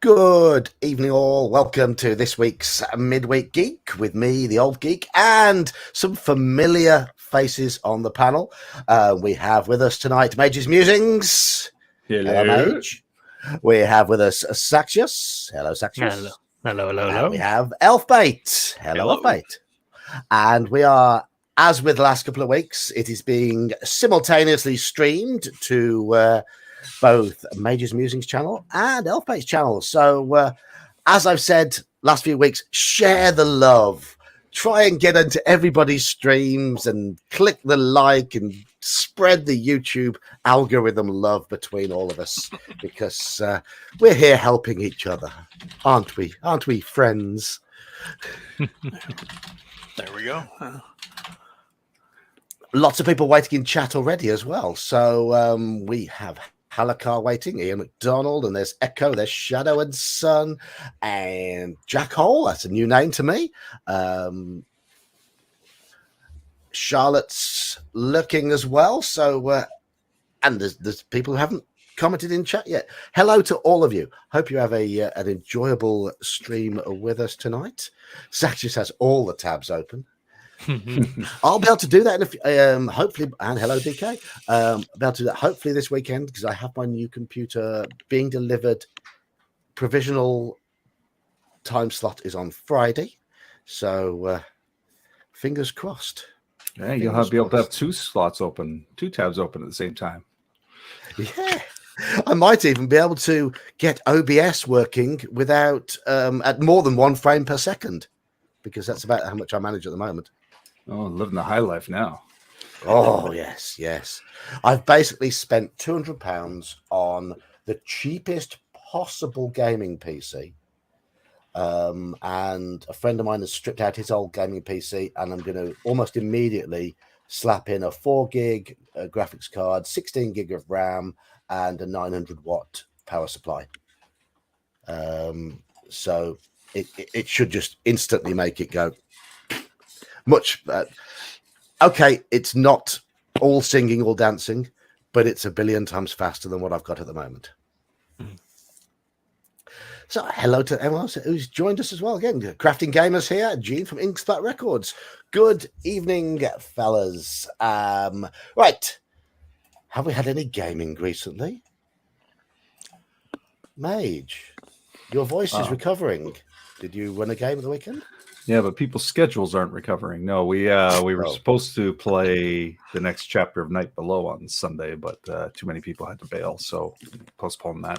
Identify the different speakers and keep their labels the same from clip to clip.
Speaker 1: Good evening, all. Welcome to this week's Midweek Geek with me, the old geek, and some familiar faces on the panel. We have with us tonight Mage's Musings.
Speaker 2: Hello.
Speaker 1: Mage. We have with us Saxius. Hello, Saxius.
Speaker 3: Hello.
Speaker 1: We have Elfbait. Hello, Elfbait. And we are, as with the last couple of weeks, it is being simultaneously streamed to both Mage's Musings channel and Elfbait's channel. So, as I've said last few weeks, share the love. Try and get into everybody's streams and click the like and spread the YouTube algorithm love between all of us, because we're here helping each other, aren't we? Aren't we, friends?
Speaker 3: There we go.
Speaker 1: Lots of people waiting in chat already as well. So we have Halakar waiting, Ian McDonald, and there's Echo, there's Shadow and Sun, and Jack Hole. That's a new name to me. Charlotte's looking as well. So, and there's people who haven't commented in chat yet. Hello to all of you. Hope you have an enjoyable stream with us tonight. Zach just has all the tabs open. I'll be able to do that hopefully, and hello DK. I'll be able to do that hopefully this weekend, because I have my new computer being delivered. Provisional time slot is on Friday, so fingers crossed.
Speaker 2: Yeah, you'll be able to have two tabs open at the same time.
Speaker 1: Yeah, I might even be able to get OBS working without at more than 1 frame per second, because that's about how much I manage at the moment.
Speaker 2: Oh, living the high life now.
Speaker 1: Oh, yes. I've basically spent £200 on the cheapest possible gaming PC. And a friend of mine has stripped out his old gaming PC, and I'm going to almost immediately slap in a 4 gig graphics card, 16 gig of RAM, and a 900 watt power supply. So it should just instantly make it go much. Okay, it's not all singing, all dancing, but it's a billion times faster than what I've got at the moment. So hello to everyone else who's joined us as well. Again, Crafting Gamers here, Gene from Inksplat Records. Good evening, fellas. Right. Have we had any gaming recently? Mage, your voice is recovering. Did you run a game at the weekend?
Speaker 2: Yeah, but people's schedules aren't recovering. No, we were supposed to play the next chapter of Night Below on Sunday, but too many people had to bail, so postponed that.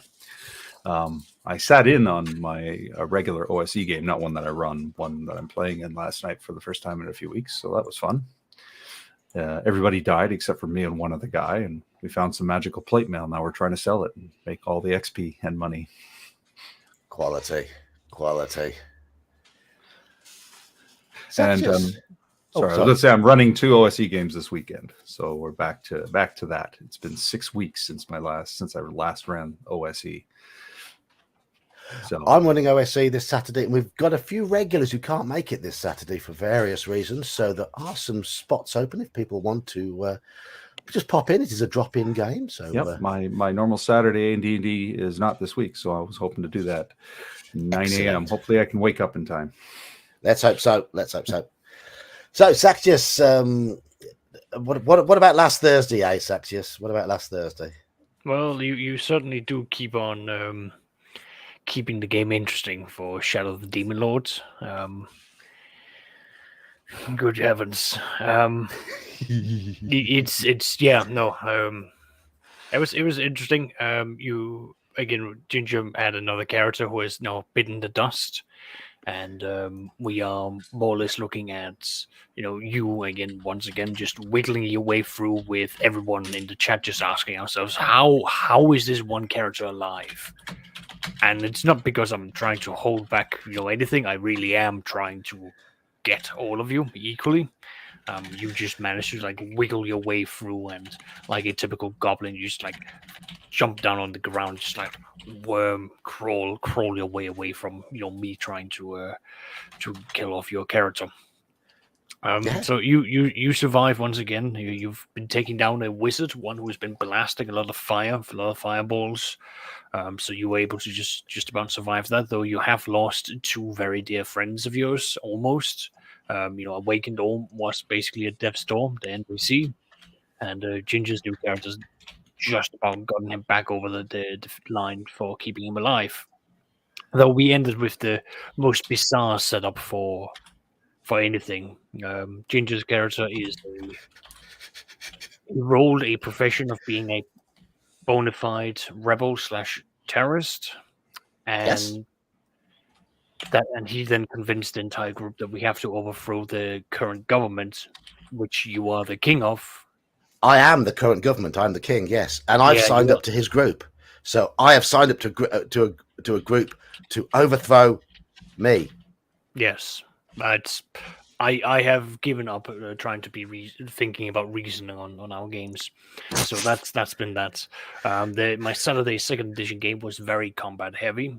Speaker 2: I sat in on my regular OSE game, not one that I run, one that I'm playing in last night for the first time in a few weeks, so that was fun. Everybody died except for me and one other guy, and we found some magical plate mail. Now we're trying to sell it and make all the XP and money.
Speaker 1: Quality.
Speaker 2: And sorry, I was going to say I'm running 2 OSE games this weekend, so we're back to that. It's been 6 weeks since I last ran OSE. So
Speaker 1: I'm running OSE this Saturday, and we've got a few regulars who can't make it this Saturday for various reasons. So there are some spots open if people want to just pop in. It is a drop-in game. So
Speaker 2: yep, my normal Saturday in D&D is not this week, so I was hoping to do that 9 a.m. Hopefully I can wake up in time.
Speaker 1: Let's hope so. So, Saxius, what about last Thursday, Saxius? What about last Thursday?
Speaker 3: Well, you certainly do keep on keeping the game interesting for Shadow of the Demon Lords. Good heavens. It was interesting. You again, Ginger had another character who has now bitten the dust. And we are more or less looking at, you again, once again, just wiggling your way through with everyone in the chat, just asking ourselves, how is this one character alive? And it's not because I'm trying to hold back, anything. I really am trying to get all of you equally. You just manage to wiggle your way through, and like a typical goblin, you just jump down on the ground, just worm crawl your way away from me trying to kill off your character.
Speaker 1: Yeah.
Speaker 3: So you survive once again. You've been taking down a wizard, one who's been blasting a lot of fire, a lot of fireballs. So you were able to just about survive that, though you have lost two very dear friends of yours, almost. Awakened Orm was basically a death storm, the NPC, and Ginger's new character's just about gotten him back over the line for keeping him alive. Though we ended with the most bizarre setup for anything. Ginger's character he rolled a profession of being a bona fide rebel slash terrorist,
Speaker 1: Yes.
Speaker 3: and he then convinced the entire group that we have to overthrow the current government, which you are the king of.
Speaker 1: I am the current government. I'm the king. Yes, and I've
Speaker 3: Yeah,
Speaker 1: signed
Speaker 3: you
Speaker 1: up to his group. So I have signed up to a group to overthrow me.
Speaker 3: yes, it's I have given up trying to be thinking about reasoning on our games, so that's been that. My Saturday second edition game was very combat heavy.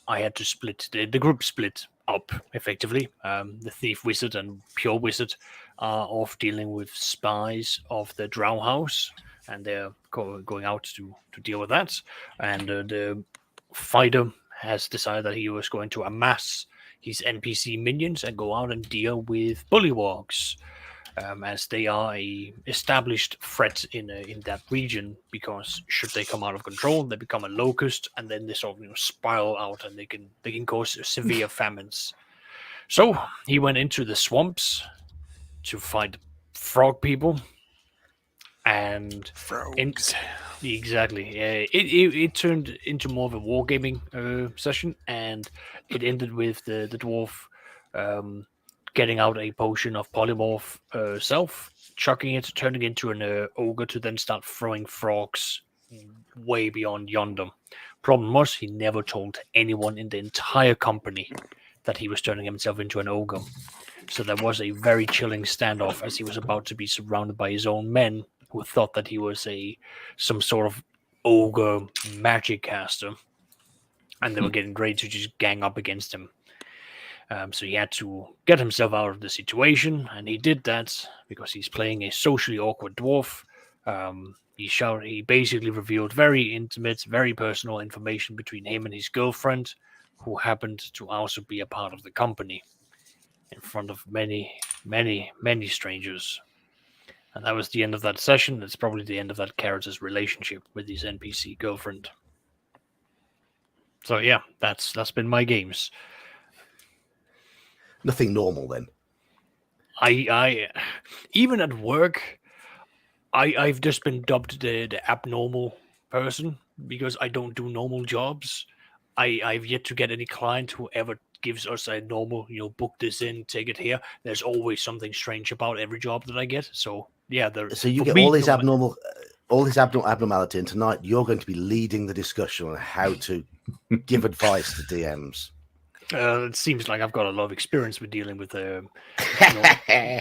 Speaker 3: I had to split the group split up effectively. The thief wizard and pure wizard are off dealing with spies of the Drow House, and they're going out to deal with that. And the fighter has decided that he was going to amass his NPC minions and go out and deal with bullywogs, as they are a established threat in that region. Because should they come out of control, they become a locust, and then they sort of spiral out, and they can cause severe famines. So he went into the swamps to fight frog people, and
Speaker 4: Frogs.
Speaker 3: exactly. It turned into more of a wargaming session, and it ended with the dwarf getting out a potion of polymorph self, chucking it, turning into an ogre to then start throwing frogs way beyond yonder. Problem was, he never told anyone in the entire company that he was turning himself into an ogre. So there was a very chilling standoff as he was about to be surrounded by his own men, who thought that he was some sort of ogre magic caster, and they were getting ready to just gang up against him. So he had to get himself out of the situation, and he did that because he's playing a socially awkward dwarf. He basically revealed very intimate, very personal information between him and his girlfriend, who happened to also be a part of the company, in front of many, many, many strangers. And that was the end of that session. It's probably the end of that character's relationship with his NPC girlfriend. So yeah, that's been my games.
Speaker 1: Nothing normal then.
Speaker 3: I even at work, I've just been dubbed the abnormal person because I don't do normal jobs. I've yet to get any client who ever gives us a normal, book this in, take it here. There's always something strange about every job that I get. So yeah,
Speaker 1: So you get all these abnormality, and tonight you're going to be leading the discussion on how to give advice to DMs.
Speaker 3: It seems like I've got a lot of experience with dealing with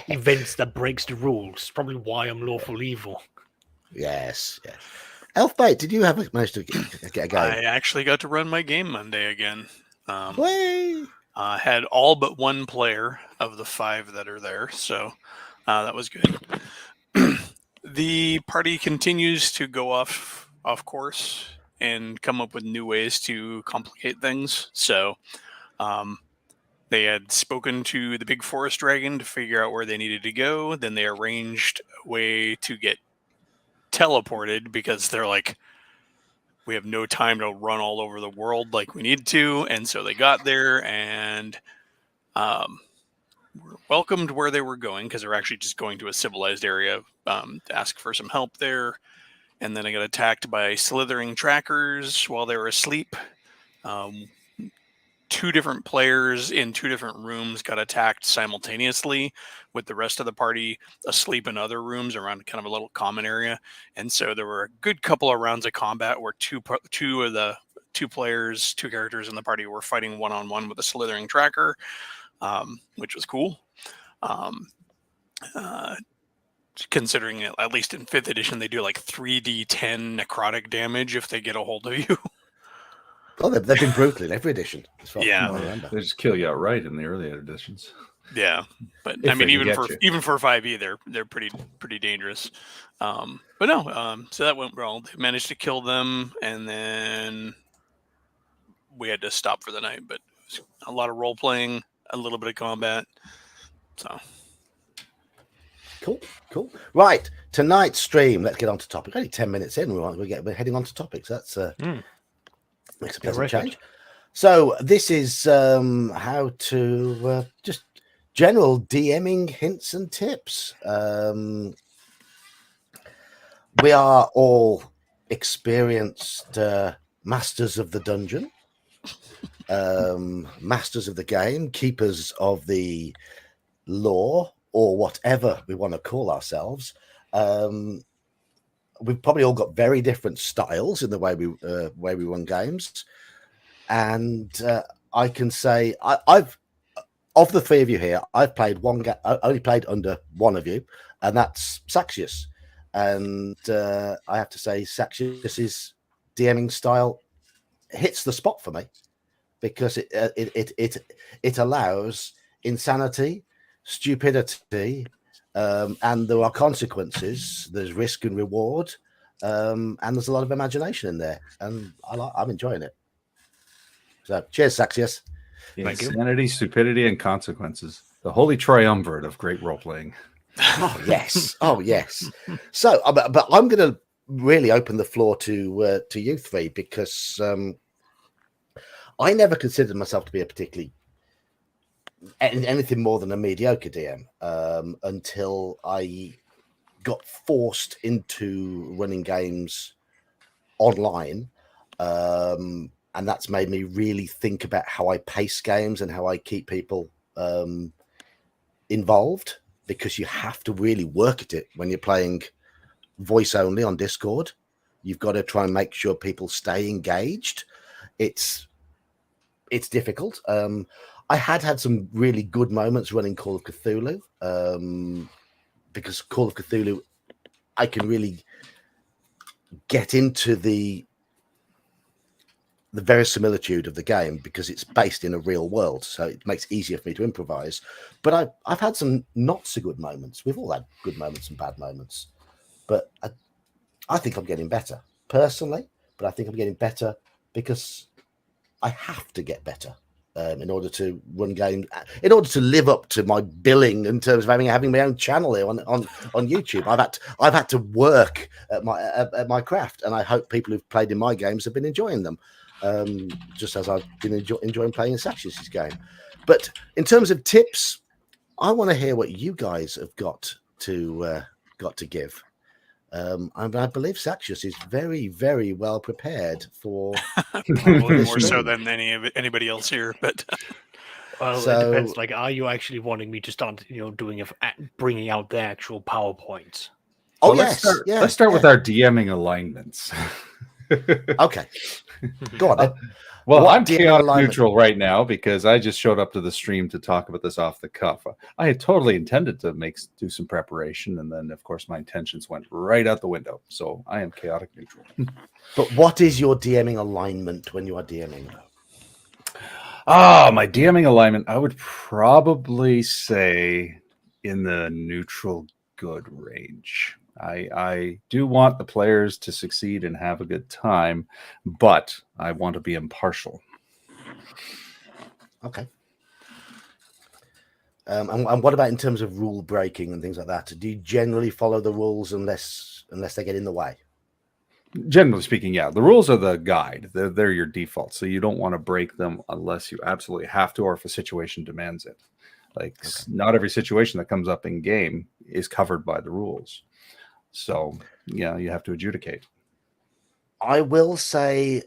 Speaker 3: events that breaks the rules. Probably why I'm lawful evil.
Speaker 1: Yes. Elfbait, did you manage to get a game?
Speaker 4: I actually got to run my game Monday again.
Speaker 1: Way.
Speaker 4: Had all but one player of the 5 that are there, so that was good. The party continues to go off course and come up with new ways to complicate things. So they had spoken to the big forest dragon to figure out where they needed to go. Then they arranged a way to get teleported because they're like, we have no time to run all over the world like we need to. And so they got there and were welcomed where they were going, because they're actually just going to a civilized area to ask for some help there. And then I got attacked by slithering trackers while they were asleep. 2 different players in 2 different rooms got attacked simultaneously, with the rest of the party asleep in other rooms around kind of a little common area. And so there were a good couple of rounds of combat where two of the 2 characters in the party were fighting one-on-one with a slithering tracker, which was cool. Considering at least in 5th edition, they do like 3d10 necrotic damage if they get a hold of you.
Speaker 1: Oh, they've been brutal in every edition.
Speaker 4: Yeah.
Speaker 1: I remember.
Speaker 2: They just kill you outright in the early editions.
Speaker 4: Yeah, but
Speaker 2: If
Speaker 4: I mean,
Speaker 2: they can get you.
Speaker 4: even for 5e, they're pretty dangerous. But no, so that went wrong. They managed to kill them, and then we had to stop for the night. But it was a lot of role playing, a little bit of combat. So
Speaker 1: cool. Right, tonight's stream. Let's get on to topic. Only 10 minutes in, we're heading on to topics. That's makes a pleasant change. So this is how to just general DMing hints and tips. We are all experienced masters of the dungeon, masters of the game, keepers of the lore, or whatever we want to call ourselves. We've probably all got very different styles in the way we run games, and I can say I've of the three of you here, I've played one game. I only played under one of you, and that's Saxius. And I have to say, Saxius's DMing style hits the spot for me because it allows insanity, stupidity, and there are consequences. There's risk and reward, and there's a lot of imagination in there, and I'm enjoying it. So, cheers, Saxius.
Speaker 2: Insanity, stupidity, and consequences. The holy triumvirate of great role playing.
Speaker 1: Oh yes, oh yes. So, but I'm going to really open the floor to you three because I never considered myself to be a particularly anything more than a mediocre DM until I got forced into running games online, and that's made me really think about how I pace games and how I keep people involved, because you have to really work at it when you're playing voice only on Discord. You've got to try and make sure people stay engaged. It's difficult. I had some really good moments running Call of Cthulhu, because Call of Cthulhu, I can really get into the verisimilitude of the game because it's based in a real world, so it makes it easier for me to improvise. But I've had some not so good moments. We've all had good moments and bad moments, but I think I'm getting better personally. But I think I'm getting better because I have to get better in order to run games, in order to live up to my billing in terms of having my own channel here on YouTube. I've had to work at my craft, and I hope people who've played in my games have been enjoying them, just as I've been enjoying playing in Saxius's game. But in terms of tips, I want to hear what you guys have got to give. I believe Saxius is very, very well prepared for
Speaker 4: probably more so than anybody else here. But
Speaker 3: well, it depends. Like, are you actually wanting me to start, bringing out the actual PowerPoints?
Speaker 1: Oh,
Speaker 2: well,
Speaker 1: yes.
Speaker 2: Let's start with our DMing alignments.
Speaker 1: Okay, go on.
Speaker 2: Well, I'm chaotic neutral right now because I just showed up to the stream to talk about this off the cuff. I had totally intended to do some preparation, and then, of course, my intentions went right out the window. So I am chaotic neutral.
Speaker 1: But what is your DMing alignment when you are DMing?
Speaker 2: My DMing alignment, I would probably say in the neutral good range. I do want the players to succeed and have a good time, but I want to be impartial.
Speaker 1: Okay. And what about in terms of rule breaking and things like that? Do you generally follow the rules unless they get in the way?
Speaker 2: Generally speaking, yeah. The rules are the guide. They're your default, so you don't want to break them unless you absolutely have to or if a situation demands it. Not every situation that comes up in game is covered by the rules. So, yeah, you have to adjudicate. I
Speaker 1: will say,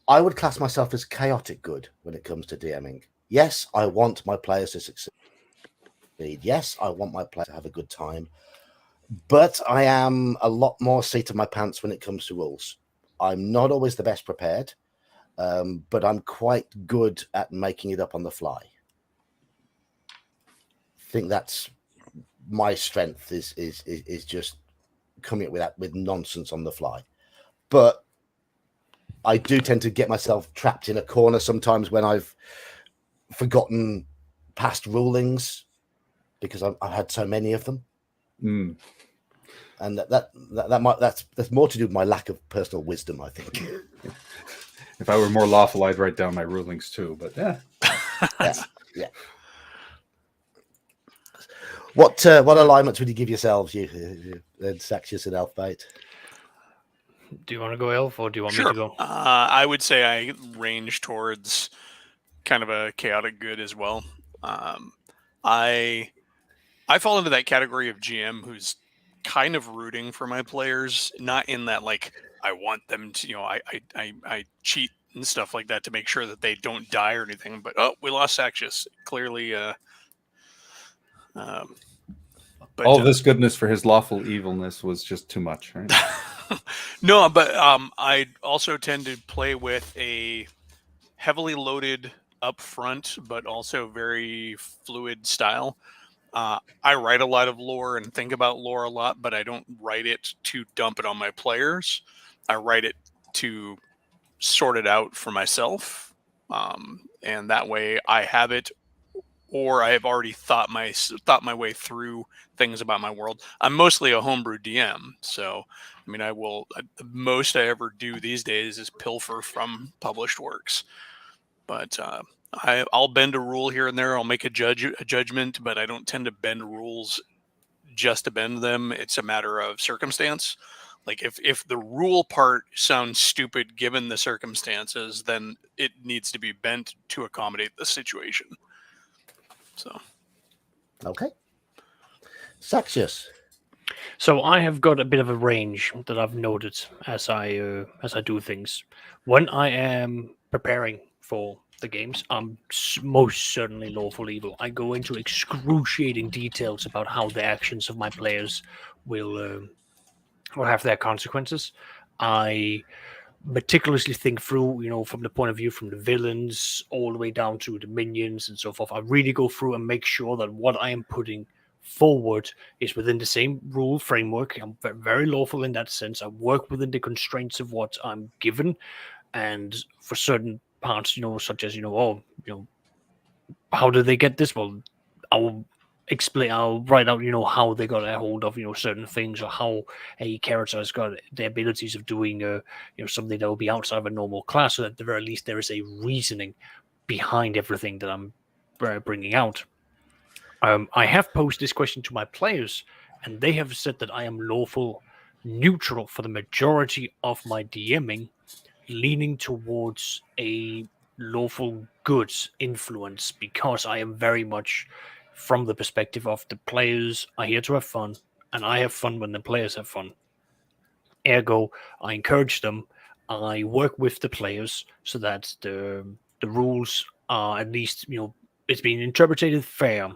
Speaker 1: I would class myself as chaotic good when it comes to DMing. Yes, I want my players to succeed. Yes, I want my players to have a good time. But I am a lot more seat of my pants when it comes to rules. I'm not always the best prepared, but I'm quite good at making it up on the fly. I think that's my strength is just coming up with nonsense on the fly. But I do tend to get myself trapped in a corner sometimes when I've forgotten past rulings because I've had so many of them.
Speaker 2: Mm.
Speaker 1: And that's more to do with my lack of personal wisdom, I think.
Speaker 2: If I were more lawful, I'd write down my rulings too. But yeah.
Speaker 1: Yeah. What alignments would you give yourselves, you Saxius and Elfbait?
Speaker 3: Do you want to go elf, or do you want me
Speaker 4: Sure.
Speaker 3: to go?
Speaker 4: I would say I range towards kind of a chaotic good as well. I fall into that category of GM who's kind of rooting for my players, not in that like I want them to, I cheat and stuff like that to make sure that they don't die or anything. But we lost Saxius. Clearly, but
Speaker 2: all this goodness for his lawful evilness was just too much, right?
Speaker 4: No, but I also tend to play with a heavily loaded up front, but also very fluid style. I write a lot of lore and think about lore a lot, but I don't write it to dump it on my players. I write it to sort it out for myself. And that way I have it, or I have already thought my way through things about my world. I'm mostly a homebrew DM, so I mean, the most I ever do these days is pilfer from published works. But I'll bend a rule here and there. I'll make a judgment, but I don't tend to bend rules just to bend them. It's a matter of circumstance. Like if the rule part sounds stupid given the circumstances, then it needs to be bent to accommodate the situation. So,
Speaker 1: okay, Saxius.
Speaker 3: So I have got a bit of a range that I've noted as I do things. When I am preparing for the games, I'm most certainly lawful evil. I go into excruciating details about how the actions of my players will have their consequences. I meticulously think through, from the point of view from the villains all the way down to the minions and so forth. I really go through and make sure that what I am putting forward is within the same rule framework. I'm very lawful in that sense. I work within the constraints of what I'm given, and for certain parts, such as how did they get this? Well, I'll write out how they got a hold of certain things, or how a character has got the abilities of doing something that will be outside of a normal class, so that at the very least there is a reasoning behind everything that I'm bringing out. I have posed this question to my players, and they have said that I am lawful neutral for the majority of my DMing, leaning towards a lawful good influence, because I am very much from the perspective of the players are here to have fun, and I have fun when the players have fun. Ergo, I encourage them. I work with the players so that the rules are at least, it's being interpreted fair.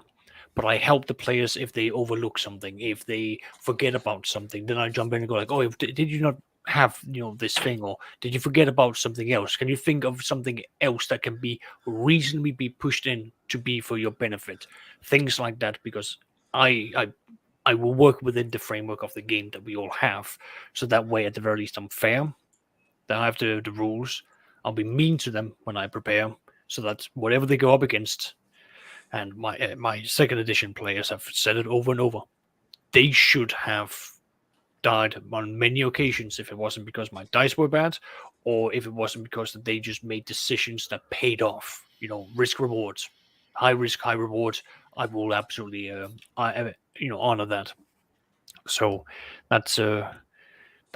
Speaker 3: But I help the players if they overlook something, if they forget about something. Then I jump in and go like, "Oh, did you not have this thing, or did you forget about something else? Can you think of something else that can be reasonably be pushed in to be for your benefit?" Things like that, because I will work within the framework of the game that we all have, so that way at the very least I'm fair. That I have the rules. I'll be mean to them when I prepare, so that whatever they go up against. And my second edition players have said it over and over. They should have died on many occasions if it wasn't because my dice were bad, or if it wasn't because they just made decisions that paid off. Risk rewards, high risk, high reward. I will absolutely, honor that. So that's the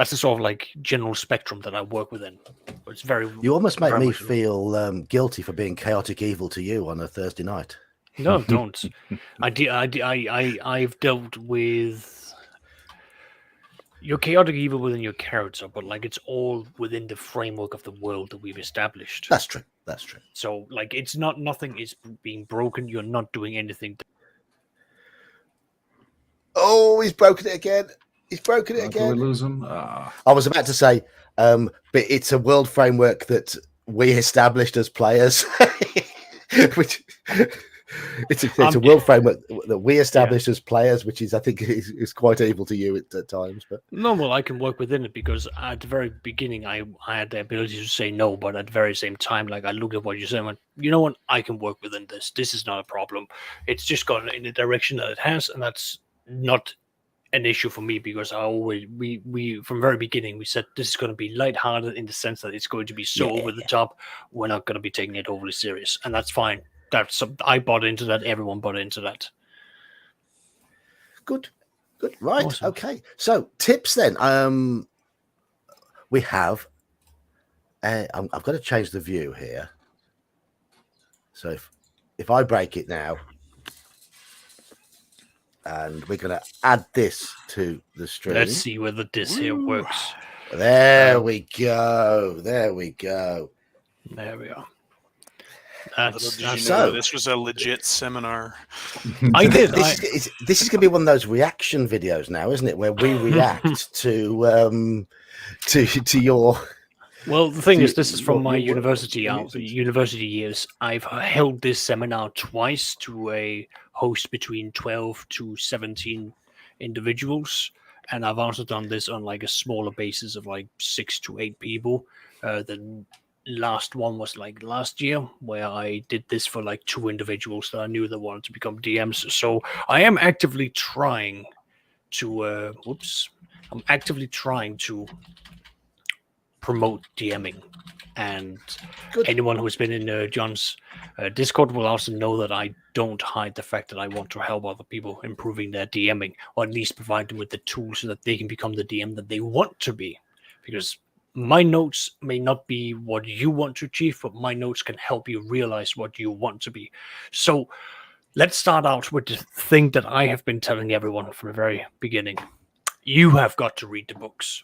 Speaker 3: sort of like general spectrum that I work within. It's very.
Speaker 1: You almost make me feel guilty for being chaotic evil to you on a Thursday night.
Speaker 3: No, don't. I've dealt with your chaotic evil within your character, but like it's all within the framework of the world that we've established.
Speaker 1: That's true.
Speaker 3: So like it's nothing is being broken. You're not doing anything.
Speaker 1: Oh, he's broken it again. Did we
Speaker 2: lose him?
Speaker 1: I was about to say, but it's a world framework that we established as players, which It's a world framework that we established as players, which is, I think, is quite evil to you at times. But
Speaker 3: no, well, I can work within it because at the very beginning, I had the ability to say no, but at the very same time, like I looked at what you said and went, you know what, I can work within this. This is not a problem. It's just gone in the direction that it has, and that's not an issue for me because I always we from very beginning we said this is going to be lighthearted in the sense that it's going to be so over the top. We're not going to be taking it overly serious, and that's fine. I bought into that. Everyone bought into that.
Speaker 1: Good. Right.
Speaker 3: Awesome.
Speaker 1: Okay. So tips then. We have. I've got to change the view here. So if I break it now, and we're going to add this to the stream.
Speaker 3: Let's see whether this here works.
Speaker 1: There we go. There we go.
Speaker 3: There we are.
Speaker 4: Little did you know this was a legit seminar.
Speaker 3: I did.
Speaker 1: This is going to be one of those reaction videos now, isn't it? Where we react to your.
Speaker 3: Well, the thing is, this is from my university years. I've held this seminar twice to a host between 12 to 17 individuals, and I've also done this on like a smaller basis of like 6 to 8 people. The last one was like last year, where I did this for like 2 individuals that I knew that wanted to become DMs. So I am actively trying to. I'm actively trying to promote DMing, and anyone who's been in John's Discord will also know that I don't hide the fact that I want to help other people improving their DMing, or at least provide them with the tools so that they can become the DM that they want to be. Because my notes may not be what you want to achieve, but my notes can help you realize what you want to be. So let's start out with the thing that I have been telling everyone from the very beginning. You have got to read the books.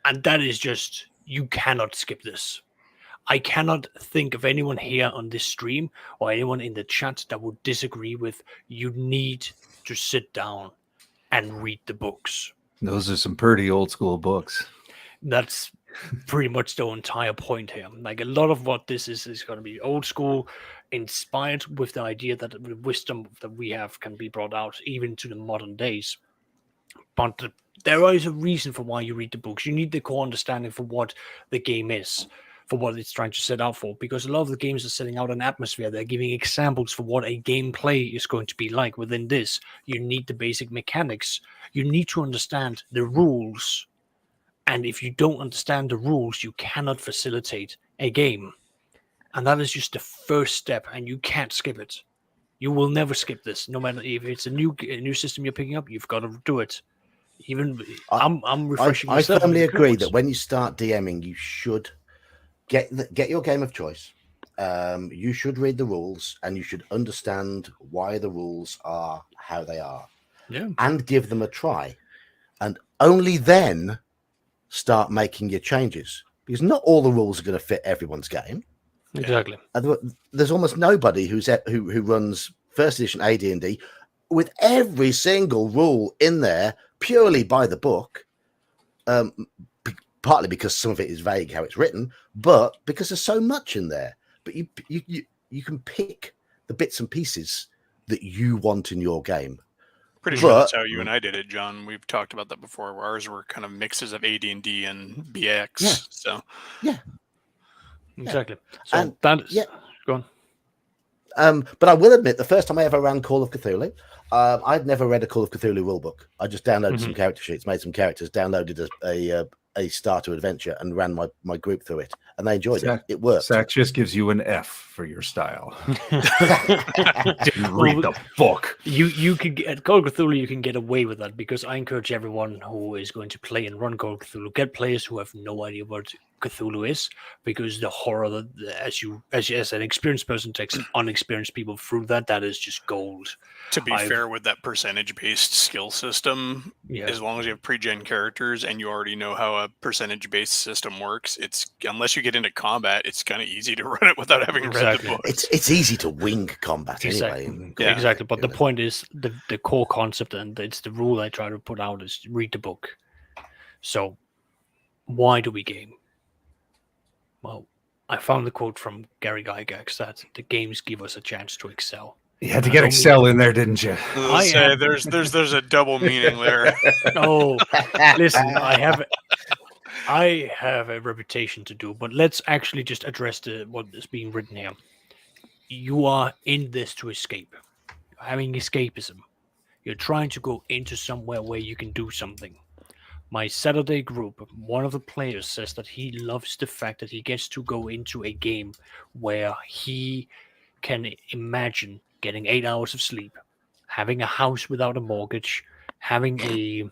Speaker 3: And that is just, you cannot skip this. I cannot think of anyone here on this stream or anyone in the chat that would disagree with, you need to sit down and read the books.
Speaker 2: Those are some pretty old school books.
Speaker 3: That's pretty much the entire point here. Like a lot of what this is going to be old school, inspired with the idea that the wisdom that we have can be brought out even to the modern days. But there is a reason for why you read the books. You need the core understanding for what the game is, for what it's trying to set out for. Because a lot of the games are setting out an atmosphere. They're giving examples for what a gameplay is going to be like within this. You need the basic mechanics. You need to understand the rules. And if you don't understand the rules, you cannot facilitate a game. And that is just the first step, and you can't skip it. You will never skip this. No matter if it's a new system you're picking up, you've got to do it. Even I'm refreshing myself.
Speaker 1: I firmly agree that when you start DMing, you should get your game of choice. You should read the rules, and you should understand why the rules are how they are, and give them a try. And only then start making your changes, because not all the rules are going to fit everyone's game.
Speaker 3: Exactly.
Speaker 1: There's almost nobody who runs first edition AD&D with every single rule in there purely by the book, partly because some of it is vague how it's written, but because there's so much in there. But you can pick the bits and pieces that you want in your game.
Speaker 4: Pretty sure that's how you and I did it, John. We've talked about that before. Ours were kind of mixes of AD&D and BX.
Speaker 1: Yeah.
Speaker 4: So
Speaker 3: exactly. So go on.
Speaker 1: But I will admit, the first time I ever ran Call of Cthulhu, I'd never read a Call of Cthulhu rulebook. I just downloaded some character sheets, made some characters, downloaded a starter adventure, and ran my group through it, and they enjoyed it. It worked.
Speaker 2: Zach just gives you an F for your style. Didn't read the book.
Speaker 3: You could at Call of Cthulhu, you can get away with that, because I encourage everyone who is going to play and run Call of Cthulhu, get players who have no idea what Cthulhu is, because the horror that as an experienced person takes unexperienced people through that is just gold.
Speaker 4: To be fair, with that percentage-based skill system, as long as you have pre-gen characters and you already know how a percentage-based system works, it's unless you get into combat, it's kind of easy to run it without having read the book.
Speaker 1: It's easy to wing combat anyway.
Speaker 3: Exactly. But the point is the core concept, and it's the rule I try to put out, is read the book. So why do we game? Well, I found the quote from Gary Gygax that the games give us a chance to excel.
Speaker 2: You had to get Excel in there, didn't you?
Speaker 4: There's a double meaning there.
Speaker 3: Oh, listen, I have a reputation to do, but let's actually just address what is being written here. You are in this to escape. You're having escapism. You're trying to go into somewhere where you can do something. My Saturday group, one of the players says that he loves the fact that he gets to go into a game where he can imagine getting 8 hours of sleep, having a house without a mortgage, having a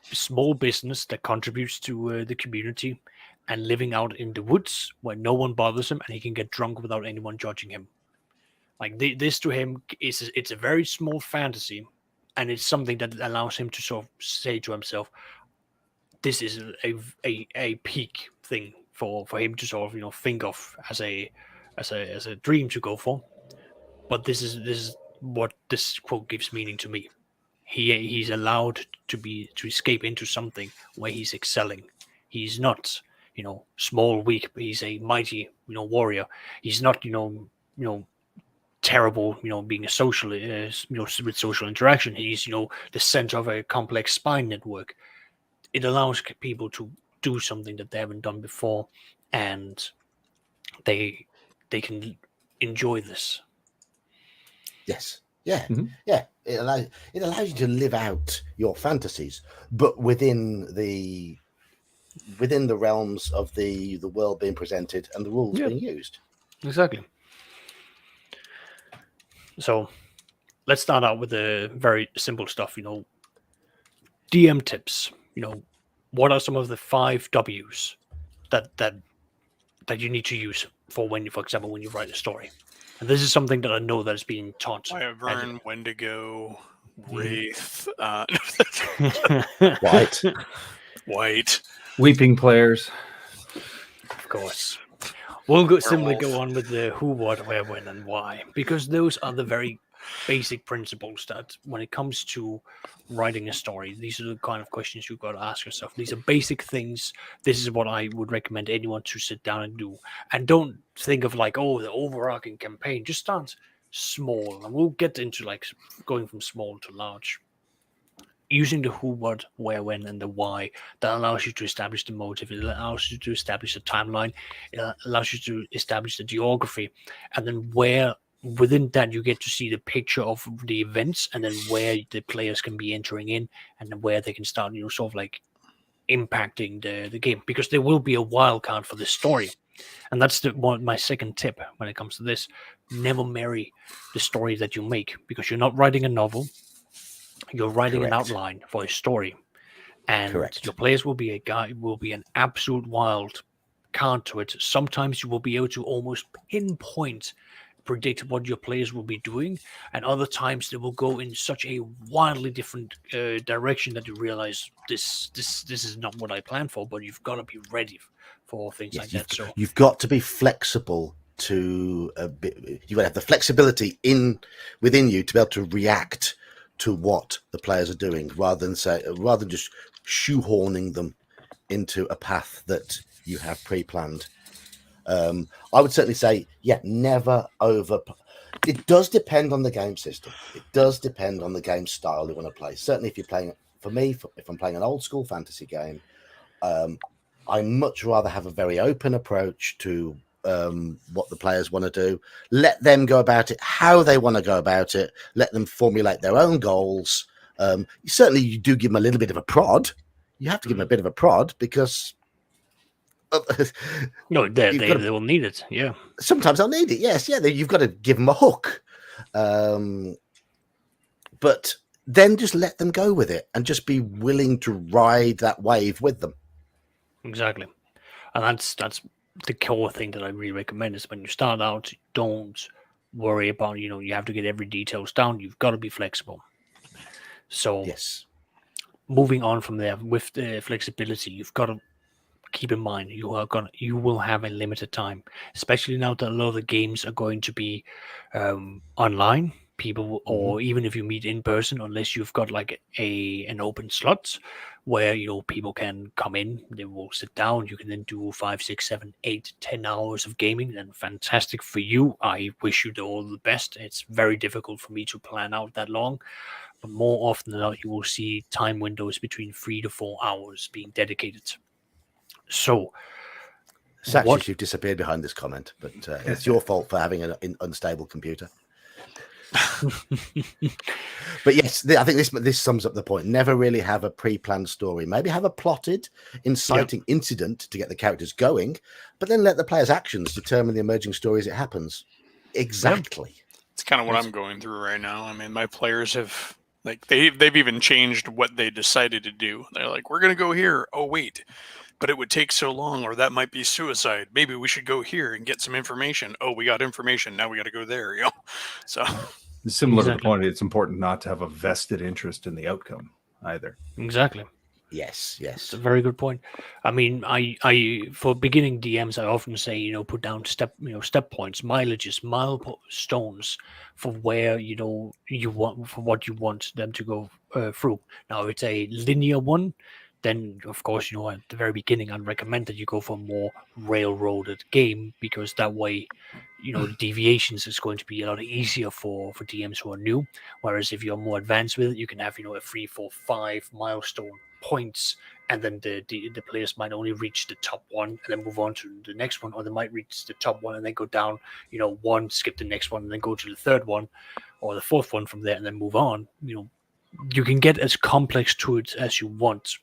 Speaker 3: small business that contributes to the community, and living out in the woods where no one bothers him and he can get drunk without anyone judging him. Like this to him it's a very small fantasy, and it's something that allows him to sort of say to himself, this is a peak thing for him to sort of think of as a dream to go for. But this is what this quote gives meaning to me. He's allowed to escape into something where he's excelling. He's not small, weak, but he's a mighty warrior. He's not terrible being a social with social interaction. He's the center of a complex spine network. It allows people to do something that they haven't done before, and they can enjoy this.
Speaker 1: Yes. Yeah.
Speaker 2: Mhm.
Speaker 1: Yeah. It allows you to live out your fantasies, but within the realms of the world being presented and the rules being used.
Speaker 3: Exactly. So let's start out with the very simple stuff. DM tips. What are some of the 5 W's that you need to use for example, when you write a story? And this is something that I know that is being taught.
Speaker 4: Wyvern, Wendigo, Wraith, White,
Speaker 2: Weeping players.
Speaker 3: Of course. We'll simply go on with the who, what, where, when, and why, because those are the very basic principles that when it comes to writing a story, these are the kind of questions you've got to ask yourself. These are basic things. This is what I would recommend anyone to sit down and do. And don't think of the overarching campaign. Just start small, and we'll get into going from small to large. Using the who, what, where, when, and the why, that allows you to establish the motive. It allows you to establish the timeline. It allows you to establish the geography, and then within that you get to see the picture of the events, and then where the players can be entering in, and then where they can start, sort of impacting the game, because there will be a wild card for this story. And that's my second tip when it comes to this. Never marry the story that you make, because you're not writing a novel. You're writing an outline for a story, and your players will be an absolute wild card to it. Sometimes you will be able to almost predict what your players will be doing, and other times they will go in such a wildly different direction that you realize this is not what I planned for. But you've got to be ready for things like that. So
Speaker 1: you've got to be flexible to you got to have the flexibility within you to be able to react to what the players are doing, rather than just shoehorning them into a path that you have pre-planned. I would certainly say, never over. It does depend on the game system. It does depend on the game style you want to play. Certainly, if you're playing, if I'm playing an old school fantasy game, I much rather have a very open approach to what the players want to do. Let them go about it how they want to go about it. Let them formulate their own goals. Certainly, you do give them a little bit of a prod. You have to give them a bit of a prod, because
Speaker 3: no, they will need it. Yeah,
Speaker 1: sometimes they'll need it. Yes, you've got to give them a hook. But then just let them go with it, and just be willing to ride that wave with them.
Speaker 3: Exactly, and that's the core thing that I really recommend. Is when you start out, don't worry about you have to get every details down. You've got to be flexible. So
Speaker 1: yes,
Speaker 3: moving on from there with the flexibility, you've got to keep in mind you will have a limited time, especially now that a lot of the games are going to be online. people, or even if you meet in person, unless you've got like an open slot where people can come in, they will sit down, you can then do 5, 6, 7, 8, 10 hours of gaming. Then fantastic for you. I wish you all the best. It's very difficult for me to plan out that long, but more often than not you will see time windows between 3 to 4 hours being dedicated. So
Speaker 1: Satchis, you've disappeared behind this comment, but it's your fault for having an unstable computer. But yes, I think this sums up the point. Never really have a pre-planned story. Maybe have a plotted, inciting incident to get the characters going, but then let the player's actions determine the emerging story as it happens. Exactly.
Speaker 4: It's kind of what I'm going through right now. I mean, my players have they've even changed what they decided to do. They're like, we're going to go here. Oh wait, but it would take so long, or that might be suicide. Maybe we should go here and get some information. Oh, we got information. Now we got to go there. So
Speaker 2: similar to the point, it's important not to have a vested interest in the outcome either.
Speaker 3: Exactly.
Speaker 1: Yes.
Speaker 3: It's a very good point. I mean, I for beginning DMs, I often say, put down step points, mileages, milestones for where you want, for what you want them to go through. Now, if it's a linear one, then of course, at the very beginning, I'd recommend that you go for a more railroaded game, because that way, deviations is going to be a lot easier for DMs who are new. Whereas if you're more advanced with it, you can have a 3, 4, 5 milestone points, and then the players might only reach the top one and then move on to the next one, or they might reach the top one and then go down one, skip the next one, and then go to the third one or the fourth one from there, and then move on. You can get as complex to it as you want,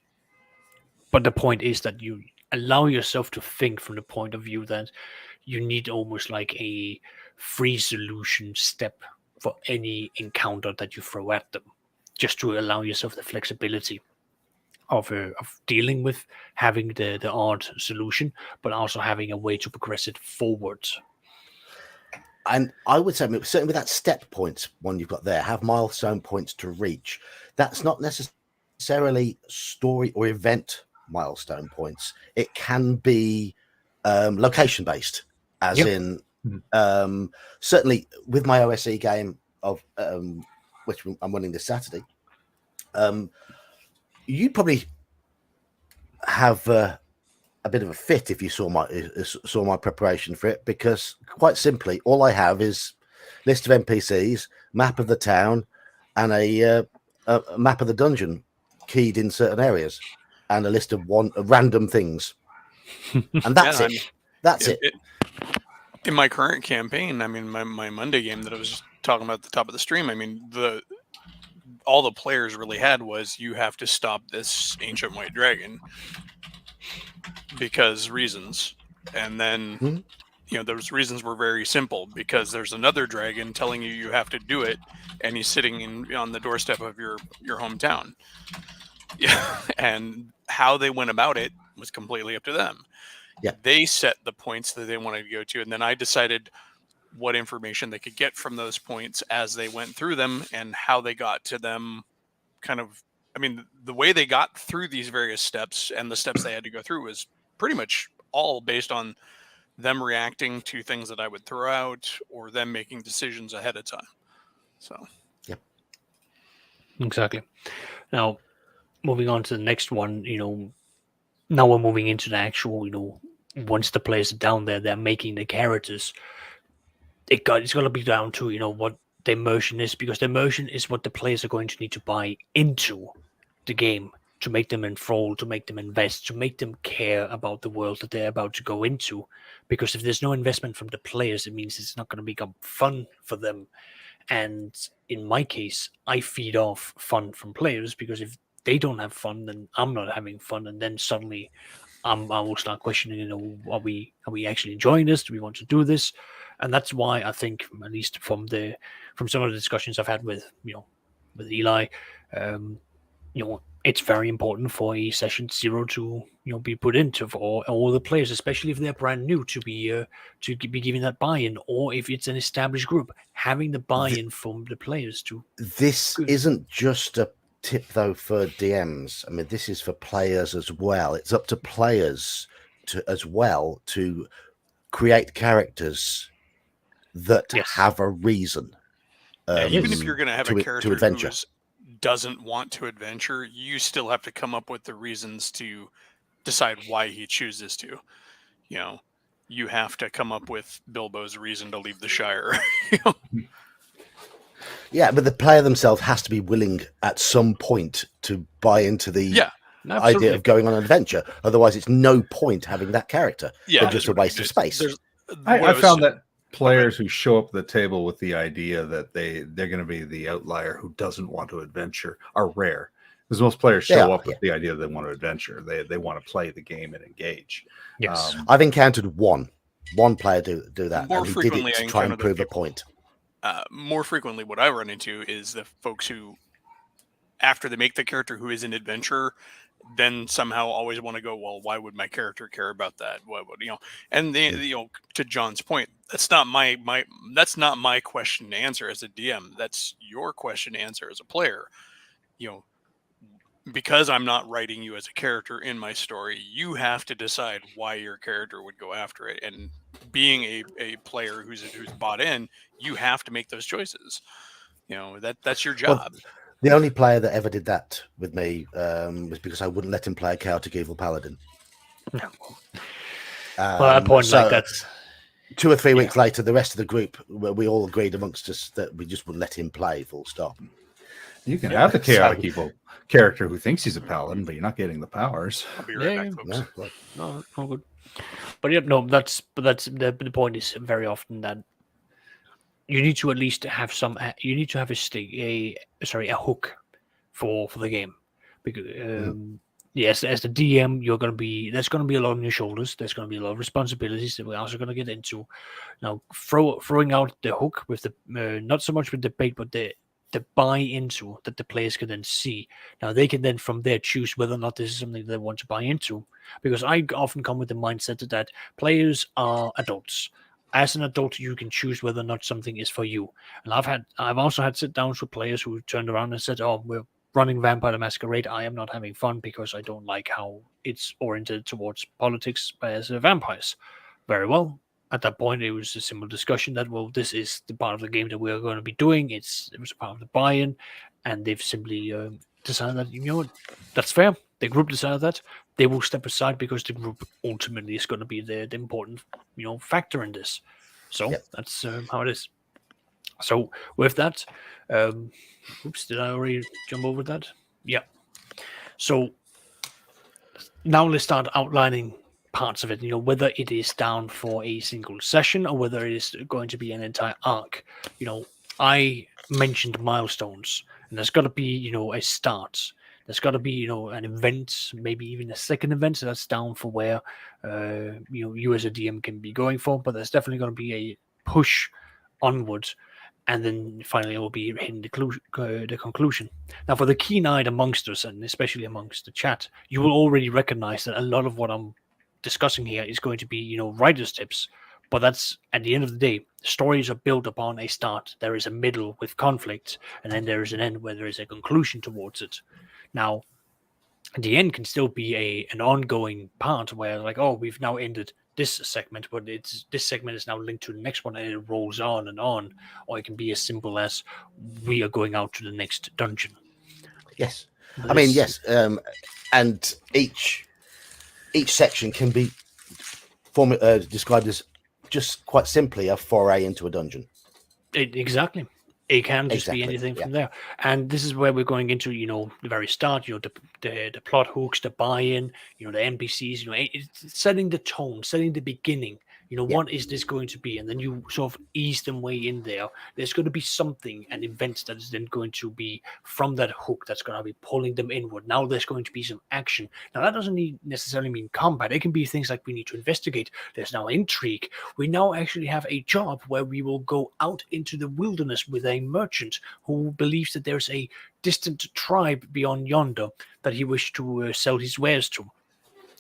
Speaker 3: but the point is that you allow yourself to think from the point of view that you need almost like a free solution step for any encounter that you throw at them, just to allow yourself the flexibility of dealing with having the odd solution, but also having a way to progress it forward.
Speaker 1: And I would say, certainly with that step points one you've got there, have milestone points to reach. That's not necessarily story or event milestone points. It can be location based, as in certainly with my OSE game of which I'm running this Saturday. You'd probably have a bit of a fit if you saw my preparation for it, because quite simply, all I have is list of NPCs, map of the town, and a map of the dungeon keyed in certain areas, and a list of random things, and that's it. That's it.
Speaker 4: In my current campaign, I mean, my Monday game that I was talking about at the top of the stream, I mean, all the players really had was, you have to stop this ancient white dragon because reasons. And then, those reasons were very simple, because there's another dragon telling you have to do it, and he's sitting on the doorstep of your hometown. Yeah. And how they went about it was completely up to them.
Speaker 1: Yeah.
Speaker 4: They set the points that they wanted to go to, and then I decided what information they could get from those points as they went through them, and how they got to them. The way they got through these various steps and the steps they had to go through was pretty much all based on them reacting to things that I would throw out, or them making decisions ahead of time. So,
Speaker 1: yep.
Speaker 3: Exactly. Now, moving on to the next one, now we're moving into the actual, once the players are down there, they're making the characters. It's got to be down to, what the immersion is, because the immersion is what the players are going to need to buy into the game to make them enthralled, to make them invest, to make them care about the world that they're about to go into. Because if there's no investment from the players, it means it's not going to become fun for them. And in my case, I feed off fun from players, because if they don't have fun, then I'm not having fun, and then suddenly I will start questioning, are we actually enjoying this? Do we want to do this? And that's why I think, at least from some of the discussions I've had with Eli, it's very important for a session 0 to be put into for all the players, especially if they're brand new, to be giving that buy-in, or if it's an established group, having the buy-in from the players too.
Speaker 1: This isn't just a tip though for DMs. I mean, this is for players as well. It's up to players to create characters that have a reason.
Speaker 4: Even if you're going to have a character who
Speaker 1: adventure.
Speaker 4: doesn't want to adventure, you still have to come up with the reasons to decide why he chooses to. You know, you have to come up with Bilbo's reason to leave the Shire. You know?
Speaker 1: Yeah, but the player themselves has to be willing at some point to buy into the idea of going on an adventure. Otherwise, it's no point having that character.
Speaker 4: Yeah,
Speaker 1: They're just a waste of space.
Speaker 2: I found that players who show up at the table with the idea that they're going to be the outlier who doesn't want to adventure are rare. Because most players show up with the idea they want to adventure. They want to play the game and engage.
Speaker 3: Yes.
Speaker 1: I've encountered one player do that.
Speaker 4: More
Speaker 1: and he
Speaker 4: frequently,
Speaker 1: did it
Speaker 4: I
Speaker 1: to try and
Speaker 4: encounter
Speaker 1: prove a point.
Speaker 4: More frequently, what I run into is the folks who, after they make the character who is an adventurer, then somehow always want to go, well, why would my character care about that? What would, you know? And they, you know, to John's point, that's not my question to answer as a DM. That's your question to answer as a player. You know, because I'm not writing you as a character in my story, you have to decide why your character would go after it. And being a player who's bought in, you have to make those choices. You know, that's your job.
Speaker 1: Well, the only player that ever did that with me was because I wouldn't let him play a chaotic evil paladin.
Speaker 3: Well, at a point like that,
Speaker 1: 2 or 3 weeks later, the rest of the group, we all agreed amongst us that we just wouldn't let him play. Full stop.
Speaker 2: You can have the chaotic evil character who thinks he's a paladin, but you're not getting the powers.
Speaker 4: I'll be right back, folks.
Speaker 3: No, all good. But yeah, no, that's the point is very often that you need to at least have some. You need to have a hook for the game, because yes, as the DM, there's gonna be a lot on your shoulders. There's gonna be a lot of responsibilities that we're also gonna get into. Now, throwing out the hook with the not so much with the bait, but the buy into that the players can then see. Now they can then from there choose whether or not this is something they want to buy into. Because I often come with the mindset that players are adults. As an adult, you can choose whether or not something is for you. And I've also had sit downs with players who turned around and said, "Oh, we're running Vampire the Masquerade. I am not having fun because I don't like how it's oriented towards politics as vampires." Very well. At that point, it was a simple discussion that, well, this is the part of the game that we're going to be doing. It was a part of the buy-in, and they've simply decided that, you know what, that's fair. The group decided that. They will step aside because the group ultimately is going to be the important, you know, factor in this. So that's how it is. So with that, oops, did I already jump over that? Yeah. So now let's start outlining parts of it, you know, whether it is down for a single session or whether it is going to be an entire arc. You know, I mentioned milestones, and there's got to be, you know, a start. There's got to be, you know, an event, maybe even a second event. So that's down for where, you know, you as a DM can be going for. But there's definitely going to be a push onwards, and then finally it will be hitting the conclusion. Now, for the keen-eyed amongst us, and especially amongst the chat, you will already recognize that a lot of what I'm discussing here is going to be, you know, writer's tips. But that's, at the end of the day, stories are built upon a start. There is a middle with conflict, and then there is an end where there is a conclusion towards it. Now, the end can still be an ongoing part where, like, oh, we've now ended this segment, but this segment is now linked to the next one, and it rolls on and on. Or it can be as simple as we are going out to the next dungeon.
Speaker 1: Yes, I mean, yes, and each section can be described as just quite simply a foray into a dungeon.
Speaker 3: Exactly. It can just be anything from there. And this is where we're going into, you know, the very start, you know, the plot hooks, the buy-in, you know, the NPCs, you know, it's setting the tone, setting the beginning. You know, what is this going to be? And then you sort of ease them way in there. There's going to be something, an event that is then going to be from that hook that's going to be pulling them inward. Now there's going to be some action. Now that doesn't necessarily mean combat. It can be things like we need to investigate. There's now intrigue. We now actually have a job where we will go out into the wilderness with a merchant who believes that there's a distant tribe beyond yonder that he wished to sell his wares to.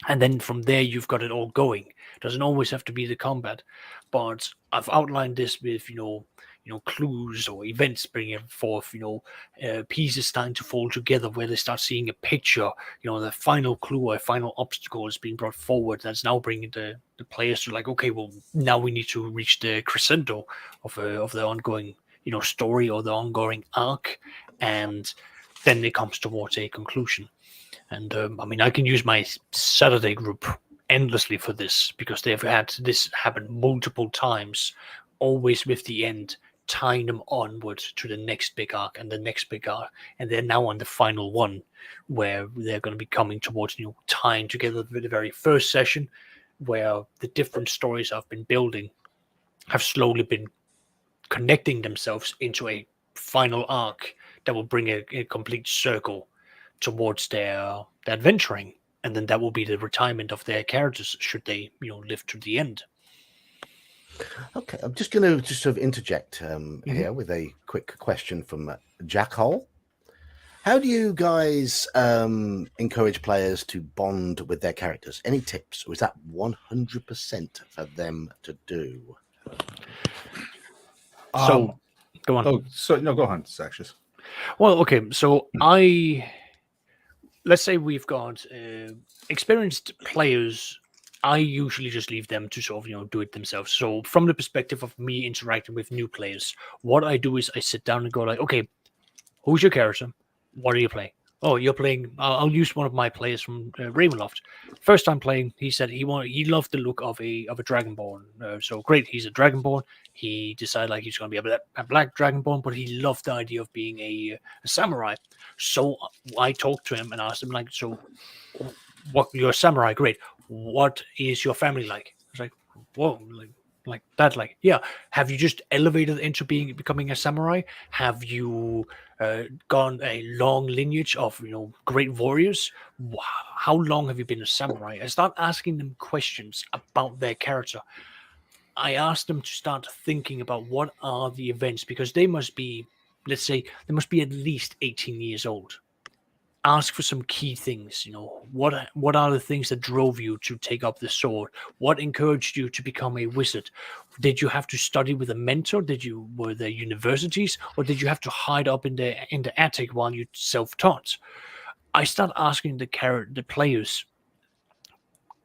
Speaker 3: And then from there, you've got it all going. It doesn't always have to be the combat, but I've outlined this with, you know, clues or events bringing forth, you know, pieces starting to fall together where they start seeing a picture, you know, the final clue or a final obstacle is being brought forward. That's now bringing the players to like, okay, well, now we need to reach the crescendo of the ongoing, story or the ongoing arc, and then it comes towards a conclusion. And I can use my Saturday group endlessly for this, because they've had this happen multiple times, always with the end tying them onward to the next big arc and the next big arc, and they're now on the final one, where they're going to be coming towards tying together the very first session, where the different stories I've been building have slowly been connecting themselves into a final arc that will bring a complete circle towards their adventuring, and then that will be the retirement of their characters should they live to the end.
Speaker 1: Okay, I'm just going to sort of interject here with a quick question from Jack Hole. How do you guys encourage players to bond with their characters? Any tips, or is that 100% for them to do?
Speaker 3: So, go on.
Speaker 2: Oh, so no, go on, Saxious.
Speaker 3: Well, okay. So let's say we've got experienced players. I usually just leave them to sort of do it themselves. So from the perspective of me interacting with new players, what I do is I sit down and go like, okay, who's your character? What are you playing? Oh, you're playing. I'll use one of my players from Ravenloft. First time playing, he said he loved the look of a Dragonborn. So great, he's a Dragonborn. He decided like he's going to be a black Dragonborn, but he loved the idea of being a samurai. So I talked to him and asked him like, so what? You're a samurai, great. What is your family like? I was like, whoa, like that, like, yeah. Have you just elevated into becoming a samurai? Have you gone a long lineage of great warriors? How long have you been a samurai? I start asking them questions about their character. I asked them to start thinking about what are the events, because they must be, let's say, they must be at least 18 years old. Ask for some key things. What are the things that drove you to take up the sword? What encouraged you to become a wizard? Did you have to study with a mentor? Were there universities, or did you have to hide up in the attic while you self-taught? I start asking the players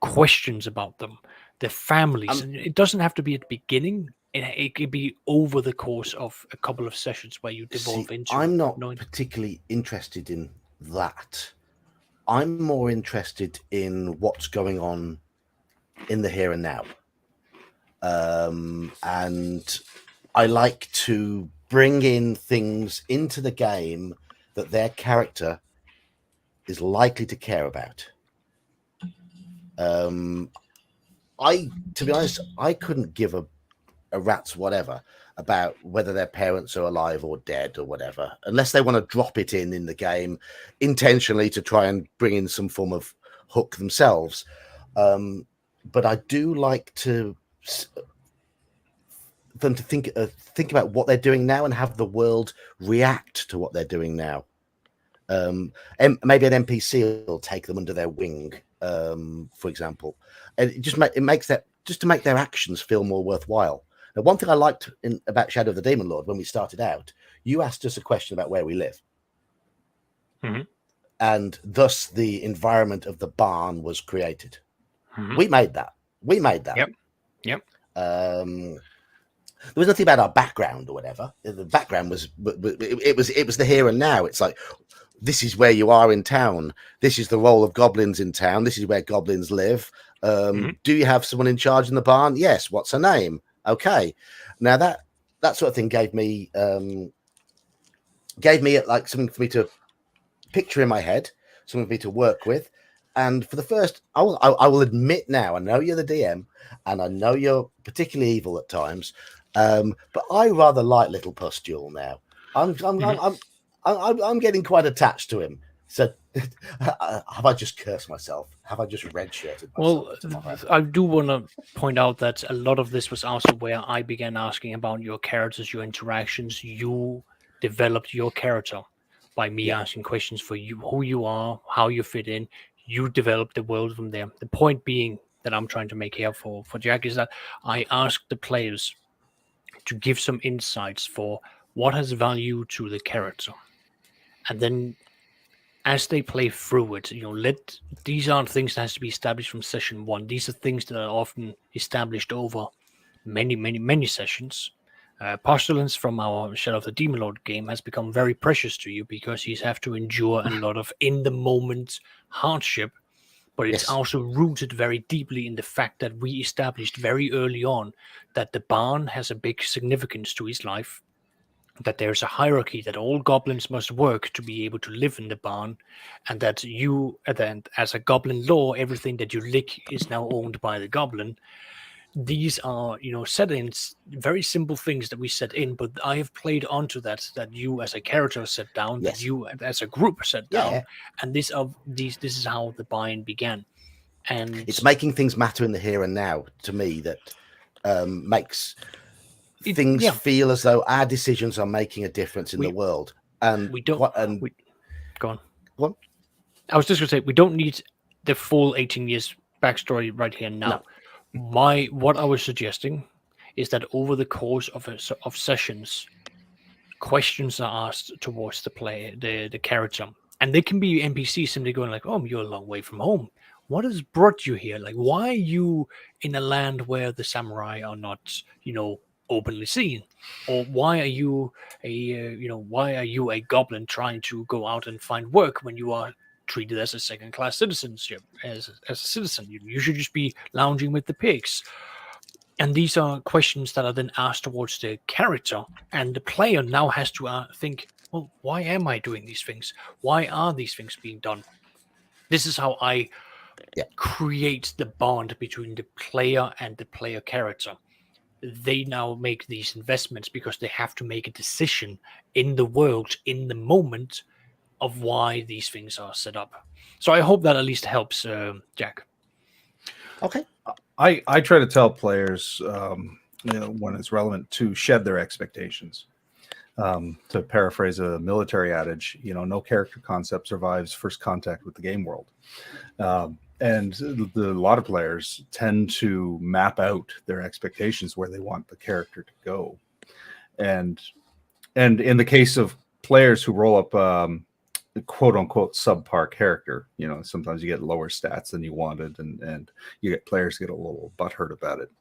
Speaker 3: questions about them, their families, and it doesn't have to be at the beginning. It could be over the course of a couple of sessions where you devolve into.
Speaker 1: I'm not particularly interested in that. I'm more interested in what's going on in the here and now, and I like to bring in things into the game that their character is likely to care about. To be honest, I couldn't give a rat's whatever about whether their parents are alive or dead or whatever, unless they want to drop it in the game intentionally to try and bring in some form of hook themselves. But I do like them to think about what they're doing now and have the world react to what they're doing now. And maybe an NPC will take them under their wing, for example, and it makes that just to make their actions feel more worthwhile. Now, one thing I liked about Shadow of the Demon Lord when we started out, you asked us a question about where we live, and thus the environment of the barn was created. We made that.
Speaker 3: Yep.
Speaker 1: There was nothing about our background or whatever. The background was the here and now. It's like, this is where you are in town. This is the role of goblins in town. This is where goblins live. Do you have someone in charge in the barn? Yes. What's her name? Okay. Now that sort of thing gave me like something for me to picture in my head, something for me to work with. And for the first, I will admit now, I know you're the DM, and I know you're particularly evil at times, but I rather like Little Pustule now. I'm getting quite attached to him. So, have I just cursed myself? Have I just redshirted myself?
Speaker 3: Well, I do want to point out that a lot of this was also where I began asking about your characters, your interactions. You developed your character by me asking questions for you, who you are, how you fit in. You developed the world from there. The point being that I'm trying to make here for Jack is that I asked the players to give some insights for what has value to the character. And then as they play through it, these aren't things that has to be established from session one. These are things that are often established over many, many, many sessions. Postulance from our Shadow of the Demon Lord game has become very precious to you because he's have to endure a lot of in-the-moment hardship, but it's
Speaker 1: Yes.
Speaker 3: also rooted very deeply in the fact that we established very early on that the barn has a big significance to his life, that there's a hierarchy, that all goblins must work to be able to live in the barn, and that you, then as a goblin law, everything that you lick is now owned by the goblin. These are, set-ins, very simple things that we set in, but I have played onto that you as a character set down, that
Speaker 1: Yes.
Speaker 3: you as a group set down,
Speaker 1: Yeah.
Speaker 3: and this is how the buy-in began. And
Speaker 1: It's making things matter in the here and now to me that makes things feel as though our decisions are making a difference in the world. And
Speaker 3: we don't. Go on.
Speaker 1: What?
Speaker 3: I was just going to say, we don't need the full 18 years backstory right here now.
Speaker 1: No.
Speaker 3: What I was suggesting is that over the course of sessions, questions are asked towards the player, the character, and they can be NPCs simply going like, "Oh, you're a long way from home. What has brought you here? Like, why are you in a land where the samurai are not, openly seen? Or why are you a goblin trying to go out and find work when you are treated as a second-class citizenship, as a citizen? You should just be lounging with the pigs." And these are questions that are then asked towards the character, and the player now has to think, well, why am I doing these things? Why are these things being done? This is how I create the bond between the player and the player character. They now make these investments because they have to make a decision in the world, in the moment, of why these things are set up. So I hope that at least helps, Jack.
Speaker 1: Okay.
Speaker 2: I try to tell players, when it's relevant, to shed their expectations. To paraphrase a military adage, no character concept survives first contact with the game world. And a lot of players tend to map out their expectations where they want the character to go. And in the case of players who roll up quote unquote subpar character, sometimes you get lower stats than you wanted, and you get players get a little butthurt about it.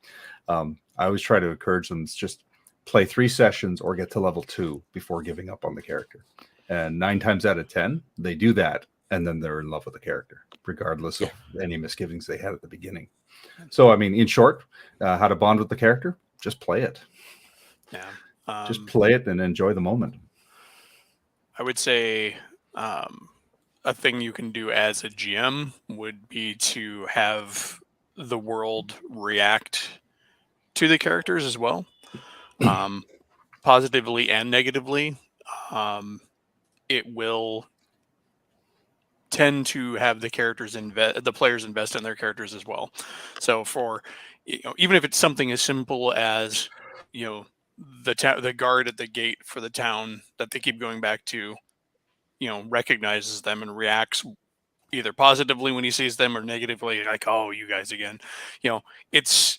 Speaker 2: I always try to encourage them to just play 3 sessions or get to level 2 before giving up on the character. And 9 times out of 10, they do that, and then they're in love with the character, regardless of any misgivings they had at the beginning. So, I mean, in short, how to bond with the character, just play it.
Speaker 4: Yeah.
Speaker 2: Just play it and enjoy the moment.
Speaker 4: I would say a thing you can do as a GM would be to have the world react to the characters as well, positively and negatively. It will tend to have the players invest in their characters as well. So for even if it's something as simple as the guard at the gate for the town that they keep going back to, recognizes them and reacts either positively when he sees them or negatively, like, "Oh, you guys again." It's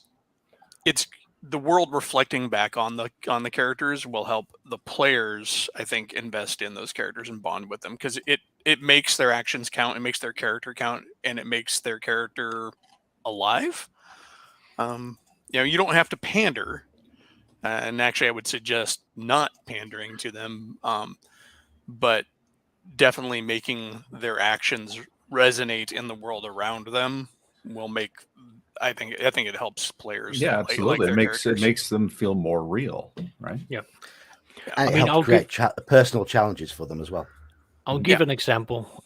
Speaker 4: the world reflecting back on the characters will help the players, I think, invest in those characters and bond with them, because it makes their actions count, it makes their character count, and it makes their character alive. You don't have to pander, and actually I would suggest not pandering to them, but definitely making their actions resonate in the world around them will make. I think it helps players.
Speaker 2: Yeah, absolutely. It makes them feel more real, right?
Speaker 3: Yeah.
Speaker 1: And it helps create personal challenges for them as well.
Speaker 3: I'll give an example,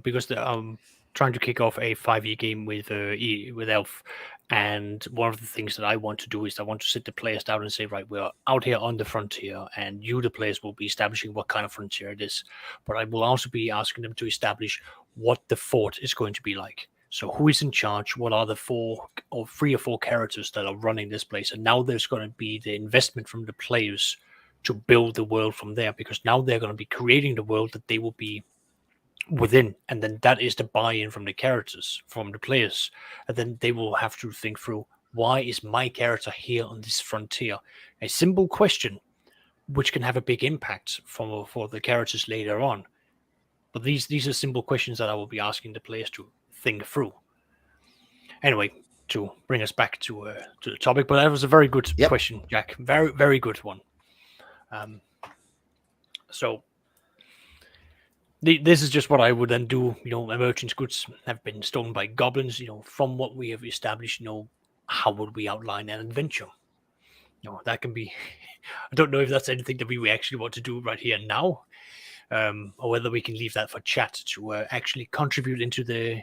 Speaker 3: because I'm trying to kick off a 5e game with Elf, and one of the things that I want to do is I want to sit the players down and say, right, we're out here on the frontier, and you, the players, will be establishing what kind of frontier it is. But I will also be asking them to establish what the fort is going to be like. So who is in charge? What are the 3 or 4 characters that are running this place? And now there's going to be the investment from the players to build the world from there, because now they're going to be creating the world that they will be within, and then that is the buy-in from the characters, from the players, and then they will have to think through, why is my character here on this frontier? A simple question which can have a big impact for the characters later on. But these are simple questions that I will be asking the players to think through. Anyway, to bring us back to the topic, but that was a very good question, Jack. Very, very good one. So this is just what I would then do. A merchant's goods have been stolen by goblins. From what we have established, how would we outline an adventure? That can be. I don't know if that's anything that we actually want to do right here and now, or whether we can leave that for chat to actually contribute into the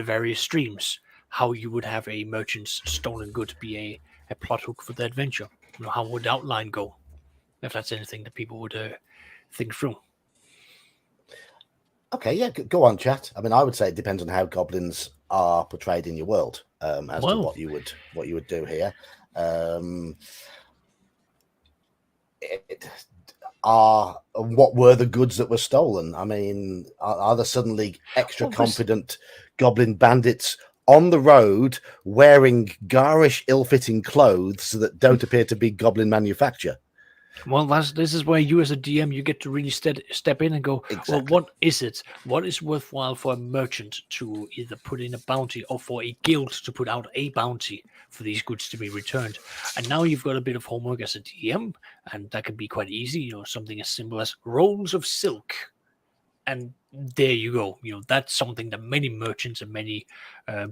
Speaker 3: various streams. How you would have a merchant's stolen goods be a plot hook for the adventure. How would the outline go? If that's anything that people would think through.
Speaker 1: Okay, yeah, go on, chat. I mean, I would say it depends on how goblins are portrayed in your world, as to what you would do here. What were the goods that were stolen? I mean, are there suddenly extra confident goblin bandits on the road wearing garish, ill-fitting clothes that don't appear to be goblin manufacture?
Speaker 3: Well, this is where you as a DM, you get to really step in and go,
Speaker 1: exactly.
Speaker 3: Well, what is it? What is worthwhile for a merchant to either put in a bounty or for a guild to put out a bounty for these goods to be returned? And now you've got a bit of homework as a DM, and that can be quite easy. Something as simple as rolls of silk. And there you go. That's something that many merchants and many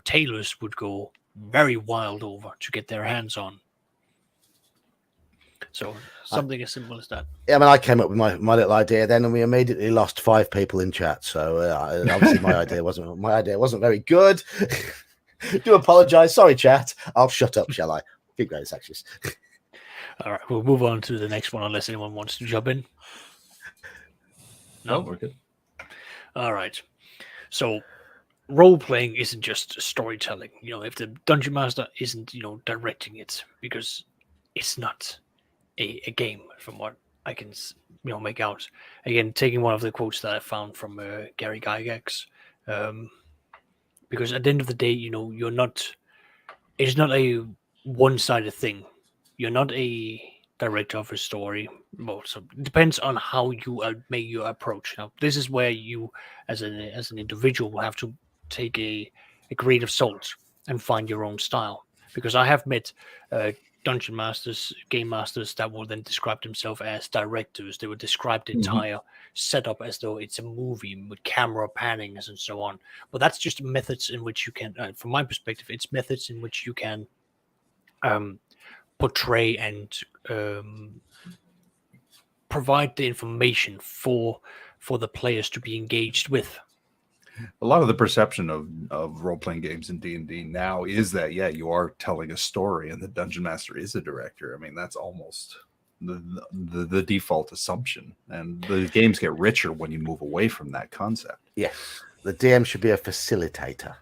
Speaker 3: tailors would go very wild over to get their hands on. So something as simple as that.
Speaker 1: Yeah, I mean, I came up with my little idea then, and we immediately lost 5 people in chat. So obviously, my idea wasn't very good. Do apologise. Sorry, chat. I'll shut up, shall I? Keep going, Saxious.
Speaker 3: All right, we'll move on to the next one unless anyone wants to jump in.
Speaker 2: No, we're good.
Speaker 3: All right. So role playing isn't just storytelling. If the dungeon master isn't, directing it, because it's not a game, from what I can, make out. Again, taking one of the quotes that I found from Gary Gygax, because at the end of the day, you're not. It's not a one-sided thing. You're not a director of a story. Well, so it depends on how you make your approach. Now, this is where you, as an individual, will have to take a grain of salt and find your own style. Because I have met dungeon masters, game masters that will then describe themselves as directors. They would describe the entire setup as though it's a movie with camera pannings and so on. But that's just methods in which you can, from my perspective, it's methods in which you can portray and provide the information for the players to be engaged with.
Speaker 2: A lot of the perception of role-playing games in D&D now is that, you are telling a story and the dungeon master is a director. I mean, that's almost the default assumption. And the games get richer when you move away from that concept.
Speaker 1: Yes. The DM should be a facilitator.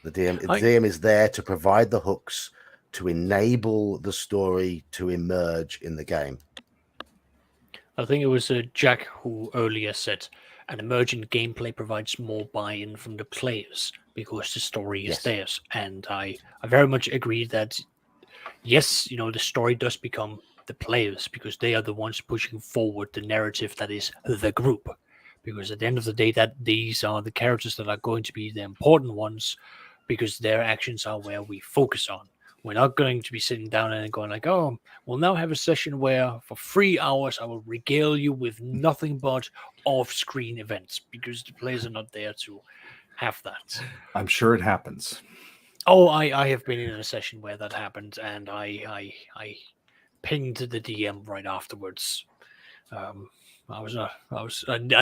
Speaker 1: The DM is there to provide the hooks to enable the story to emerge in the game.
Speaker 3: I think it was Jack who earlier said an emergent gameplay provides more buy-in from the players because the story is theirs. And I very much agree that, yes, the story does become the players because they are the ones pushing forward the narrative that is the group. Because at the end of the day, that these are the characters that are going to be the important ones because their actions are where we focus on. We're not going to be sitting down and going like, oh, we'll now have a session where for 3 hours I will regale you with nothing but off-screen events because the players are not there to have that.
Speaker 2: I'm sure it happens.
Speaker 3: Oh, I have been in a session where that happened, and I pinged the DM right afterwards. I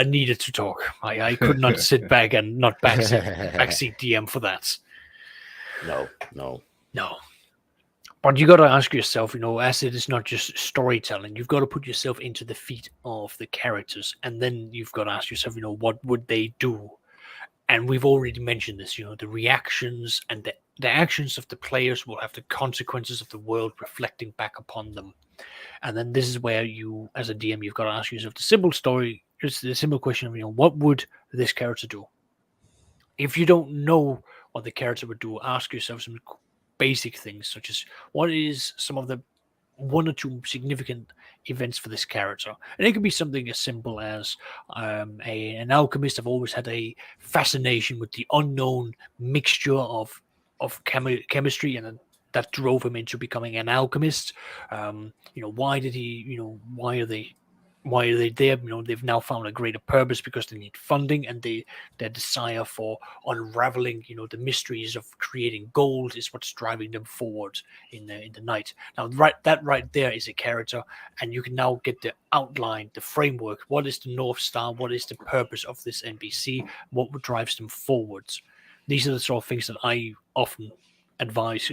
Speaker 3: needed to talk. I could not sit back and not backseat DM for that.
Speaker 1: No.
Speaker 3: But you got to ask yourself, as it is not just storytelling, you've got to put yourself into the feet of the characters, and then you've got to ask yourself, what would they do? And we've already mentioned this, the reactions and the actions of the players will have the consequences of the world reflecting back upon them. And then this is where you, as a DM, you've got to ask yourself the simple question of, what would this character do? If you don't know what the character would do, ask yourself some basic things, such as what is some of the 1 or 2 significant events for this character. And it could be something as simple as an alchemist have always had a fascination with the unknown mixture of chemistry and that drove him into becoming an alchemist. Why did he? Why are they there? They've now found a greater purpose because they need funding, and their desire for unraveling, the mysteries of creating gold is what's driving them forward in the night. Now, that right there is a character, and you can now get the outline, the framework. What is the North Star? What is the purpose of this NPC? What drives them forwards? These are the sort of things that I often advise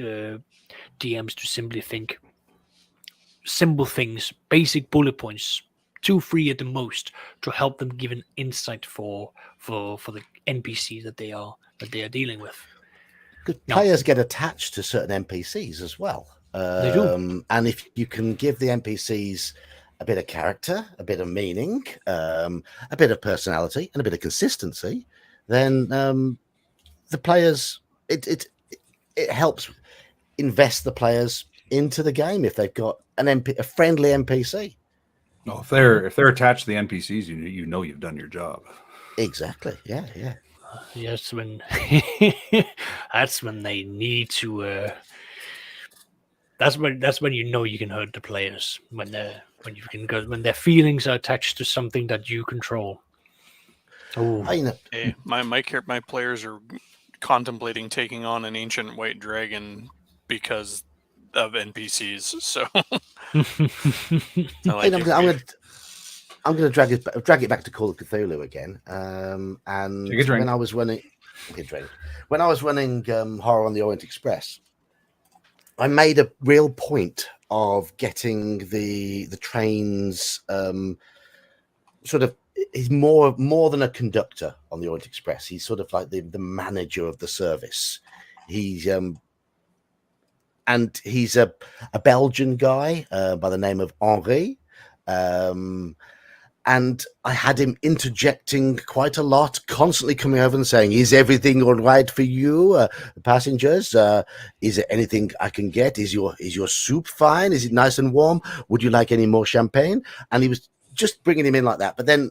Speaker 3: DMs to simply think. Simple things, basic bullet points, 2-3 at the most, to help them give an insight for the NPC that they are dealing with.
Speaker 1: Because players get attached to certain NPCs as well.
Speaker 3: They do.
Speaker 1: And if you can give the NPCs a bit of character, a bit of meaning, a bit of personality, and a bit of consistency, then the players, it helps invest the players into the game if they've got a friendly NPC.
Speaker 2: No, if they're attached to the NPCs, you know you've done your job.
Speaker 1: Exactly. Yeah.
Speaker 3: Yes, when that's when they need to. That's when you know you can hurt the players when their feelings are attached to something that you control. Oh,
Speaker 4: my players are contemplating taking on an ancient white dragon because of NPCs. So
Speaker 1: I'm going to drag it back to Call of Cthulhu again. And when I was running Horror on the Orient Express, I made a real point of getting the trains sort of. He's more than a conductor on the Orient Express. He's sort of like the manager of the service. He's and he's a Belgian guy by the name of Henri. And I had him interjecting quite a lot, constantly coming over and saying, "Is everything all right for you, passengers? Is there anything I can get? Is your soup fine? Is it nice and warm? Would you like any more champagne?" And he was just bringing him in like that. But then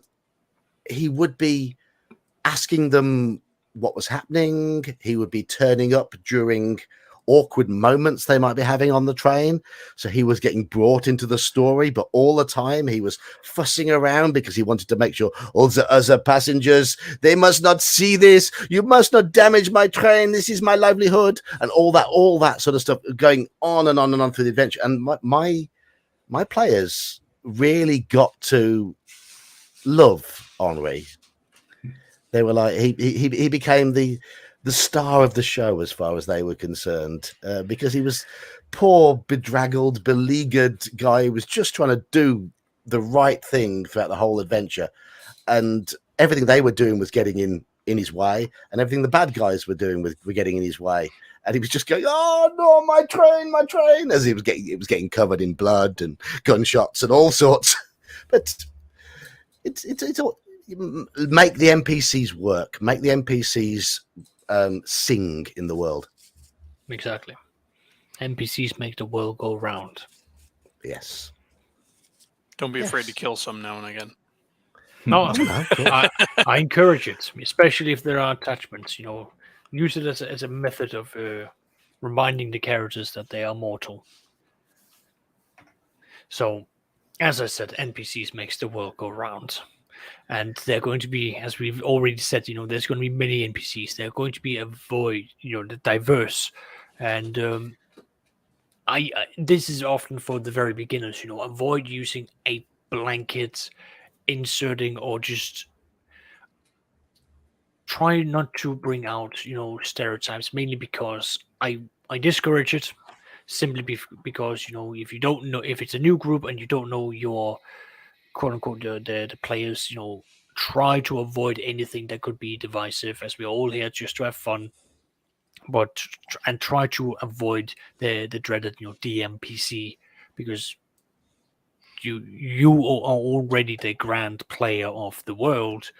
Speaker 1: he would be asking them what was happening. He would be turning up during awkward moments they might be having on the train. So he was getting brought into the story, but all the time he was fussing around because he wanted to make sure all the other passengers, they must not see this. You must not damage my train. This is my livelihood. And all that sort of stuff going on and on and on through the adventure. And my players really got to love Henri. They were like, he became the star of the show as far as they were concerned, because he was poor, bedraggled, beleaguered guy who was just trying to do the right thing throughout the whole adventure. And everything they were doing was getting in his way, and everything the bad guys were doing were getting in his way. And he was just going, "Oh no, my train," as it was getting covered in blood and gunshots and all sorts. But it's all, make the NPCs work, make the NPCs sing in the world.
Speaker 3: Exactly. NPCs make the world go round.
Speaker 1: Yes.
Speaker 4: Don't be afraid to kill some now and again.
Speaker 3: No, I encourage it, especially if there are attachments. Use it as a method of reminding the characters that they are mortal. So, as I said, NPCs makes the world go round. And they're going to be, as we've already said, there's going to be many NPCs. They're going to be diverse. And this is often for the very beginners, avoid using a blanket inserting, or just try not to bring out, stereotypes, mainly because I discourage it, simply because, if you don't know, if it's a new group and you don't know your quote unquote the players, try to avoid anything that could be divisive, as we're all here just to have fun, and try to avoid the dreaded DMPC, because you are already the grand player of the world.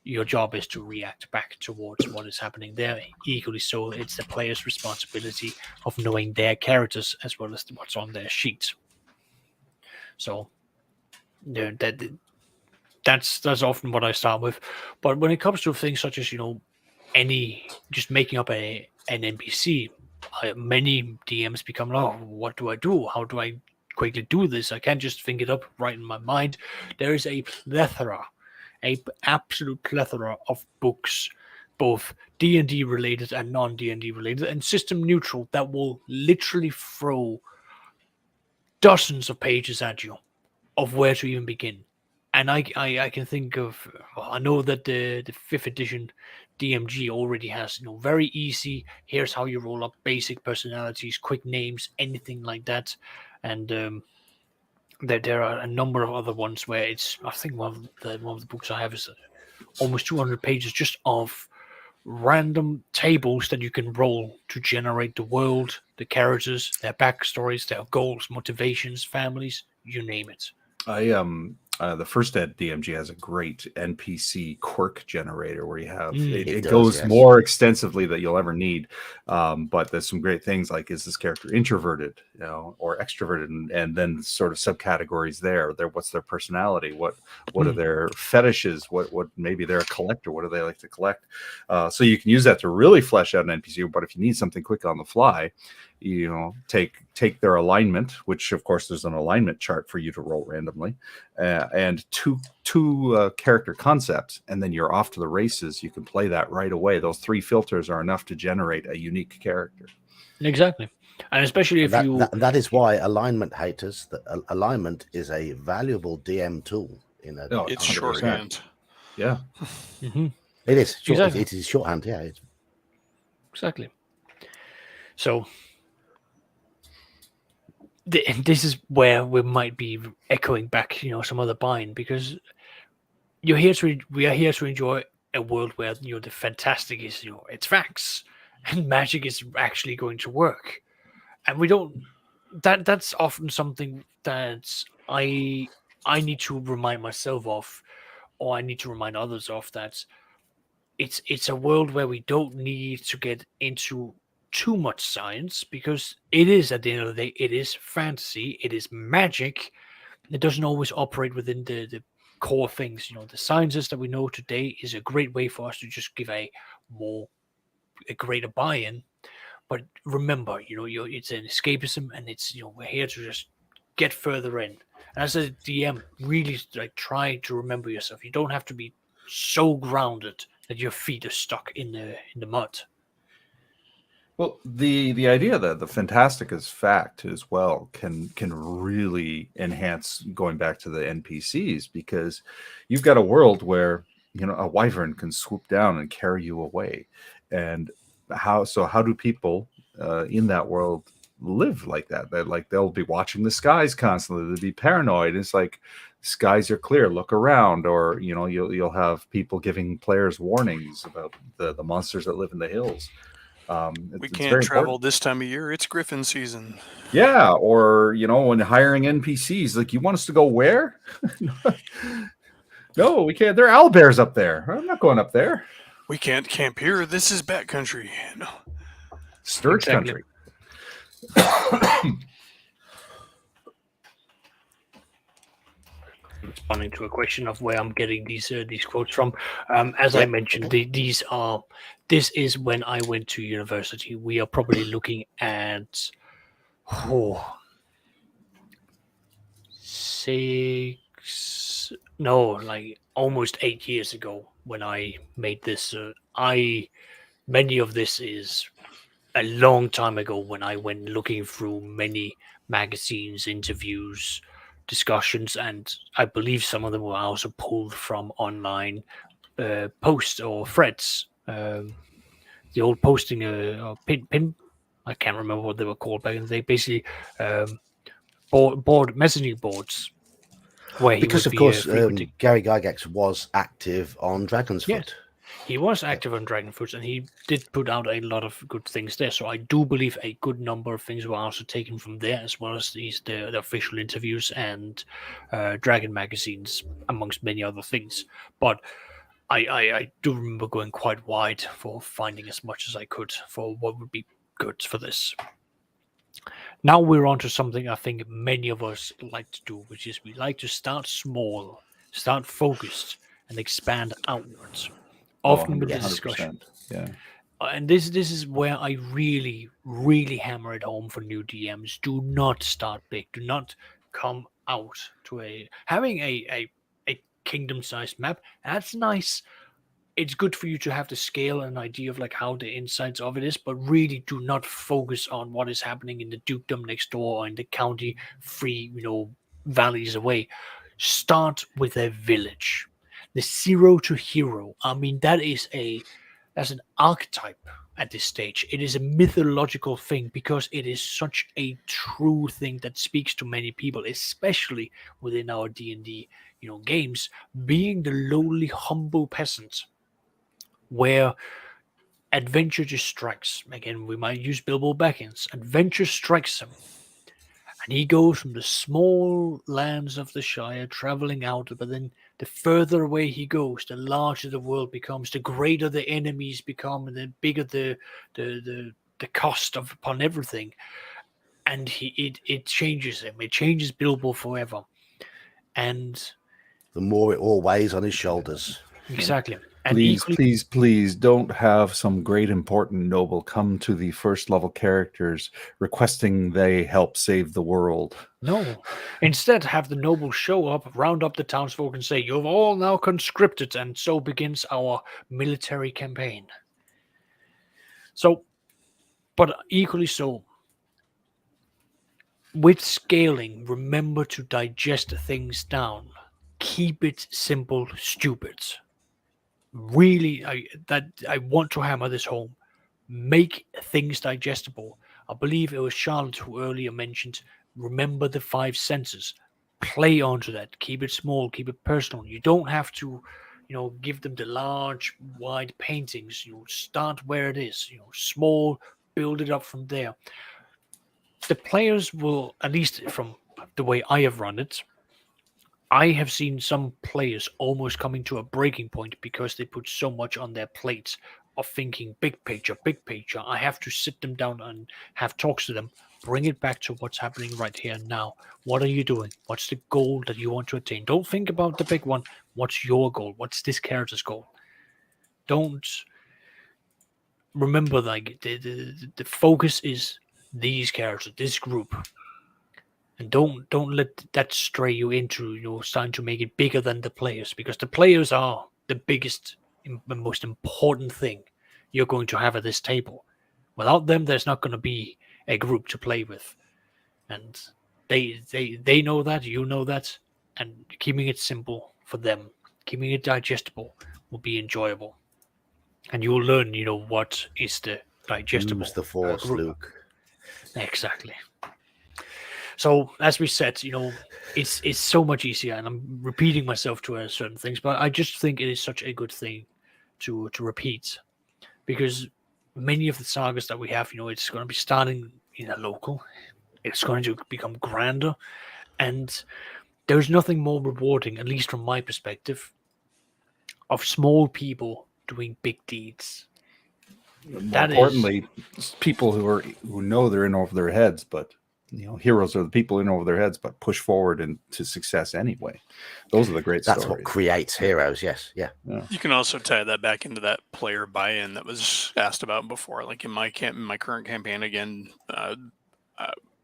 Speaker 3: Your job is to react back towards what is happening there. Equally so, it's the player's responsibility of knowing their characters as well as what's on their sheets. So that's often what I start with. But when it comes to things such as just making up an NPC, many DMs become, oh, what do I do? How do I quickly do this? I can't just think it up right in my mind. There is a absolute plethora of books, both D&D related and non-D&D related, and system neutral, that will literally throw dozens of pages at you of where to even begin. And I can think of, I know that the 5th edition DMG already has, very easy, here's how you roll up basic personalities, quick names, anything like that. And there are a number of other ones where it's, I think one of the books I have is almost 200 pages just of random tables that you can roll to generate the world, the characters, their backstories, their goals, motivations, families, you name it.
Speaker 2: The first ed DMG has a great NPC quirk generator where you have it
Speaker 1: does,
Speaker 2: goes
Speaker 1: yes.
Speaker 2: more extensively that you'll ever need. But there's some great things like, is this character introverted, or extroverted, and then sort of subcategories there. What's their personality? What are their fetishes? What maybe they're a collector. What do they like to collect? So you can use that to really flesh out an NPC. But if you need something quick on the fly, take their alignment, which of course there's an alignment chart for you to roll randomly, and two character concepts, and then you're off to the races. You can play that right away. Those 3 filters are enough to generate a unique character.
Speaker 3: Exactly. And especially if
Speaker 1: that is why alignment haters, alignment is a valuable DM tool in a
Speaker 4: it's
Speaker 2: 100%.
Speaker 4: shorthand.
Speaker 2: Yeah.
Speaker 3: Mm-hmm.
Speaker 1: It is
Speaker 3: Exactly.
Speaker 1: it is shorthand, yeah.
Speaker 3: Exactly. So this is where we might be echoing back, some other bind, because we are here to enjoy a world where the fantastic is it's facts, and magic is actually going to work, and we don't. That's often something that I need to remind myself of, or I need to remind others of, that it's a world where we don't need to get into too much science, because it is, at the end of the day, it is fantasy, it is magic. It doesn't always operate within the core things. The sciences that we know today is a great way for us to just give a greater buy-in. But remember, it's an escapism, and it's we're here to just get further in. And as a DM, really try to remember yourself. You don't have to be so grounded that your feet are stuck in the mud.
Speaker 2: Well, the idea that the fantastic is fact as well can really enhance going back to the NPCs, because you've got a world where a wyvern can swoop down and carry you away, and how do people in that world live like that? They'll be watching the skies constantly. They'll be paranoid. It's like, skies are clear, look around, or you'll have people giving players warnings about the monsters that live in the hills.
Speaker 4: We can't travel this time of year. It's griffin season.
Speaker 2: Yeah, or when hiring NPCs, like, you want us to go where? No, we can't. There are owlbears up there. I'm not going up there.
Speaker 4: We can't camp here. This is bat country. No.
Speaker 2: Sturge country.
Speaker 3: Responding to a question of where I'm getting these quotes from. As I mentioned, this is when I went to university. We are probably looking at almost 8 years ago when I made this. Many of this is a long time ago, when I went looking through many magazines, interviews, discussions, and I believe some of them were also pulled from online posts or threads. The old posting or pin, I can't remember what they were called back in the day. Basically, board messaging boards.
Speaker 1: Because of course, Gary Gygax was active on Dragon's Foot.
Speaker 3: He was active on Dragonfoot, and he did put out a lot of good things there. So I do believe a good number of things were also taken from there, as well as the official interviews and Dragon magazines, amongst many other things. But I do remember going quite wide for finding as much as I could for what would be good for this. Now we're on to something I think many of us like to do, which is we like to start small, start focused, and expand outwards. Often with the discussion.
Speaker 2: Yeah.
Speaker 3: and this is where I really, really hammer it home for new DMs. Do not start big. Do not come out to having a kingdom-sized map. That's nice. It's good for you to have the scale and idea of like how the insides of it is, but really do not focus on what is happening in the dukedom next door or in the county 3, valleys away. Start with a village. The 0 to hero. I mean, that's an archetype at this stage. It is a mythological thing because it is such a true thing that speaks to many people, especially within our D&D, games. Being the lowly, humble peasant, where adventure just strikes. Again, we might use Bilbo Baggins. Adventure strikes him, and he goes from the small lands of the Shire, traveling out. But then, the further away he goes, the larger the world becomes, the greater the enemies become, and the bigger the cost of upon everything. And it changes him. It changes Bilbo forever. And
Speaker 1: the more it all weighs on his shoulders.
Speaker 3: Exactly. And
Speaker 2: Please don't have some great important noble come to the first level characters requesting they help save the world.
Speaker 3: No. Instead, have the noble show up, round up the townsfolk, and say, "You've all now conscripted," and so begins our military campaign. So, but equally so, with scaling, remember to digest things down. Keep it simple, stupid. Really, I want to hammer this home. Make things digestible. I believe it was Charlotte who earlier mentioned, remember the 5 senses. Play onto that. Keep it small, keep it personal. You don't have to, give them the large, wide paintings. Start where it is, small, build it up from there. The players will, at least from the way I have run it, I have seen some players almost coming to a breaking point because they put so much on their plates of thinking big picture, big picture. I have to sit them down and have talks to them, bring it back to what's happening right here and now. What are you doing? What's the goal that you want to attain? Don't think about the big one. What's your goal? What's this character's goal? Don't remember, like, the focus is these characters, this group. And don't let that stray you into starting to make it bigger than the players, because the players are the biggest and most important thing you're going to have at this table. Without them, there's not going to be a group to play with, and they know that, you know that, and keeping it simple for them, keeping it digestible, will be enjoyable, and you'll learn what is the digestible
Speaker 1: Use the Force,
Speaker 3: group.
Speaker 1: Luke.
Speaker 3: Exactly. So, as we said, it's so much easier, and I'm repeating myself to certain things, but I just think it is such a good thing to repeat, because many of the sagas that we have, it's going to be starting in a local, it's going to become grander, and there's nothing more rewarding, at least from my perspective, of small people doing big deeds.
Speaker 2: More importantly, people who know they're in over their heads, but heroes are the people in over their heads, but push forward into success anyway. Those are the great stories.
Speaker 1: That's what creates heroes. Yes, yeah.
Speaker 4: You can also tie that back into that player buy-in that was asked about before. Like in my current campaign, again,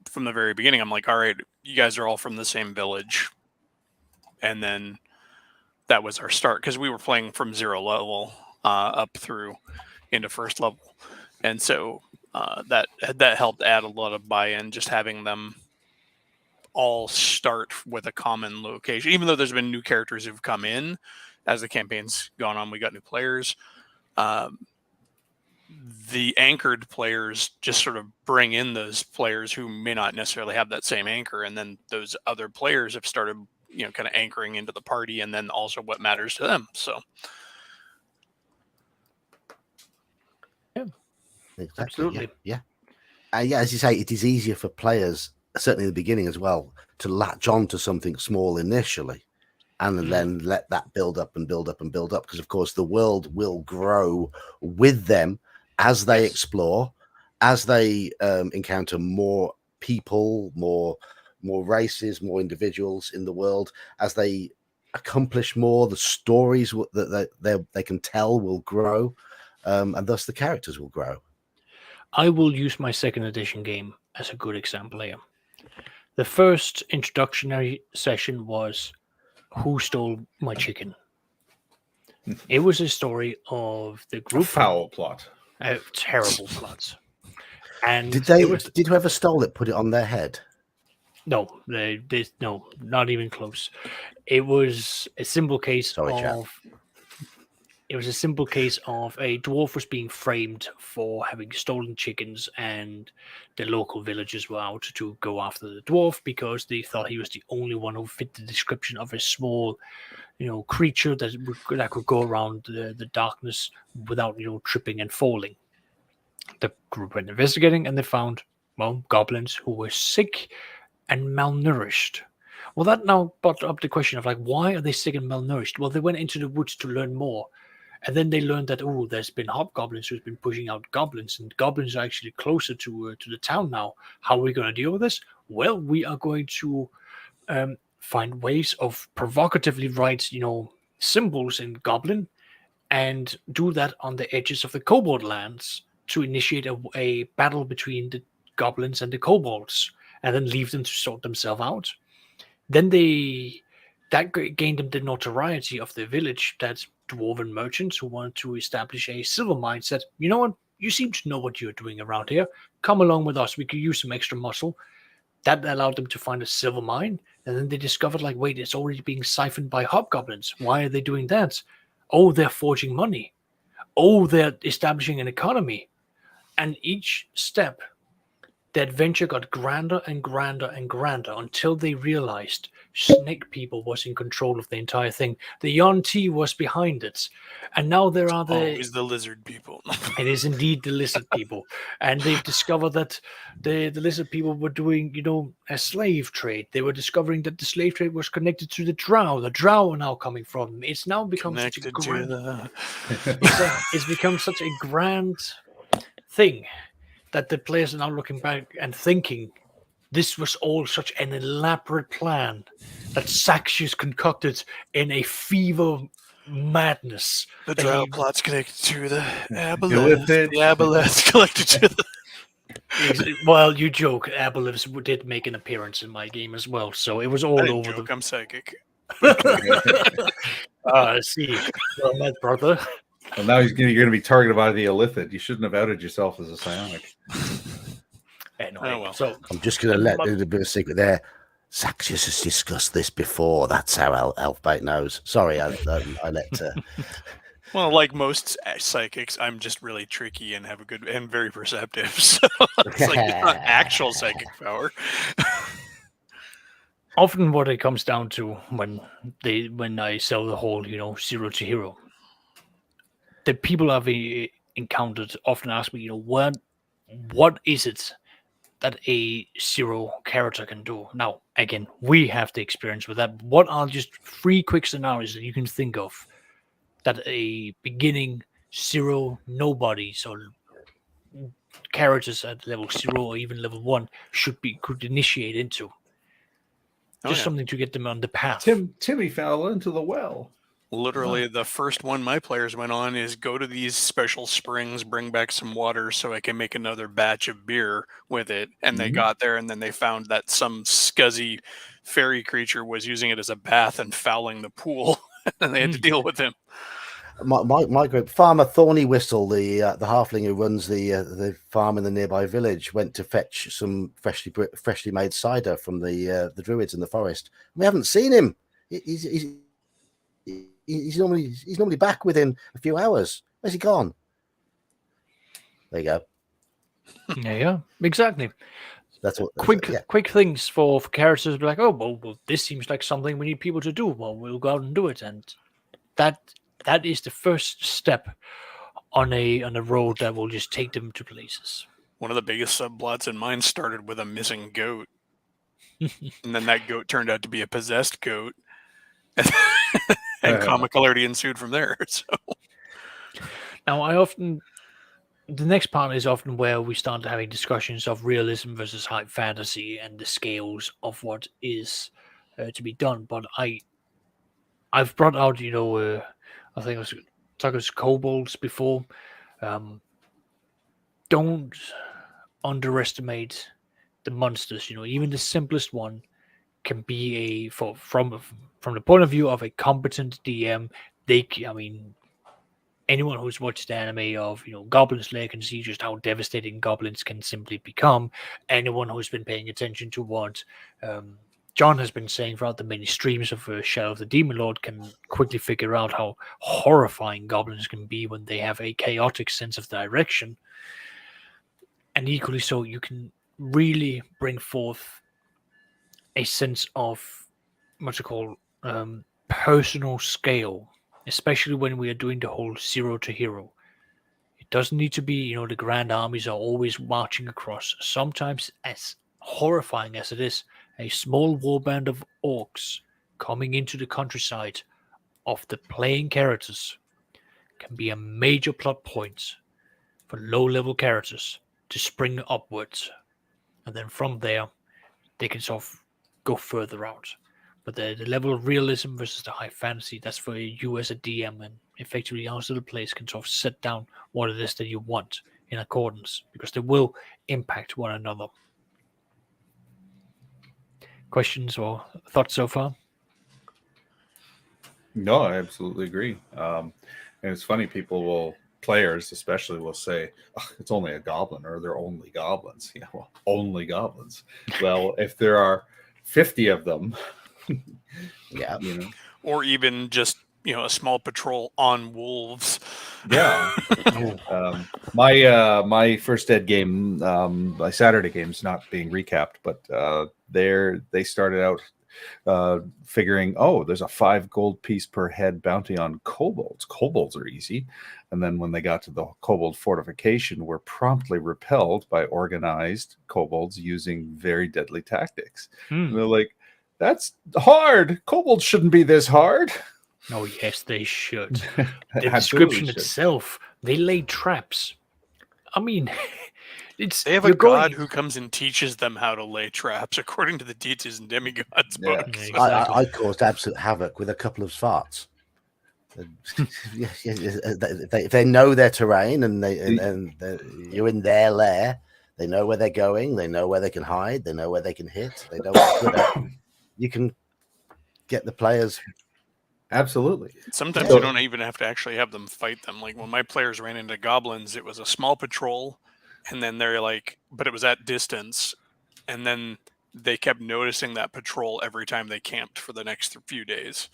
Speaker 4: from the very beginning, I'm like, all right, you guys are all from the same village, and then that was our start, because we were playing from 0 level up through into first level, and so that helped add a lot of buy-in, just having them all start with a common location. Even though there's been new characters who've come in as the campaign's gone on, we got new players. The anchored players just sort of bring in those players who may not necessarily have that same anchor, and then those other players have started, kind of anchoring into the party, and then also what matters to them. So.
Speaker 1: Exactly.
Speaker 3: Absolutely.
Speaker 1: Yeah. As you say, it is easier for players, certainly in the beginning as well, to latch on to something small initially, and then let that build up and build up and build up. Because, of course, the world will grow with them as they explore, as they encounter more people, more races, more individuals in the world, as they accomplish more. The stories that they can tell will grow. and thus the characters will grow.
Speaker 3: I will use my second edition game as a good example here. The first introductory session was Who Stole My Chicken? It was a story of the
Speaker 2: A
Speaker 3: group.
Speaker 2: foul plot.
Speaker 3: A terrible plot. And
Speaker 1: Did whoever stole it put it on their head?
Speaker 3: No, no, not even close. It was a simple case It was a simple case of a dwarf was being framed for having stolen chickens, and the local villagers were out to go after the dwarf because they thought he was the only one who fit the description of a small, creature that could go around the darkness without, tripping and falling. The group went investigating, and they found, goblins who were sick and malnourished. Well, that now brought up the question of why are they sick and malnourished? Well, they went into the woods to learn more. And then they learned that, there's been hobgoblins who's been pushing out goblins, and goblins are actually closer to the town now. How are we going to deal with this? Well, we are going to find ways of provocatively write, symbols in goblin, and do that on the edges of the kobold lands to initiate a battle between the goblins and the kobolds, and then leave them to sort themselves out. Then that gained them the notoriety of the village that dwarven merchants who wanted to establish a silver mine said, you know what, you seem to know what you're doing around here. Come along with us. We could use some extra muscle. That allowed them to find a silver mine. And then they discovered, wait, it's already being siphoned by hobgoblins. Why are they doing that? Oh, they're forging money. Oh, they're establishing an economy. And each step, the adventure got grander and grander and grander until they realized Snake People was in control of the entire thing. The Yuan-Ti was behind it. And now there are
Speaker 4: always the lizard people.
Speaker 3: It is indeed the lizard people. And they've discovered that the lizard people were doing, a slave trade. They were discovering that the slave trade was connected to the drow. The drow are now coming from them. It's now become such a grand... it's become such a grand thing that the players are now looking back and thinking this was all such an elaborate plan that Saxius concocted in a fever madness.
Speaker 4: The drow plot's connected to the aboleths. The aboleths connected to the...
Speaker 3: Well, you joke. Aboleths did make an appearance in my game as well, so it was all over
Speaker 4: joke, I'm psychic.
Speaker 3: See. Well met, brother.
Speaker 2: Well, now you're going to be targeted by the illithid. You shouldn't have outed yourself as a psionic.
Speaker 3: Anyway,
Speaker 4: well.
Speaker 3: So
Speaker 1: I'm just going to let a bit of a secret there. Saxius has discussed this before. That's how Elfbait knows. Sorry, I let.
Speaker 4: Well, like most psychics, I'm just really tricky and have and very perceptive. So it's it's not actual psychic power.
Speaker 3: Often, what it comes down to when I sell the whole, 0 to hero, the people I've encountered often ask me, what is it that a 0 character can do? Now, again, we have the experience with that. What are just 3 quick scenarios that you can think of that a beginning 0 nobodies or characters at level 0 or even level 1 could initiate into? Just something to get them on the path.
Speaker 2: Timmy fell into the well.
Speaker 4: Literally, the first one my players went on is go to these special springs, bring back some water so I can make another batch of beer with it. And they got there, and then they found that some scuzzy fairy creature was using it as a bath and fouling the pool, and they had to deal with him.
Speaker 1: My group, Farmer Thorny Whistle, the halfling who runs the farm in the nearby village, went to fetch some freshly made cider from the druids in the forest. We haven't seen him. He's normally back within a few hours. Where's he gone? There you go.
Speaker 3: Yeah, exactly.
Speaker 1: That's what.
Speaker 3: Quick things for characters to be like, oh well, this seems like something we need people to do. Well, we'll go out and do it, and that is the first step on a road that will just take them to places.
Speaker 4: One of the biggest subplots in mine started with a missing goat, and then that goat turned out to be a possessed goat. And comic already ensued from there. So
Speaker 3: now the next part is often where we start having discussions of realism versus high fantasy and the scales of what is to be done. But I've brought out, I think I was talking about kobolds before. Don't underestimate the monsters. Even the simplest one can be from the point of view of a competent DM. Anyone who's watched anime of Goblin Slayer can see just how devastating goblins can simply become. Anyone who's been paying attention to what John has been saying throughout the many streams of Shadow of the Demon Lord can quickly figure out how horrifying goblins can be when they have a chaotic sense of direction. And equally so, you can really bring forth a sense of what you call personal scale, especially when we are doing the whole zero to hero. It doesn't need to be, the grand armies are always marching across. Sometimes, as horrifying as it is, a small warband of orcs coming into the countryside of the playing characters can be a major plot point for low-level characters to spring upwards. And then from there, they can sort of go further out. But the level of realism versus the high fantasy, that's for you as a DM, and effectively our little players can sort of set down what it is that you want in accordance, because they will impact one another. Questions or thoughts so far?
Speaker 2: No, I absolutely agree. And it's funny, players especially will say, oh, it's only a goblin, or they're only goblins. Yeah, well, only goblins. Well, if there are 50 of them,
Speaker 1: yeah,
Speaker 2: or
Speaker 4: even just a small patrol on wolves.
Speaker 2: Yeah. My first ed game, my Saturday game's not being recapped, but they started out figuring, there's a 5 gold piece per head bounty on kobolds. Kobolds are easy. And then when they got to the kobold fortification, were promptly repelled by organized kobolds using very deadly tactics. And they're like, that's hard. Kobolds shouldn't be this hard.
Speaker 3: Oh, yes, they should. The description itself, they lay traps. I mean,
Speaker 4: they have a god who comes and teaches them how to lay traps, according to the Deities and Demigods book.
Speaker 1: Yeah, exactly. I caused absolute havoc with a couple of farts. They know their terrain, and you're in their lair. They know where they're going. They know where they can hide. They know where they can hit. They know what's good at. You can get the players.
Speaker 2: Absolutely.
Speaker 4: Sometimes you don't even have to actually have them fight them. Like when my players ran into goblins, it was a small patrol, and then they're like, but it was at distance, and then they kept noticing that patrol every time they camped for the next few days.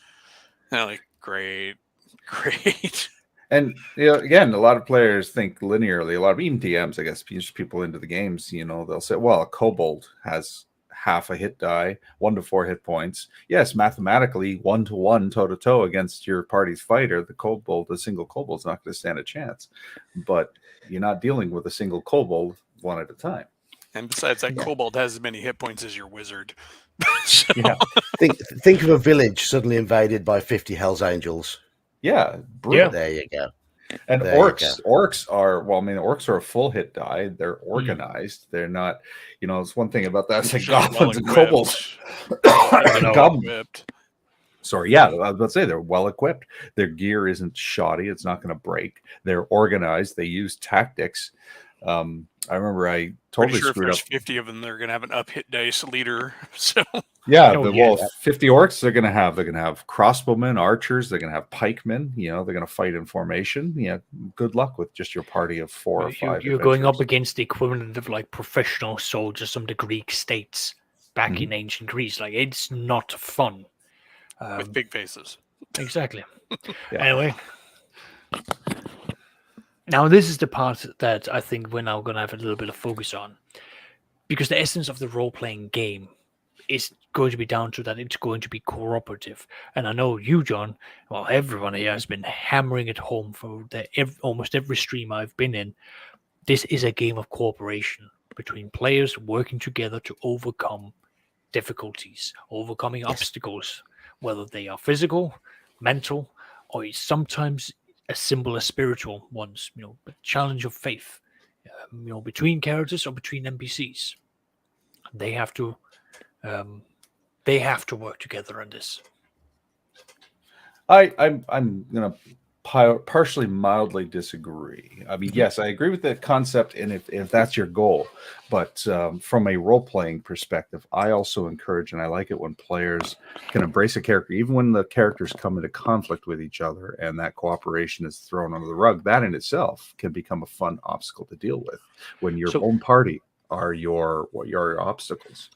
Speaker 4: And they're like, great.
Speaker 2: And again, a lot of players think linearly. A lot of even DMs, I guess, people into the games. They'll say, "Well, a kobold has half a hit die, 1 to 4 hit points. Yes, mathematically, 1-to-1, toe-to-toe against your party's fighter, a single kobold's not going to stand a chance. But you're not dealing with a single kobold one at a time.
Speaker 4: And besides, that kobold has as many hit points as your wizard.
Speaker 1: Think of a village suddenly invaded by 50 Hell's Angels.
Speaker 2: Yeah,
Speaker 1: there you go.
Speaker 2: And orcs are a full hit die. They're organized. They're not, it's one thing about that. It's like goblins and kobolds. Sorry, I was about to say they're well equipped. Their gear isn't shoddy. It's not going to break. They're organized. They use tactics. I remember I totally screwed up.
Speaker 4: 50 of them, they're going to have an up hit dice leader. So
Speaker 2: 50 orcs they're going to have crossbowmen, archers. They're going to have pikemen. They're going to fight in formation. Good luck with just your party of 4 or 5.
Speaker 3: You're going up against the equivalent of like professional soldiers from the Greek states back in ancient Greece. Like, it's not fun.
Speaker 4: With big faces.
Speaker 3: Exactly. Anyway. Now, this is the part that I think we're now going to have a little bit of focus on. Because the essence of the role-playing game is going to be down to that it's going to be cooperative. And I know you, John, everyone here has been hammering it home for almost every stream I've been in. This is a game of cooperation between players working together to overcome difficulties, overcoming obstacles, whether they are physical, mental, or sometimes as simple as spiritual ones, a challenge of faith, between characters or between NPCs. They have to work together on this.
Speaker 2: I'm gonna partially mildly disagree. I mean, yes, I agree with the concept, and if that's your goal, but from a role-playing perspective, I also encourage, and I like it when players can embrace a character, even when the characters come into conflict with each other, and that cooperation is thrown under the rug. That in itself can become a fun obstacle to deal with when your own party are your obstacles.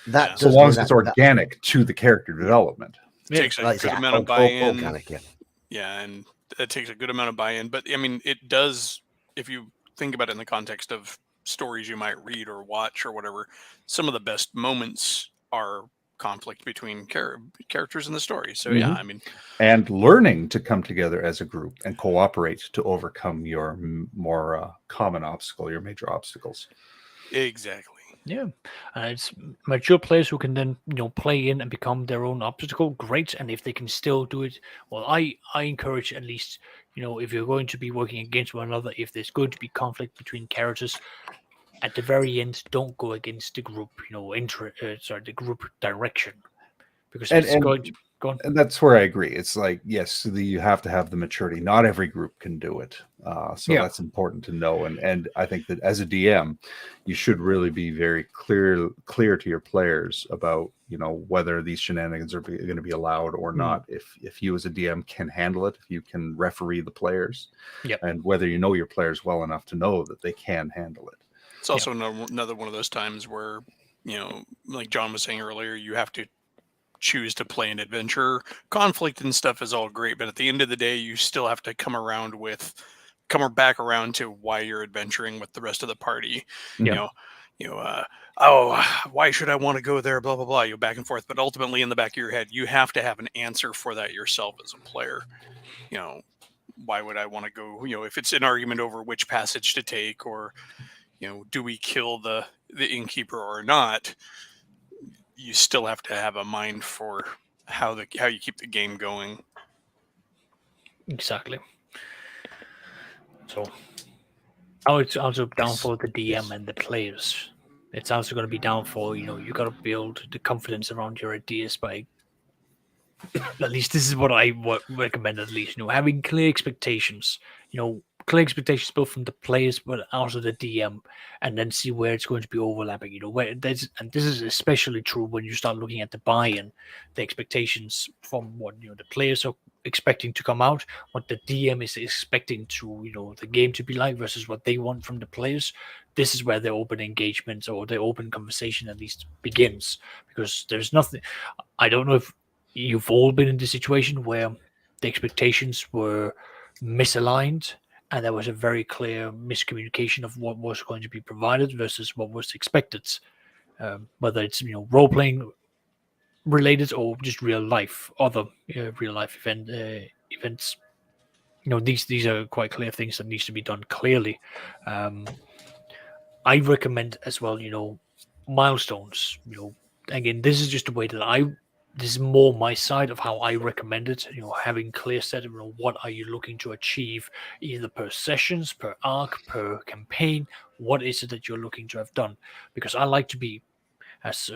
Speaker 1: That
Speaker 2: so long as it's organic to the character development.
Speaker 4: It takes a good amount of buy-in.
Speaker 1: Organic,
Speaker 4: yeah, and it takes a good amount of buy-in. But I mean, it does, if you think about it in the context of stories you might read or watch or whatever, some of the best moments are conflict between characters in the story. So yeah, I mean,
Speaker 2: and learning to come together as a group and cooperate to overcome your more common obstacle, your major obstacles.
Speaker 4: Exactly.
Speaker 3: Yeah, it's mature players who can then play in and become their own obstacle. Great, and if they can still do it, well, I encourage at least if you're going to be working against one another, if there's going to be conflict between characters, at the very end, don't go against the group. The group direction, because it's going to go on.
Speaker 2: And that's where I agree. It's like, yes, you have to have the maturity. Not every group can do it. So that's important to know. And I think that as a DM, you should really be very clear to your players about, whether these shenanigans are going to be allowed or not. If you as a DM can handle it, if you can referee the players, and whether you know your players well enough to know that they can handle it.
Speaker 4: It's also another one of those times where, like John was saying earlier, you have to choose to play an adventure. Conflict and stuff is all great, but at the end of the day, you still have to come back around to why you're adventuring with the rest of the party. Why should I want to go there? Blah blah blah. You back and forth, but ultimately, in the back of your head, you have to have an answer for that yourself as a player. Why would I want to go? If it's an argument over which passage to take, or do we kill the innkeeper or not? You still have to have a mind for how you keep the game going.
Speaker 3: Exactly. So now it's also down for the DM and the players. It's also going to be down for you got to build the confidence around your ideas by. At least this is what I recommend. At least having clear expectations. Clear expectations both from the players but also the DM, and then see where it's going to be overlapping. And this is especially true when you start looking at the buy-in, the expectations from what the players are expecting to come out, what the DM is expecting to the game to be like versus what they want from the players. This is where the open engagement or the open conversation at least begins, because there's nothing. I don't know if you've all been in the situation where the expectations were misaligned and there was a very clear miscommunication of what was going to be provided versus what was expected, whether it's role-playing related or just other real life events. These are quite clear things that needs to be done clearly. I recommend as well milestones. Again, this is just the way that this is more my side of how I recommend it. Having clear set of what are you looking to achieve, either per sessions, per arc, per campaign. What is it that you're looking to have done? Because I like to be, as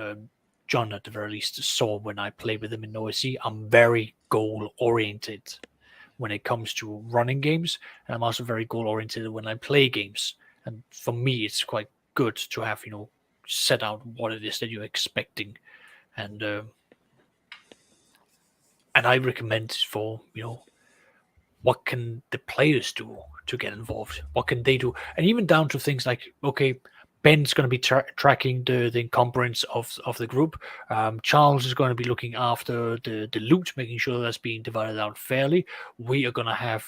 Speaker 3: John at the very least saw when I play with him in OSC, I'm very goal oriented when it comes to running games, and I'm also very goal oriented when I play games. And for me, it's quite good to have set out what it is that you're expecting, and I recommend for what can the players do to get involved? What can they do? And even down to things like, okay, Ben's going to be tracking the encumbrance of the group. Charles is going to be looking after the loot, making sure that's being divided out fairly. We are going to have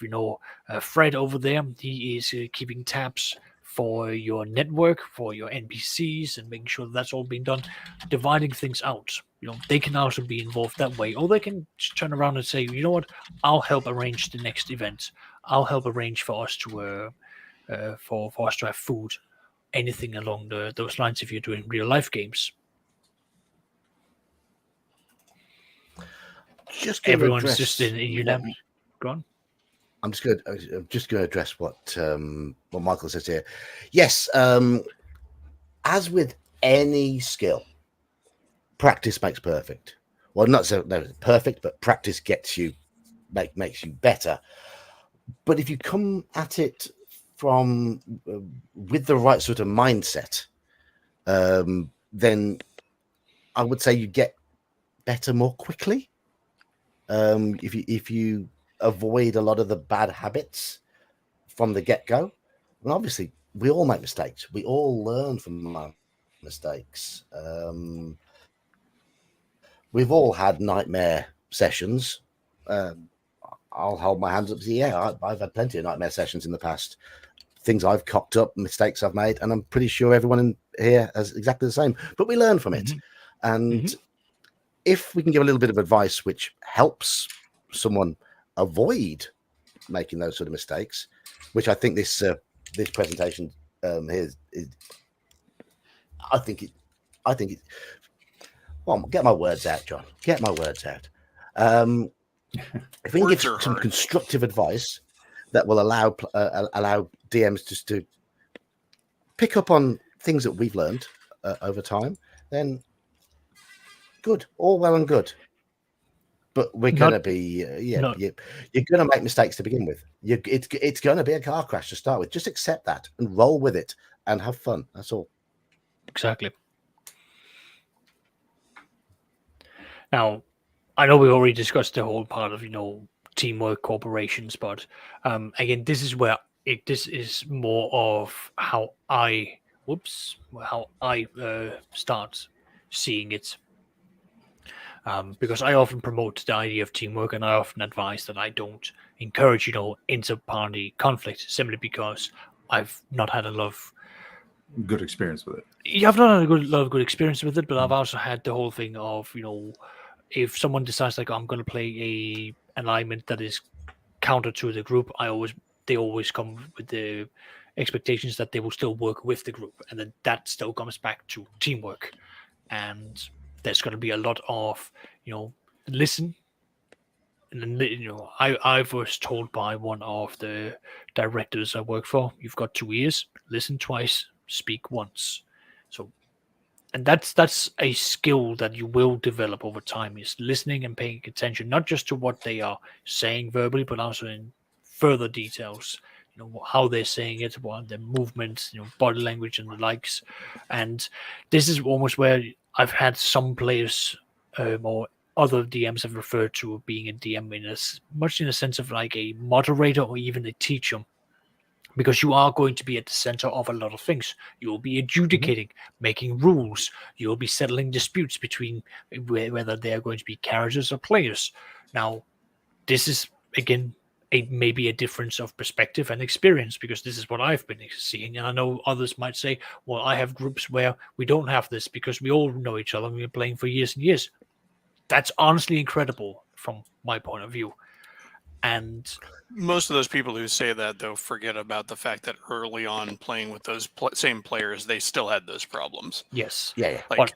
Speaker 3: Fred over there. He is keeping tabs for your network, for your NPCs, and making sure that's all being done. Dividing things out. They can also be involved that way, or they can just turn around and say, you know what, I'll help arrange the next event. I'll help arrange for us to have food. Anything along those lines if you're doing real life games. Everyone's just in unanimous. Go on.
Speaker 1: I'm just going to address what Michael says here. Yes, as with any skill, practice makes perfect. Well, not so perfect, but practice makes you better. But if you come at it from with the right sort of mindset, then I would say you get better more quickly. If you avoid a lot of the bad habits from the get-go. And obviously we all make mistakes, we all learn from our mistakes. We've all had nightmare sessions. I'll hold my hands up and say, yeah, I've had plenty of nightmare sessions in the past, things I've cocked up, mistakes I've made, and I'm pretty sure everyone in here has exactly the same, but we learn from it. And if we can give a little bit of advice which helps someone avoid making those sort of mistakes, which I think this presentation here is, I think it. Well, get my words out, John. Get my words out. If we can give some constructive advice that will allow DMs just to pick up on things that we've learned over time, then good, all well and good. But we're going to be, you're going to make mistakes to begin with. It's going to be a car crash to start with. Just accept that and roll with it and have fun. That's all.
Speaker 3: Exactly. Now, I know we already discussed the whole part of, teamwork, corporations, but again, this is where this is more of how I start seeing it. Because I often promote the idea of teamwork, and I often advise that I don't encourage, inter-party conflict, simply because I've not had a lot of
Speaker 2: good experience with it.
Speaker 3: Yeah, I've not had a lot of good experience with it, but I've also had the whole thing of, if someone decides like I'm going to play an alignment that is counter to the group, they always come with the expectations that they will still work with the group, and then that still comes back to teamwork. And there's going to be a lot of, listen. And then, I was told by one of the directors I work for, you've got 2 ears, listen twice, speak once. So, and that's a skill that you will develop over time, is listening and paying attention, not just to what they are saying verbally, but also in further details, how they're saying it, what their movements, body language and the likes. And this is almost where I've had some players or other DMs have referred to being a DM in as much in a sense of like a moderator or even a teacher, because you are going to be at the center of a lot of things. You'll be adjudicating, making rules. You'll be settling disputes between whether they are going to be characters or players. Now, this is, again, maybe a difference of perspective and experience, because this is what I've been seeing. And I know others might say, well, I have groups where we don't have this because we all know each other and we've been playing for years and years. That's honestly incredible from my point of view. And
Speaker 4: most of those people who say that, though, forget about the fact that early on playing with those same players, they still had those problems.
Speaker 3: Yes.
Speaker 1: Yeah.
Speaker 4: Like,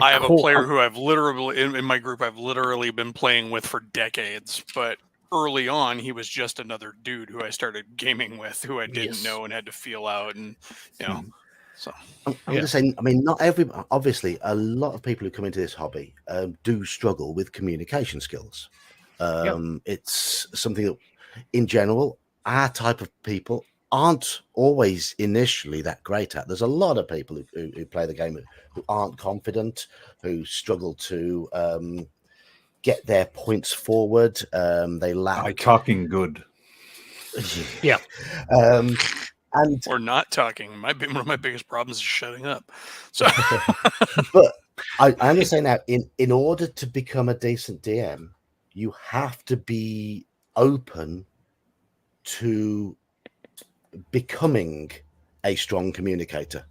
Speaker 4: I have a player who I've literally, in my group, I've literally been playing with for decades, but early on, he was just another dude who I started gaming with, who I didn't know and had to feel out, and so
Speaker 1: I'm just saying. I mean, not every. Obviously, a lot of people who come into this hobby do struggle with communication skills. It's something that, in general, our type of people aren't always initially that great at. There's a lot of people who play the game who aren't confident, who struggle to get their points forward. They lack
Speaker 2: by talking good.
Speaker 3: Yeah.
Speaker 1: And
Speaker 4: or not talking. One of my biggest problems is shutting up. So,
Speaker 1: but I understand now. In order to become a decent DM, you have to be open to becoming a strong communicator,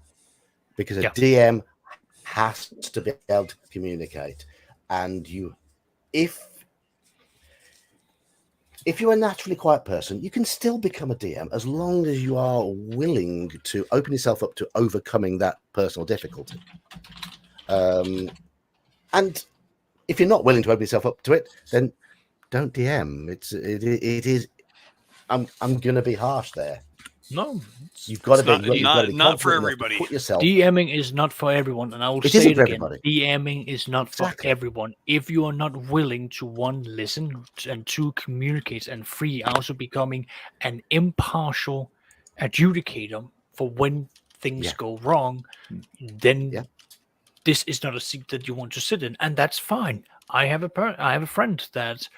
Speaker 1: because a DM has to be able to communicate. And if you're a naturally quiet person, you can still become a DM as long as you are willing to open yourself up to overcoming that personal difficulty. And if you're not willing to open yourself up to it, then don't DM. It is. I'm going to be harsh there.
Speaker 3: No,
Speaker 1: You've got to be.
Speaker 4: not-
Speaker 1: You've got to be
Speaker 4: not for
Speaker 1: confident enough to
Speaker 4: everybody.
Speaker 1: Put yourself.
Speaker 3: DMing is not for everyone, and I will
Speaker 1: It
Speaker 3: say
Speaker 1: isn't
Speaker 3: it
Speaker 1: for
Speaker 3: again.
Speaker 1: everybody.
Speaker 3: DMing is not for
Speaker 1: Exactly.
Speaker 3: everyone. If you are not willing to one, listen, and two, communicate, and three, also becoming an impartial adjudicator for when things
Speaker 1: Yeah.
Speaker 3: go wrong, then
Speaker 1: Yeah.
Speaker 3: this is not a seat that you want to sit in, and that's fine. I have a friend that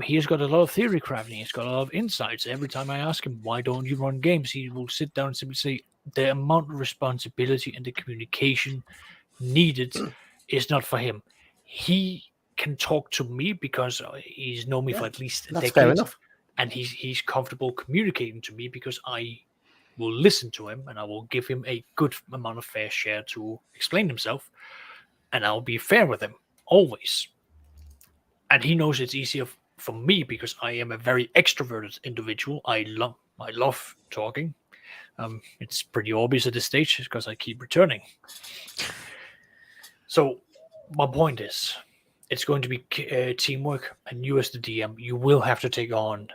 Speaker 3: he has got a lot of theory crafting. He's got a lot of insights. Every time I ask him, why don't you run games? He will sit down and simply say, the amount of responsibility and the communication needed is not for him. He can talk to me because he's known me for at least a
Speaker 1: That's fair
Speaker 3: decade.
Speaker 1: enough.
Speaker 3: And he's comfortable communicating to me because I will listen to him and I will give him a good amount of fair share to explain himself. And I'll be fair with him, always. And he knows it's easier for me because I am a very extroverted individual. I love talking. It's pretty obvious at this stage because I keep returning. So my point is, it's going to be teamwork, and you as the DM, you will have to take on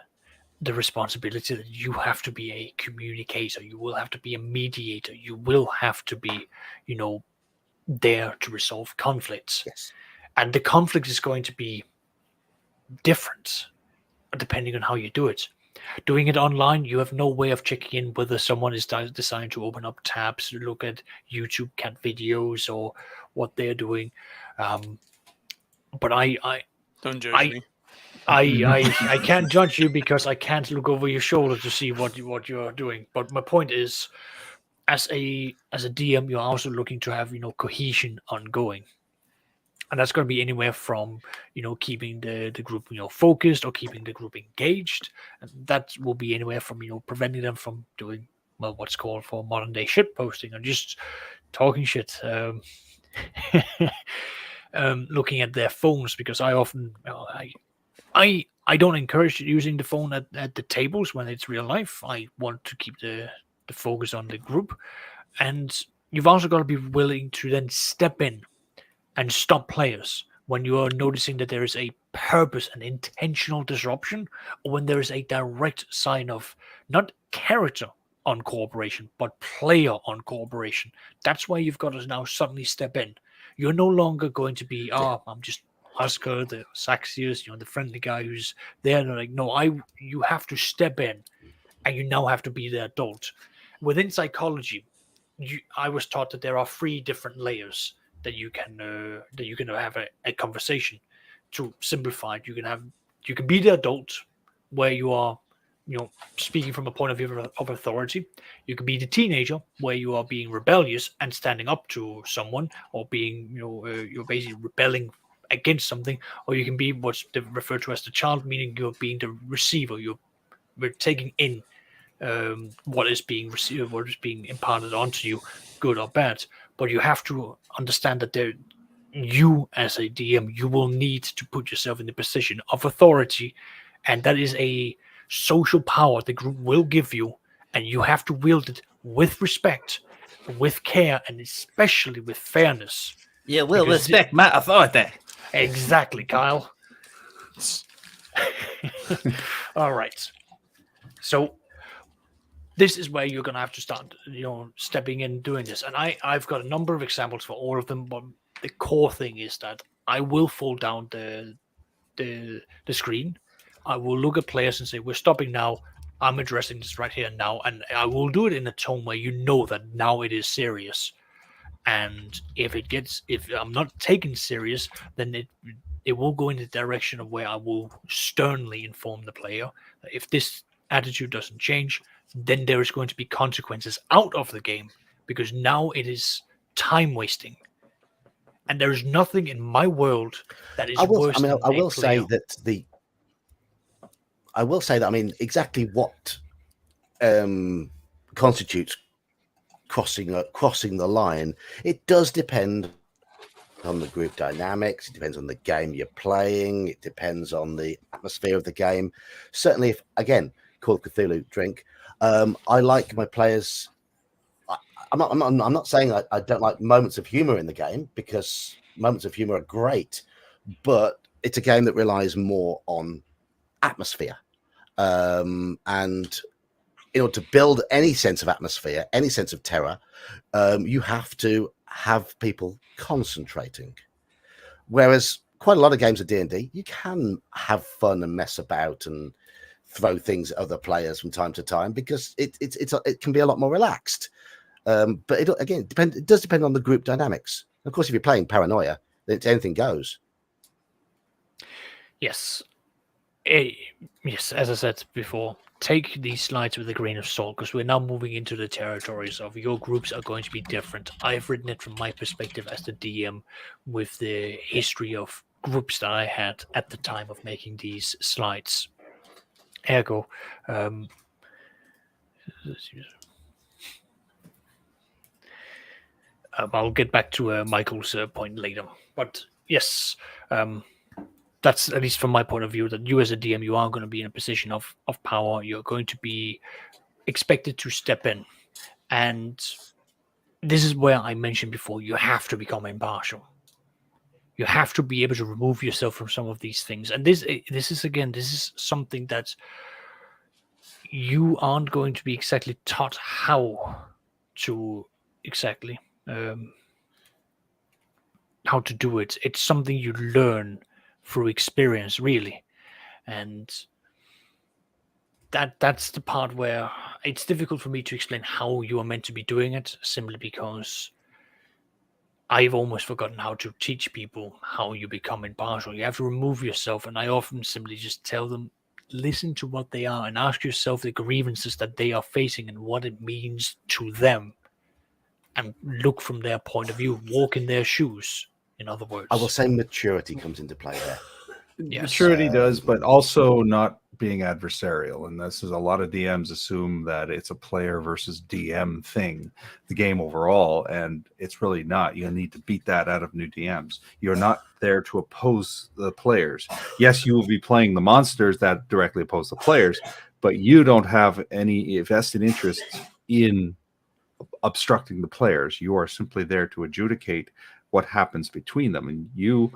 Speaker 3: the responsibility that you have to be a communicator. You will have to be a mediator. You will have to be, there to resolve conflicts.
Speaker 1: Yes.
Speaker 3: And the conflict is going to be different depending on how you do it. Doing it online, you have no way of checking in whether someone is deciding to open up tabs to look at YouTube cat videos or what they're doing. But I
Speaker 4: Don't judge me.
Speaker 3: I can't judge you because I can't look over your shoulder to see what you're doing. But my point is, as a DM, you're also looking to have cohesion ongoing. And that's going to be anywhere from, keeping the group, focused or keeping the group engaged. And that will be anywhere from, preventing them from doing, well, what's called for modern day shit posting or just talking shit. Looking at their phones, because I often, I don't encourage using the phone at the tables when it's real life. I want to keep the focus on the group. And you've also got to be willing to then step in and stop players when you are noticing that there is a purpose and intentional disruption, or when there is a direct sign of not character on cooperation, but player on cooperation. That's why you've got to now suddenly step in. You're no longer going to be, I'm just Oscar, the Saxius, the friendly guy who's there. They're like, no, you have to step in, and you now have to be the adult. Within psychology, I was taught that there are 3 different layers that you can have a conversation. To simplify it, you can be the adult where you are speaking from a point of view of authority. You can be the teenager where you are being rebellious and standing up to someone, or being you're basically rebelling against something. Or you can be what's referred to as the child, meaning you're being the receiver. You're taking in what is being received, what is being imparted onto you, good or bad. But you have to understand that you as a DM, you will need to put yourself in the position of authority, and that is a social power the group will give you, and you have to wield it with respect, with care, and especially with fairness.
Speaker 5: You will respect my authority.
Speaker 3: Exactly, Kyle. All right. So this is where you're going to have to start, stepping in, doing this. And I've got a number of examples for all of them, but the core thing is that I will fold down the screen. I will look at players and say, we're stopping now. I'm addressing this right here now. And I will do it in a tone where you know that now it is serious. And if I'm not taken serious, then it will go in the direction of where I will sternly inform the player that if this attitude doesn't change, then there is going to be consequences out of the game, because now it is time wasting. And there is nothing in my world that is worse than
Speaker 1: I will say that exactly what constitutes crossing the line. It does depend on the group dynamics. It depends on the game you're playing. It depends on the atmosphere of the game. Certainly, if again, Call of Cthulhu drink. I like my players. I'm not saying I don't like moments of humor in the game, because moments of humor are great, but it's a game that relies more on atmosphere. And in order to build any sense of atmosphere, any sense of terror, you have to have people concentrating. Whereas quite a lot of games of D&D, you can have fun and mess about and throw things at other players from time to time because it can be a lot more relaxed. But it does depend on the group dynamics. Of course, if you're playing Paranoia, then anything goes.
Speaker 3: Yes. Yes, as I said before, take these slides with a grain of salt because we're now moving into the territories of your groups are going to be different. I've written it from my perspective as the DM with the history of groups that I had at the time of making these slides. Ergo, I'll get back to Michael's point later. But yes, that's at least from my point of view, that you as a DM, you are going to be in a position of power. You're going to be expected to step in. And this is where I mentioned before, you have to become impartial. You have to be able to remove yourself from some of these things. And this is something that you aren't going to be exactly taught how to exactly how to do it. It's something you learn through experience, really. And that's the part where it's difficult for me to explain how you are meant to be doing it, simply because I've almost forgotten how to teach people how you become impartial. You have to remove yourself, and I often simply just tell them, listen to what they are and ask yourself the grievances that they are facing and what it means to them, and look from their point of view, walk in their shoes, in other words.
Speaker 1: I will say maturity comes into play there.
Speaker 3: Yes.
Speaker 2: Maturity does, but also not being adversarial. And this is a lot of DMs assume that it's a player versus DM thing, the game overall, and it's really not. You need to beat that out of new DMs. You're not there to oppose the players. Yes, you will be playing the monsters that directly oppose the players, but you don't have any vested interest in obstructing the players. You are simply there to adjudicate what happens between them, and you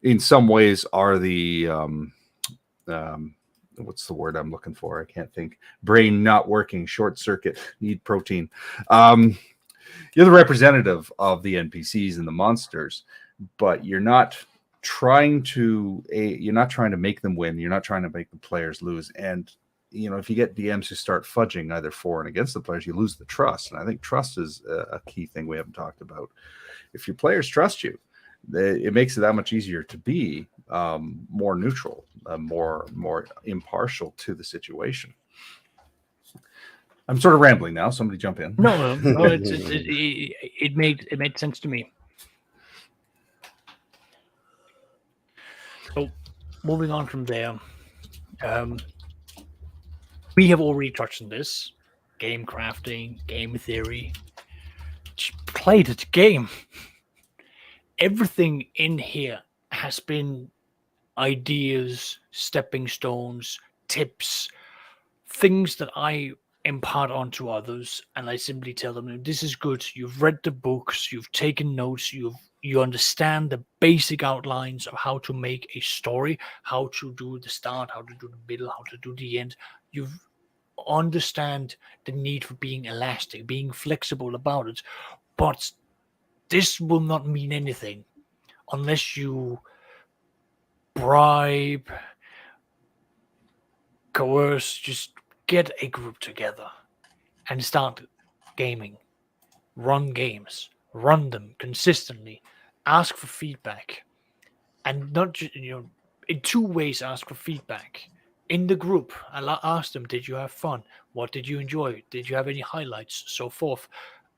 Speaker 2: in some ways are the what's the word I'm looking for? I can't think. Brain not working, short circuit, need protein. You're the representative of the NPCs and the monsters, but you're not trying to make them win. You're not trying to make the players lose. And if you get DMs who start fudging either for and against the players, you lose the trust. And I think trust is a key thing we haven't talked about. If your players trust you, it makes it that much easier to be more neutral, more impartial to the situation. I'm sort of rambling now. Somebody jump in.
Speaker 3: No, it made sense to me. So, moving on from there, we have already touched on this: game crafting, game theory. Just play the game. Everything in here has been ideas, stepping stones, tips, things that I impart onto others, and I simply tell them, this is good. You've read the books, you've taken notes, you understand the basic outlines of how to make a story, how to do the start, how to do the middle, how to do the end. You understand the need for being elastic, being flexible about it. But this will not mean anything unless you bribe, coerce, just get a group together and start gaming. Run games. Run them consistently. Ask for feedback. And not just, in two ways ask for feedback. In the group, I'll ask them, did you have fun? What did you enjoy? Did you have any highlights? So forth.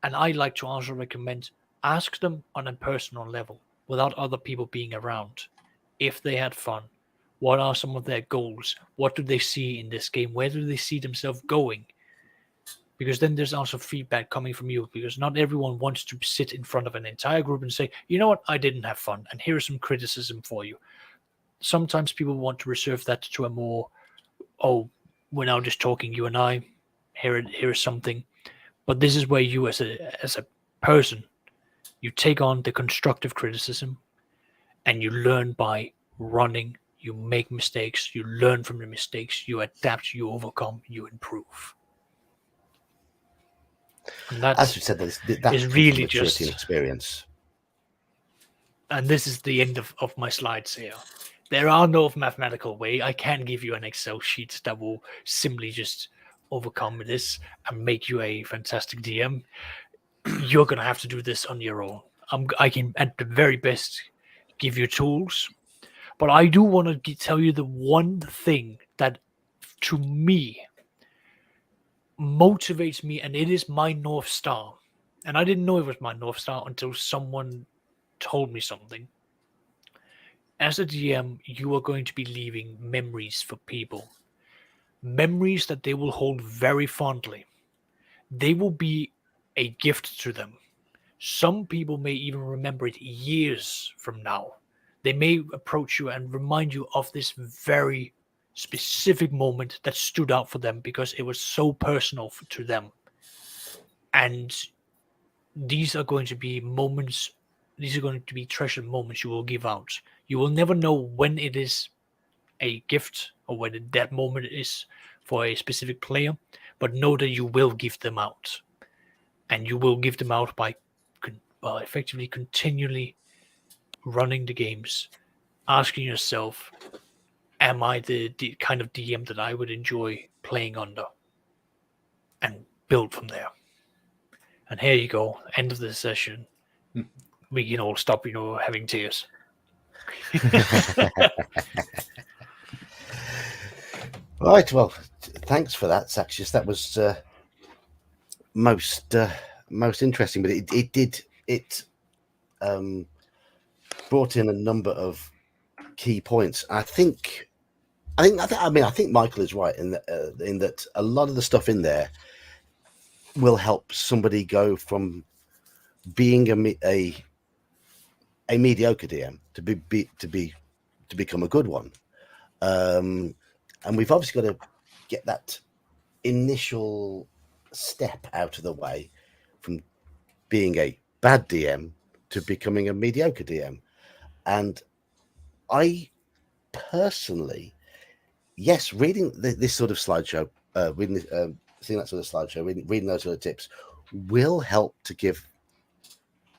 Speaker 3: And I like to also recommend, ask them on a personal level without other people being around. If they had fun, what are some of their goals? What do they see in this game? Where do they see themselves going? Because then there's also feedback coming from you, because not everyone wants to sit in front of an entire group and say, you know what, I didn't have fun, and here's some criticism for you. Sometimes people want to reserve that to a more, we're now just talking, you and I, here's something. But this is where you as a person, you take on the constructive criticism and you learn by running. You make mistakes, you learn from the mistakes, you adapt, you overcome, you improve. And that
Speaker 1: As you said, that
Speaker 3: is
Speaker 1: comes
Speaker 3: really
Speaker 1: from maturity
Speaker 3: just
Speaker 1: and experience.
Speaker 3: And this is the end of my slides here. There are no mathematical way. I can give you an Excel sheet that will simply just overcome this and make you a fantastic DM. You're gonna have to do this on your own. I can, at the very best, give you tools, but I do want to tell you the one thing that, to me, motivates me, and it is my North Star. And I didn't know it was my North Star until someone told me something. As a DM, you are going to be leaving memories for people. Memories that they will hold very fondly. They will be a gift to them. Some people may even remember it years from now. They may approach you and remind you of this very specific moment that stood out for them because it was so personal to them. And these are going to be moments, these are going to be treasured moments you will give out. You will never know when it is a gift or when that moment is for a specific player, but know that you will give them out. And you will give them out by effectively continually running the games, asking yourself, am I the kind of DM that I would enjoy playing under? And build from there. And here you go, end of the session. We can all stop, having tears.
Speaker 1: Right. Well, thanks for that, Saxius. That was most interesting, but it brought in a number of key points. I think Michael is right in that a lot of the stuff in there will help somebody go from being a mediocre DM to become a good one. And we've obviously got to get that initial step out of the way from being a bad DM to becoming a mediocre DM. And I personally, yes, reading this sort of slideshow, seeing that sort of slideshow, reading those sort of tips will help to give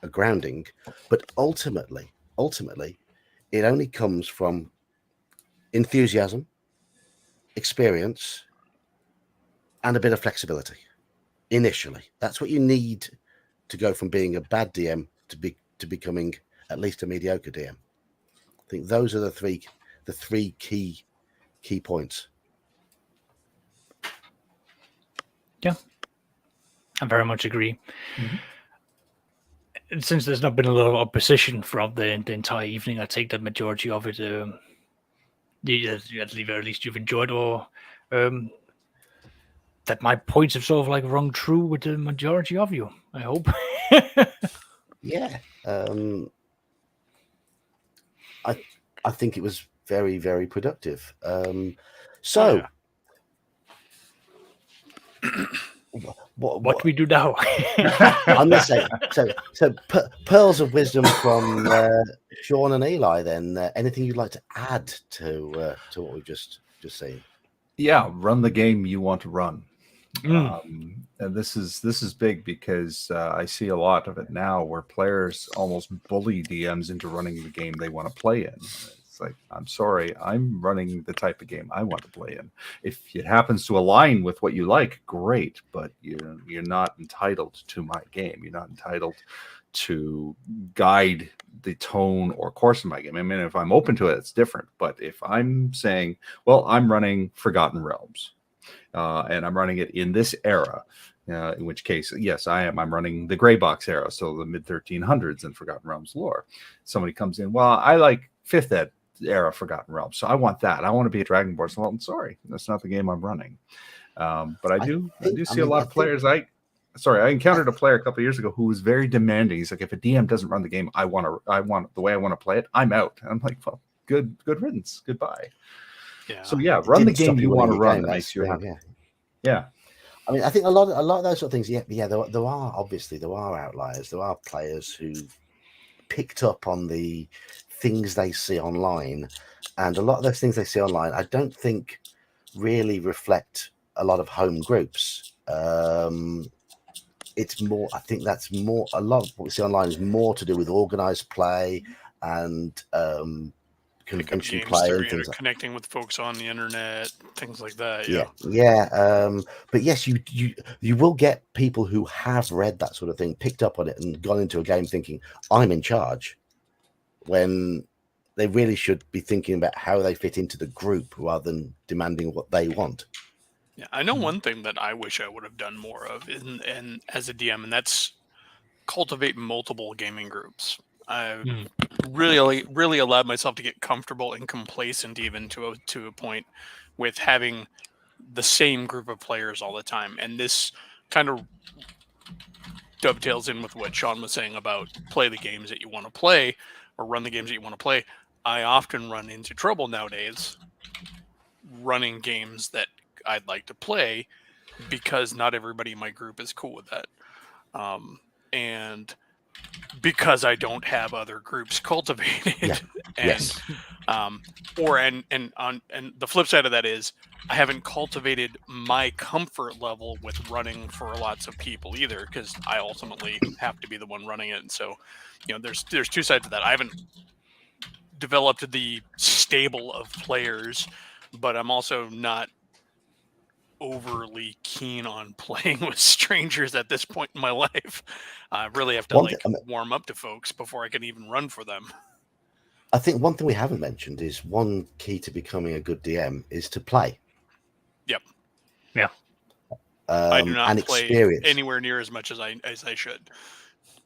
Speaker 1: a grounding, but ultimately, it only comes from enthusiasm, experience, and a bit of flexibility. Initially, that's what you need to go from being a bad DM to becoming at least a mediocre DM. I think those are the three key points.
Speaker 3: Yeah, I very much agree. Mm-hmm. And since there's not been a lot of opposition throughout the entire evening, I take that majority of it, at the very least, you've enjoyed, or that my points have sort of like rung true with the majority of you, I hope.
Speaker 1: Yeah. I think it was very, very productive. So
Speaker 3: what do we do now?
Speaker 1: I'm going to say, so pearls of wisdom from Sean and Eli. Then, anything you'd like to add to what we've just seen?
Speaker 2: Yeah, run the game you want to run. And this is big because I see a lot of it now where players almost bully DMs into running the game they want to play in. It's like, I'm sorry, I'm running the type of game I want to play in. If it happens to align with what you like, great, but you're not entitled to my game. You're not entitled to guide the tone or course of my game. I mean, if I'm open to it, it's different. But if I'm saying, well, I'm running Forgotten Realms, and I'm running it in this era, in which case, yes, I am. I'm running the gray box era, so the mid 1300s in Forgotten Realms lore. Somebody comes in, well, I like 5th Ed era Forgotten Realms, so I want that. I want to be a Dragonborn. So, well, I'm sorry, that's not the game I'm running. But I do see a lot of players. I encountered a player a couple of years ago who was very demanding. He's like, if a DM doesn't run the game, I want the way I want to play it, I'm out. And I'm like, well, good riddance, goodbye. Yeah. So yeah, run the game you want to run that makes you happy. Yeah.
Speaker 1: I mean, I think a lot of those sort of things. Yeah. There are outliers. There are players who picked up on the things they see online, and a lot of those things they see online, I don't think really reflect a lot of home groups. it's more. I think that's more. A lot of what we see online is more to do with organized play and convention play and things like
Speaker 4: connecting with folks on the internet, things like that.
Speaker 1: But yes, you will get people who have read that sort of thing, picked up on it, and gone into a game thinking I'm in charge, when they really should be thinking about how they fit into the group rather than demanding what they want.
Speaker 4: Yeah, I know one thing that I wish I would have done more of, and as a DM, and that's cultivate multiple gaming groups. I really allowed myself to get comfortable and complacent, even to a point, with having the same group of players all the time. And this kind of dovetails in with what Sean was saying about play the games that you want to play, or run the games that you want to play. I often run into trouble nowadays running games that I'd like to play because not everybody in my group is cool with that. And because I don't have other groups cultivated, and the flip side of that is I haven't cultivated my comfort level with running for lots of people either, because I ultimately have to be the one running it. And so, there's two sides to that. I haven't developed the stable of players, but I'm also not overly keen on playing with strangers at this point in my life. I really have to warm up to folks before I can even run for them.
Speaker 1: I think one thing we haven't mentioned is one key to becoming a good DM is to play.
Speaker 4: Yep.
Speaker 3: Yeah.
Speaker 4: I do not
Speaker 1: and
Speaker 4: play
Speaker 1: experience
Speaker 4: anywhere near as much as I should.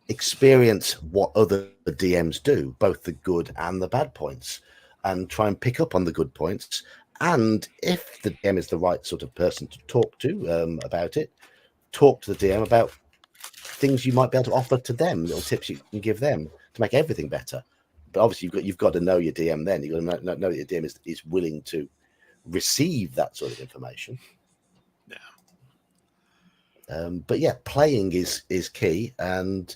Speaker 1: Experience what other DMs do, both the good and the bad points, and try and pick up on the good points. And if the DM is the right sort of person to talk to about it, talk to the DM about things you might be able to offer to them, little tips you can give them to make everything better. But obviously, you've got to know your DM. Then you've got to know that your DM is willing to receive that sort of information.
Speaker 4: Yeah.
Speaker 1: But yeah, playing is key, and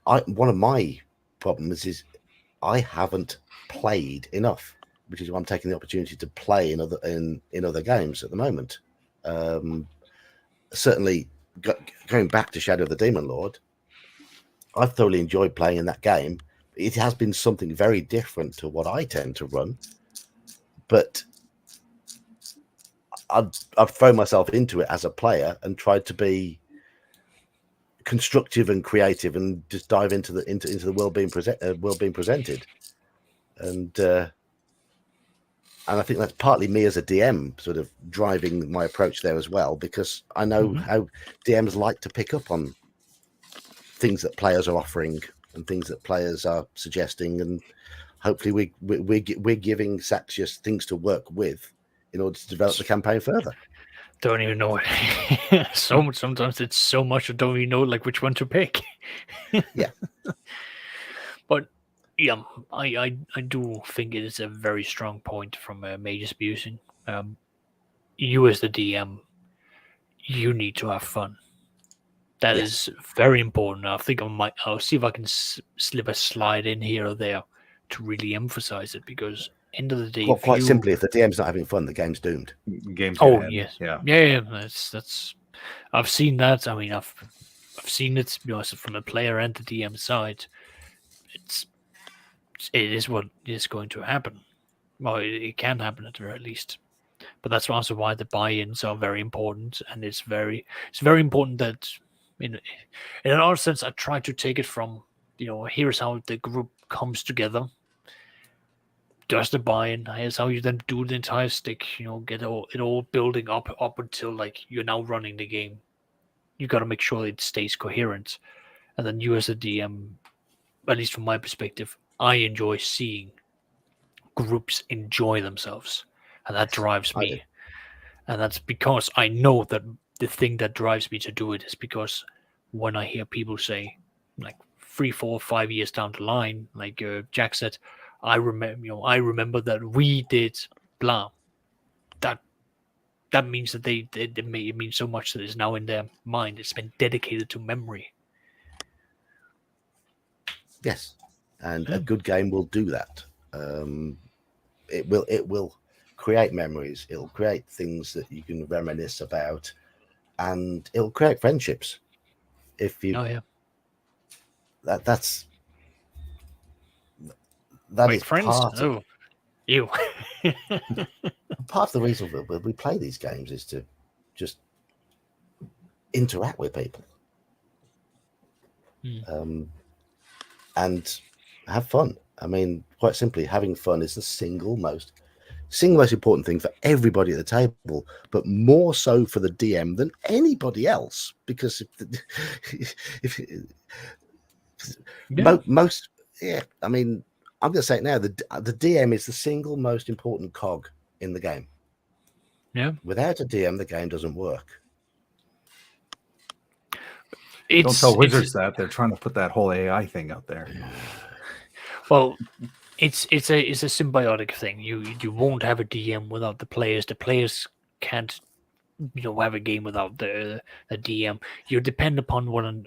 Speaker 1: one of my problems is I haven't played enough, which is why I'm taking the opportunity to play in other games at the moment. Certainly, going back to Shadow of the Demon Lord, I've thoroughly enjoyed playing in that game. It has been something very different to what I tend to run, but I've thrown myself into it as a player and tried to be constructive and creative and just dive into the world being presented, and I think that's partly me as a DM sort of driving my approach there as well, because I know how DMs like to pick up on things that players are offering and things that players are suggesting, and hopefully we're giving Saxius things to work with in order to develop the campaign further.
Speaker 3: Don't even know it. Sometimes it's so much I don't even know which one to pick.
Speaker 1: Yeah.
Speaker 3: But yeah, I do think it is a very strong point from Mage's Musing. You as the DM, you need to have fun. That is very important. I think I'll see if I can slip a slide in here or there to really emphasize it, because end of the day,
Speaker 1: quite simply, if the DM's not having fun, the game's doomed.
Speaker 2: Game's
Speaker 3: yes,
Speaker 2: yeah.
Speaker 3: That's I've seen that. I mean, I've seen it, from a player and the DM side. It is what is going to happen. Well, it can happen at the very least. But that's also why the buy-ins are very important, and it's very important that in another sense I try to take it from here's how the group comes together. Does the buy-in? Here's how you then do the entire stick. Get it all building up until you're now running the game. You got to make sure it stays coherent, and then you as a DM, at least from my perspective, I enjoy seeing groups enjoy themselves, and that drives me. And that's because I know that the thing that drives me to do it is because when I hear people say, 3, 4, 5 years down the line, like Jack said, I remember that we did blah. That means that it means so much that it's now in their mind. It's been dedicated to memory.
Speaker 1: Yes, and a good game will do that. It will create memories. It'll create things that you can reminisce about, and it'll create friendships. If you,
Speaker 3: Oh yeah,
Speaker 1: that
Speaker 3: make
Speaker 1: is
Speaker 3: friends. Oh, you.
Speaker 1: part of the reason we play these games is to just interact with people, and have fun. I mean, quite simply, having fun is the single most important thing for everybody at the table, but more so for the DM than anybody else. Because most, I mean, I'm going to say it now: the DM is the single most important cog in the game.
Speaker 3: Yeah.
Speaker 1: Without a DM, the game doesn't work.
Speaker 2: Don't tell wizards that. They're trying to put that whole AI thing out there.
Speaker 3: Well, it's a symbiotic thing. You won't have a DM without the players. The players can't have a game without the DM. You depend upon one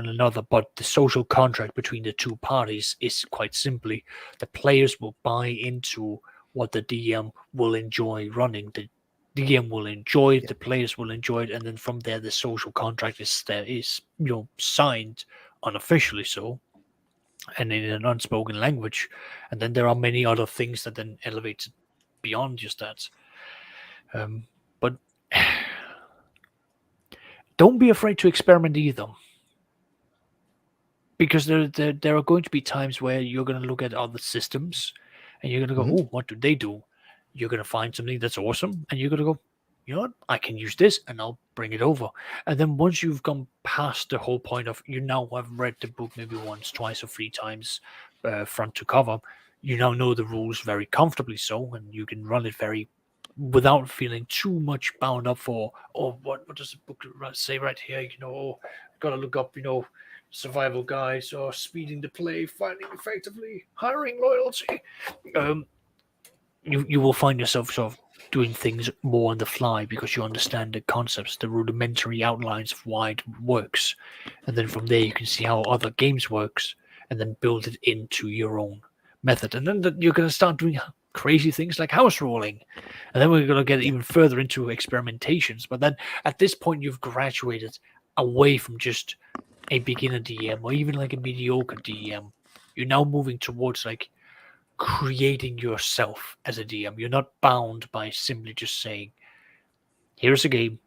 Speaker 3: another, but the social contract between the two parties is quite simply the players will buy into what the DM will enjoy running. The DM will enjoy it, the players will enjoy it, and then from there the social contract is signed unofficially so, and in an unspoken language, and then there are many other things that then elevate it beyond just that. But don't be afraid to experiment either, because there are going to be times where you're going to look at other systems and you're going to go, oh, what do they do? You're going to find something that's awesome and you're going to go, you know what, I can use this and I'll bring it over. And then once you've gone past the whole point of you now have read the book maybe once, twice, or 3 times front to cover, you now know the rules very comfortably so, and you can run it very without feeling too much bound up for, oh, what does the book say right here? Gotta look up, survival guides or speeding the play, fighting effectively, hiring loyalty. You will find yourself sort of doing things more on the fly because you understand the concepts, the rudimentary outlines of why it works, and then from there you can see how other games works, and then build it into your own method, and then you're going to start doing crazy things like house rolling, and then we're going to get even further into experimentations. But then at this point you've graduated away from just a beginner DM or even like a mediocre DM. You're now moving towards like creating yourself as a DM. You're not bound by simply just saying, here's a game,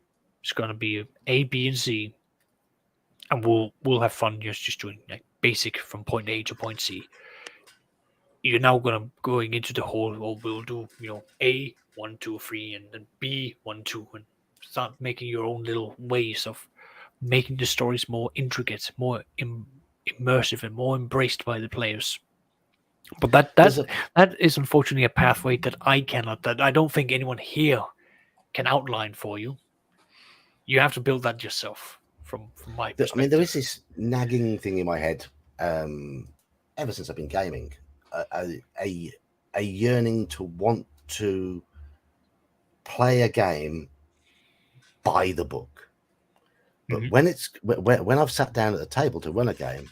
Speaker 3: it's going to be A, B, and C, and we'll have fun just doing like basic from point A to point C. You're now going into the whole, well, we'll do A 1 2 3 and then B 1 2 and start making your own little ways of making the stories more intricate, more immersive, and more embraced by the players. But that is unfortunately a pathway that I don't think anyone here can outline for you. You have to build that yourself. From my perspective,
Speaker 1: I mean, there is this nagging thing in my head ever since I've been gaming, a yearning to want to play a game by the book. But when I've sat down at the table to run a game,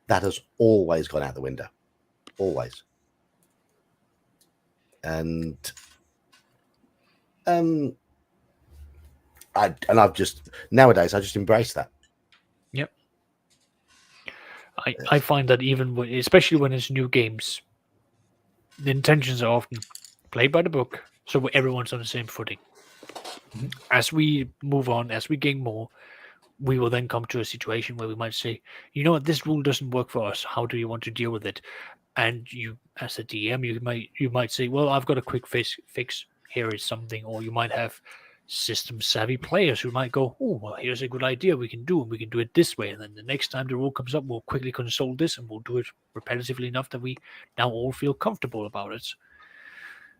Speaker 1: that has always gone out the window, always. And I've just nowadays I just embrace that.
Speaker 3: Yep. I find that even especially when it's new games, the intentions are often play by the book, so everyone's on the same footing. As we move on, as we gain more, we will then come to a situation where we might say, you know what, this rule doesn't work for us. How do you want to deal with it? And you, as a DM, you might say, well, I've got a quick fix. Here is something. Or you might have system savvy players who might go, oh, well, here's a good idea we can do it this way. And then the next time the rule comes up, we'll quickly consult this and we'll do it repetitively enough that we now all feel comfortable about it.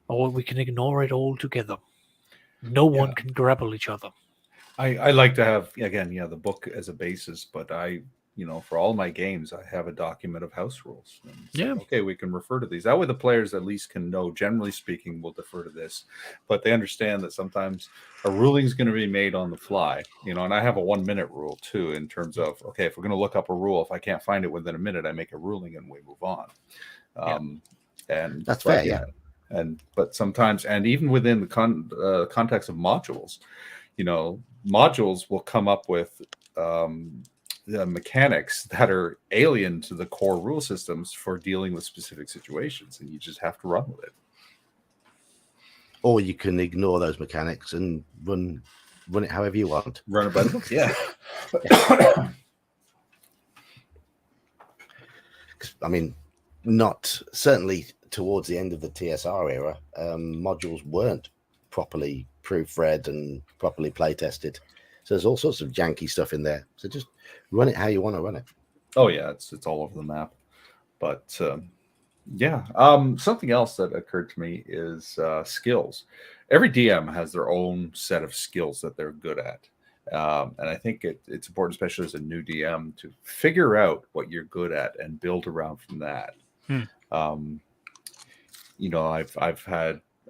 Speaker 3: Or we can ignore it altogether. No one can grapple each other.
Speaker 2: I like to have, again, the book as a basis, but for all my games, I have a document of house rules. And okay, we can refer to these. That way the players at least can know, generally speaking, we'll defer to this. But they understand that sometimes a ruling is going to be made on the fly, and I have a 1-minute rule too, in terms of, okay, if we're going to look up a rule, if I can't find it within a minute, I make a ruling and we move on. And
Speaker 1: that's fair, yeah.
Speaker 2: But sometimes, and even within the context of modules, modules will come up with the mechanics that are alien to the core rule systems for dealing with specific situations, and you just have to run with it.
Speaker 1: Or you can ignore those mechanics and run it however you want.
Speaker 2: Run it by the book, yeah.
Speaker 1: I mean, not certainly towards the end of the TSR era, modules weren't properly proofread and properly play tested. So there's all sorts of janky stuff in there. So just run it how you want to run it.
Speaker 2: Oh yeah, it's all over the map. But something else that occurred to me is skills. Every DM has their own set of skills that they're good at. And I think it's important, especially as a new DM, to figure out what you're good at and build around from that.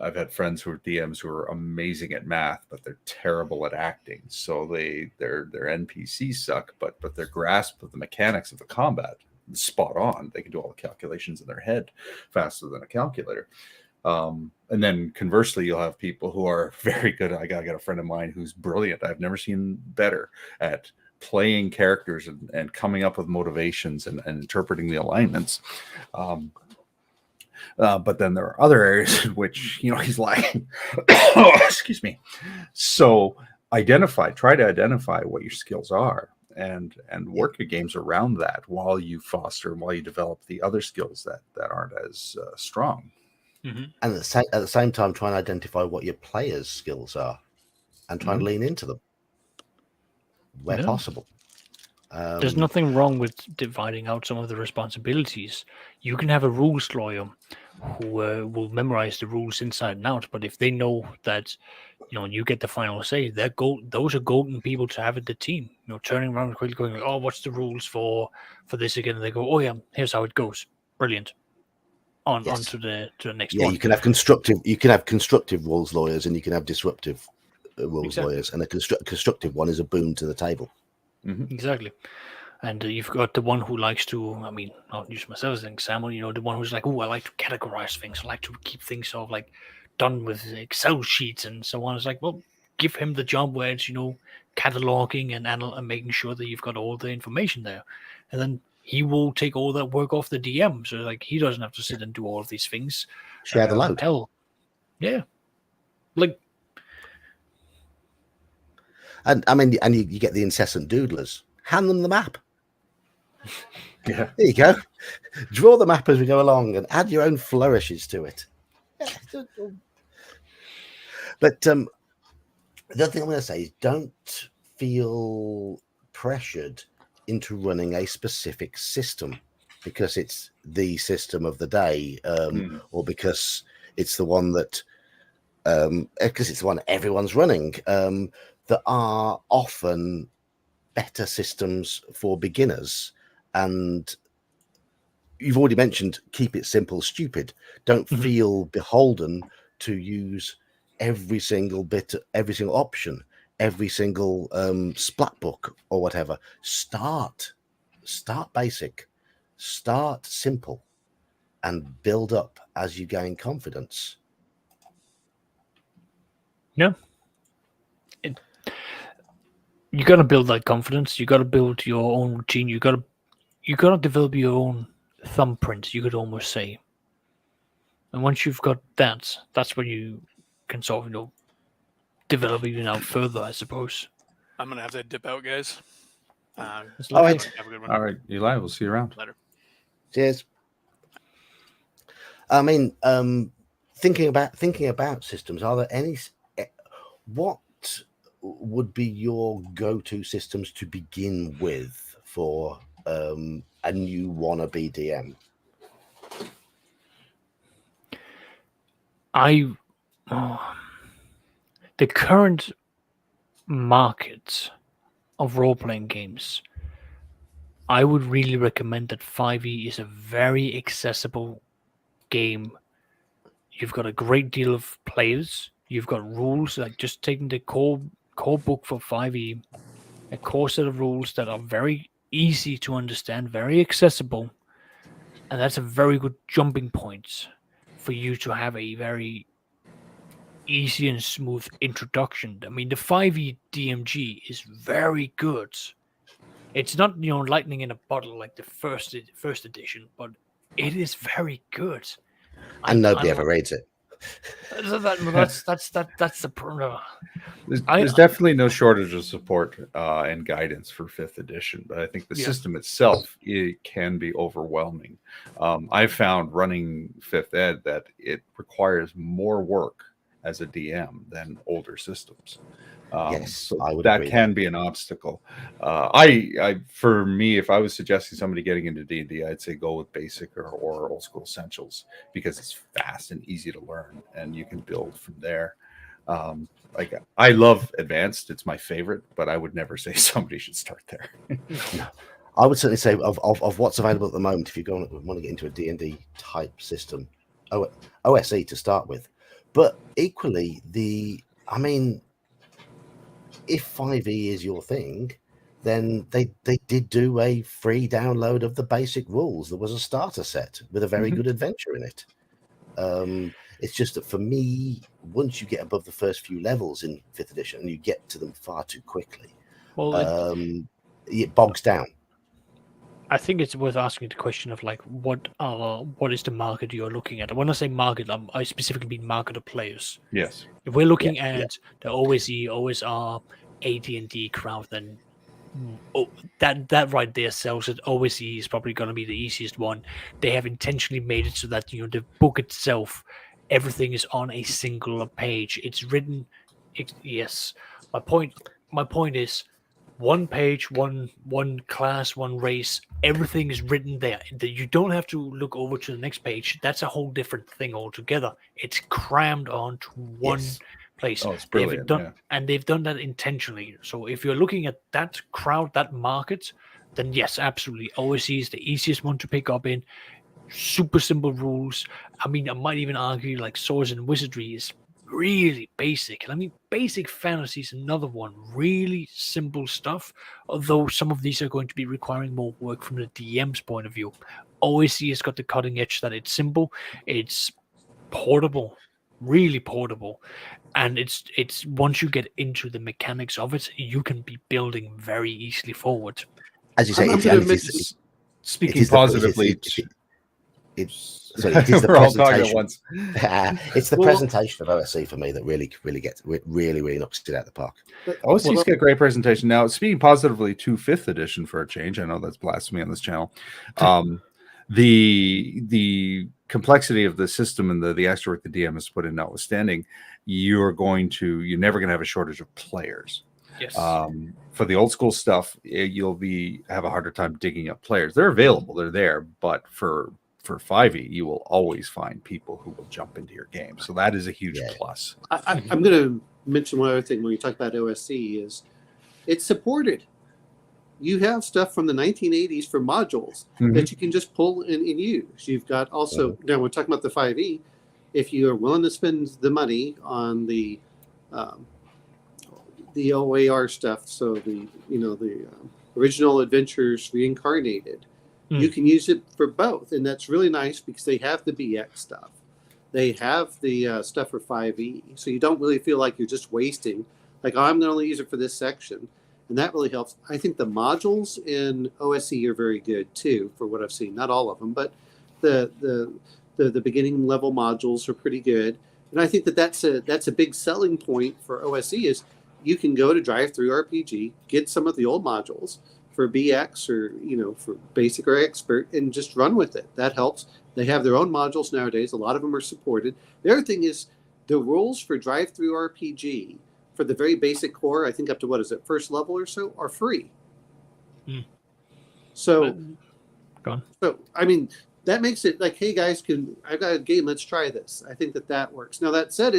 Speaker 2: I've had friends who are DMs who are amazing at math, but they're terrible at acting. So their NPCs suck, but their grasp of the mechanics of the combat is spot on. They can do all the calculations in their head faster than a calculator. And then conversely, you'll have people who are very good. I got a friend of mine who's brilliant. I've never seen better at playing characters and coming up with motivations and interpreting the alignments. But then there are other areas in which, he's lacking. Excuse me. So try to identify what your skills are and work your games around that while you foster and while you develop the other skills that aren't as strong.
Speaker 1: Mm-hmm. And at the same time, try and identify what your players' skills are and try and lean into them where possible.
Speaker 3: There's nothing wrong with dividing out some of the responsibilities. You can have a rules lawyer who will memorize the rules inside and out, but if they know that you get the final say, those are golden people to have in the team. Turning around quickly, going, "Oh, what's the rules for this again?" And they go, "Oh yeah, here's how it goes. Brilliant." On to the next one.
Speaker 1: Yeah, you can have constructive rules lawyers, and you can have disruptive rules lawyers, and a constructive one is a boon to the table.
Speaker 3: Mm-hmm. Exactly. And you've got the one who likes to, I'll use myself as an example, the one who's like, oh, I like to categorize things. I like to keep things sort of like done with Excel sheets and so on. It's like, well, give him the job where it's, cataloging and making sure that you've got all the information there. And then he will take all that work off the DM. So like he doesn't have to sit and do all of these things.
Speaker 1: Share the load.
Speaker 3: Hell. Yeah. Like.
Speaker 1: And you get the incessant doodlers. Hand them the map.
Speaker 2: Yeah.
Speaker 1: There you go. Draw the map as we go along and add your own flourishes to it. But the other thing I'm going to say is don't feel pressured into running a specific system because it's the system of the day, or because it's the one that everyone's running. There are often better systems for beginners, and you've already mentioned keep it simple, stupid. Don't feel beholden to use every single option, every single splat book or whatever. Start basic, start simple, and build up as you gain confidence.
Speaker 3: Yeah. You got to build that confidence. You got to build your own routine. You got to develop your own thumbprint, you could almost say. And once you've got that, that's when you can sort of develop even out further, I suppose.
Speaker 4: I'm gonna have to dip out, guys.
Speaker 1: All right.
Speaker 4: Have a good one.
Speaker 2: All right, Eli, we'll see you around.
Speaker 4: Later.
Speaker 1: Cheers. Thinking about systems, are there any? What would be your go-to systems to begin with for a new wannabe DM?
Speaker 3: The current market of role-playing games, I would really recommend that 5e is a very accessible game. You've got a great deal of players. You've got rules, like just taking the core book for 5e, a core set of rules that are very easy to understand, very accessible, and that's a very good jumping point for you to have a very easy and smooth introduction. I mean, the 5e DMG is very good. It's not lightning in a bottle like the first edition, but it is very good.
Speaker 1: And nobody ever reads it.
Speaker 3: That's the problem.
Speaker 2: There's definitely no shortage of support and guidance for 5th edition, but I think the system itself, it can be overwhelming. I've found running 5th ed that it requires more work as a DM than older systems.
Speaker 1: Yes,
Speaker 2: so
Speaker 1: I would
Speaker 2: that
Speaker 1: agree
Speaker 2: can be an obstacle. For me, if I was suggesting somebody getting into D&D, I'd say go with basic or old school essentials, because it's fast and easy to learn, and you can build from there. Like, I love advanced; it's my favorite, but I would never say somebody should start there.
Speaker 1: No. I would certainly say of what's available at the moment, if you want to get into a D&D type system, OSE to start with. But equally, if 5e is your thing, then they did do a free download of the basic rules. There was a starter set with a very good adventure in it. It's just that for me, once you get above the first few levels in 5th edition, you get to them far too quickly.
Speaker 3: Well,
Speaker 1: it bogs down.
Speaker 3: I think it's worth asking the question of like, what is the market you're looking at? When I say market, I specifically mean market of players.
Speaker 2: Yes.
Speaker 3: If we're looking at the OSE, OSR, AD&D crowd, then that right there sells it. OSE is probably going to be the easiest one. They have intentionally made it so that the book itself, everything is on a single page. It's written. Yes, my point is, one page, one class, one race. Everything is written there. You don't have to look over to the next page. That's a whole different thing altogether. It's crammed onto one place.
Speaker 2: Oh, it's brilliant.
Speaker 3: And they've done that intentionally. So if you're looking at that crowd, that market, then yes, absolutely. OSE is the easiest one to pick up in. Super simple rules. I mean, I might even argue like Swords and Wizardry is really basic. And I mean, basic fantasy is another one. Really simple stuff. Although some of these are going to be requiring more work from the DM's point of view. OSE has got the cutting edge that it's simple. It's portable. Really portable. And it's once you get into the mechanics of it, you can be building very easily forward.
Speaker 1: As you say,
Speaker 2: speaking positively.
Speaker 1: It's the presentation. It's the presentation of OSE for me that really knocks it out of the park.
Speaker 2: OSE's got a great presentation. Now, speaking positively to 5th edition for a change, I know that's blasphemy on this channel. The complexity of the system and the extra work the DM has put in notwithstanding, you're never going to have a shortage of players.
Speaker 3: Yes.
Speaker 2: For the old school stuff, you'll have a harder time digging up players. They're available, they're there, but for 5e, you will always find people who will jump into your game. So that is a huge plus.
Speaker 6: I'm going to mention one other thing when you talk about OSE is it's supported. You have stuff from the 1980s for modules that you can just pull and use. You've got also, now we're talking about the 5e, if you are willing to spend the money on the OAR stuff, so the original adventures reincarnated, you can use it for both, and that's really nice because they have the BX stuff. They have the stuff for 5e, so you don't really feel like you're just wasting, like, oh, I'm going to only use it for this section, and that really helps. I think the modules in OSE are very good, too, for what I've seen. Not all of them, but the beginning level modules are pretty good, and I think that's a big selling point for OSE is you can go to Drive-Thru-RPG, get some of the old modules, for BX or for basic or expert, and just run with it. That helps. They have their own modules nowadays. A lot of them are supported. The other thing is the rules for Drive-Thru-RPG for the very basic core, I think up to first level or so, are free. So I mean, that makes it like, hey guys, I've got a game, let's try this. I think that works. Now that said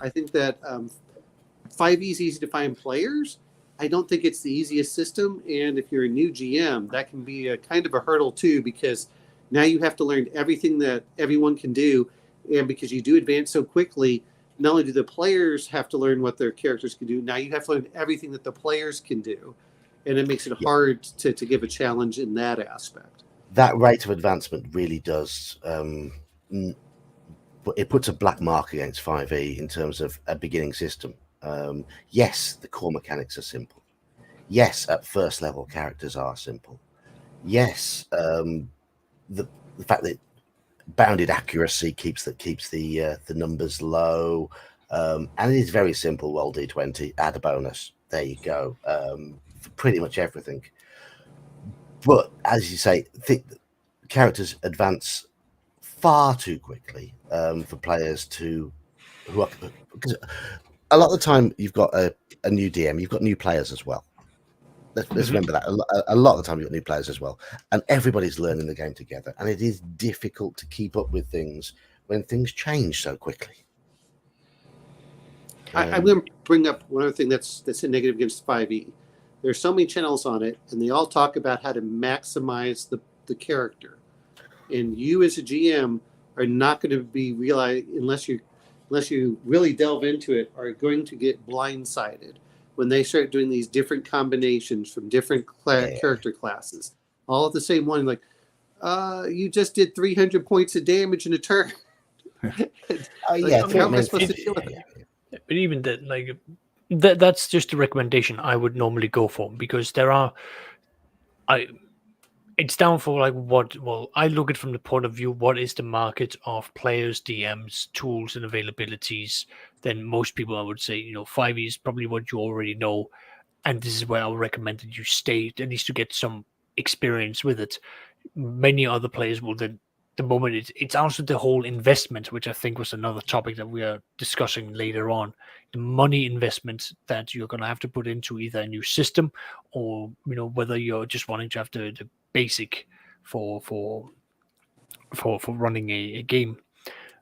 Speaker 6: I think that 5e is easy to find players. I don't think it's the easiest system, and if you're a new GM, that can be a kind of a hurdle too, because now you have to learn everything that everyone can do, and because you do advance so quickly, not only do the players have to learn what their characters can do, now you have to learn everything that the players can do, and it makes it hard to give a challenge in that aspect.
Speaker 1: That rate of advancement really does but it puts a black mark against 5e in terms of a beginning system. Yes, the core mechanics are simple. Yes, at first level characters are simple. Yes, the fact that bounded accuracy keeps the numbers low, and it is very simple. Roll d20, add a bonus. There you go. For pretty much everything. But as you say, characters advance far too quickly for players who are, because a lot of the time you've got a new DM, you've got new players as well. Let's remember that a lot of the time you've got new players as well, and everybody's learning the game together, and it is difficult to keep up with things when things change so quickly.
Speaker 6: I'm going to bring up one other thing that's a negative against 5e. There's so many channels on it, and they all talk about how to maximize the character. And you as a GM are not going to be unless you really delve into it, are going to get blindsided when they start doing these different combinations from different character classes, all at the same one. Like, you just did 300 points of damage in a turn.
Speaker 1: Oh yeah,
Speaker 6: how am I supposed to deal with it?
Speaker 3: But even that, like, that's just a recommendation I would normally go for, because it's down for like I look at it from the point of view, what is the market of players, DMs, tools, and availabilities. Then most people, I would say, 5e is probably what you already know, and this is where I would recommend that you stay, at least to get some experience with it. Many other players will then, the moment it's also the whole investment, which I think was another topic that we are discussing later on. The money investment that you're going to have to put into either a new system, or whether you're just wanting to have the basic for running a game.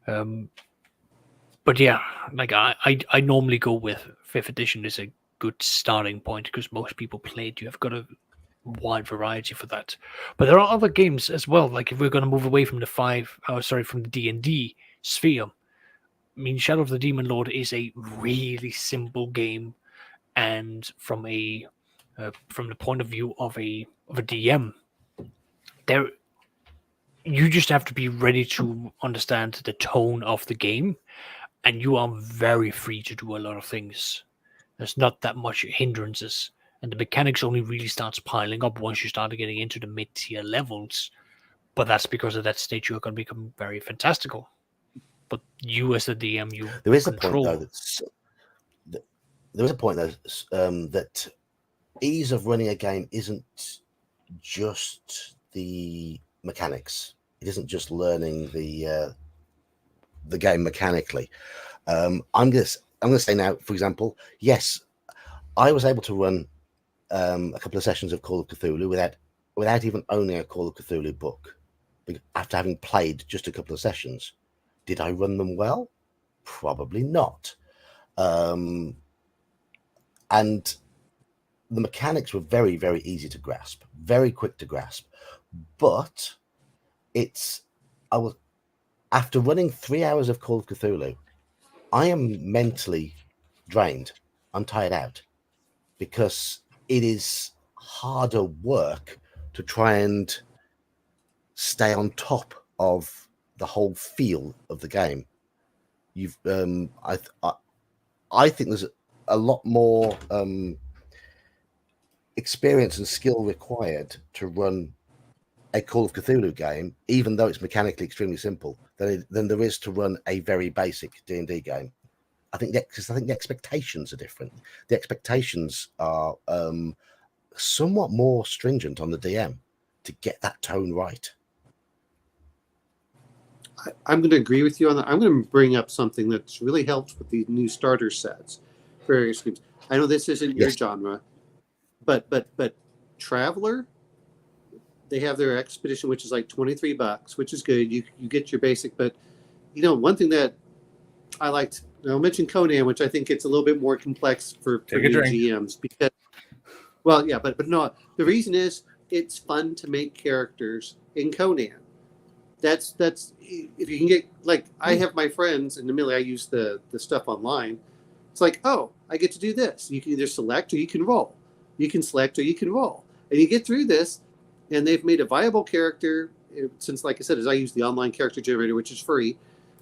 Speaker 3: But yeah, like I normally go with 5th edition is a good starting point, because most people play it. You have got a wide variety for that. But there are other games as well. Like, if we're going to move away from from the D&D sphere, I mean, Shadow of the Demon Lord is a really simple game, and from the point of view of a DM, you just have to be ready to understand the tone of the game, and you are very free to do a lot of things. There's not that much hindrances, and the mechanics only really starts piling up once you start getting into the mid-tier levels. But that's because at that stage you're going to become very fantastical. But you as the DM,
Speaker 1: there is
Speaker 3: control.
Speaker 1: A point though there is a point though that ease of running a game isn't just the mechanics. It isn't just learning the game mechanically. I'm gonna say now, for example, yes, I was able to run a couple of sessions of Call of Cthulhu without even owning a Call of Cthulhu book, after having played just a couple of sessions. Did I run them well? Probably not. And the mechanics were very, very easy to grasp, very quick to grasp. But after running 3 hours of Call of Cthulhu, I am mentally drained. I'm tired out, because it is harder work to try and stay on top of the whole feel of the game. I think there's a lot more experience and skill required to run a Call of Cthulhu game, even though it's mechanically extremely simple, than there is to run a very basic D&D game. I think the expectations are different. The expectations are somewhat more stringent on the DM to get that tone right.
Speaker 6: I'm going to agree with you on that. I'm going to bring up something that's really helped with these new starter sets for various games. I know this isn't your genre, but Traveler, they have their expedition, which is like $23, which is good. You get your basic, but one thing that I liked, I'll mention Conan, which I think it's a little bit more complex for new GMs, because, well, yeah, but no, the reason is it's fun to make characters in Conan. That's if you can get, like, I have my friends, and Amelia, I use the stuff online. It's like, oh, I get to do this. You can either select or you can roll. You can select or you can roll. And you get through this, and they've made a viable character, since, like I said, as I use the online character generator, which is free.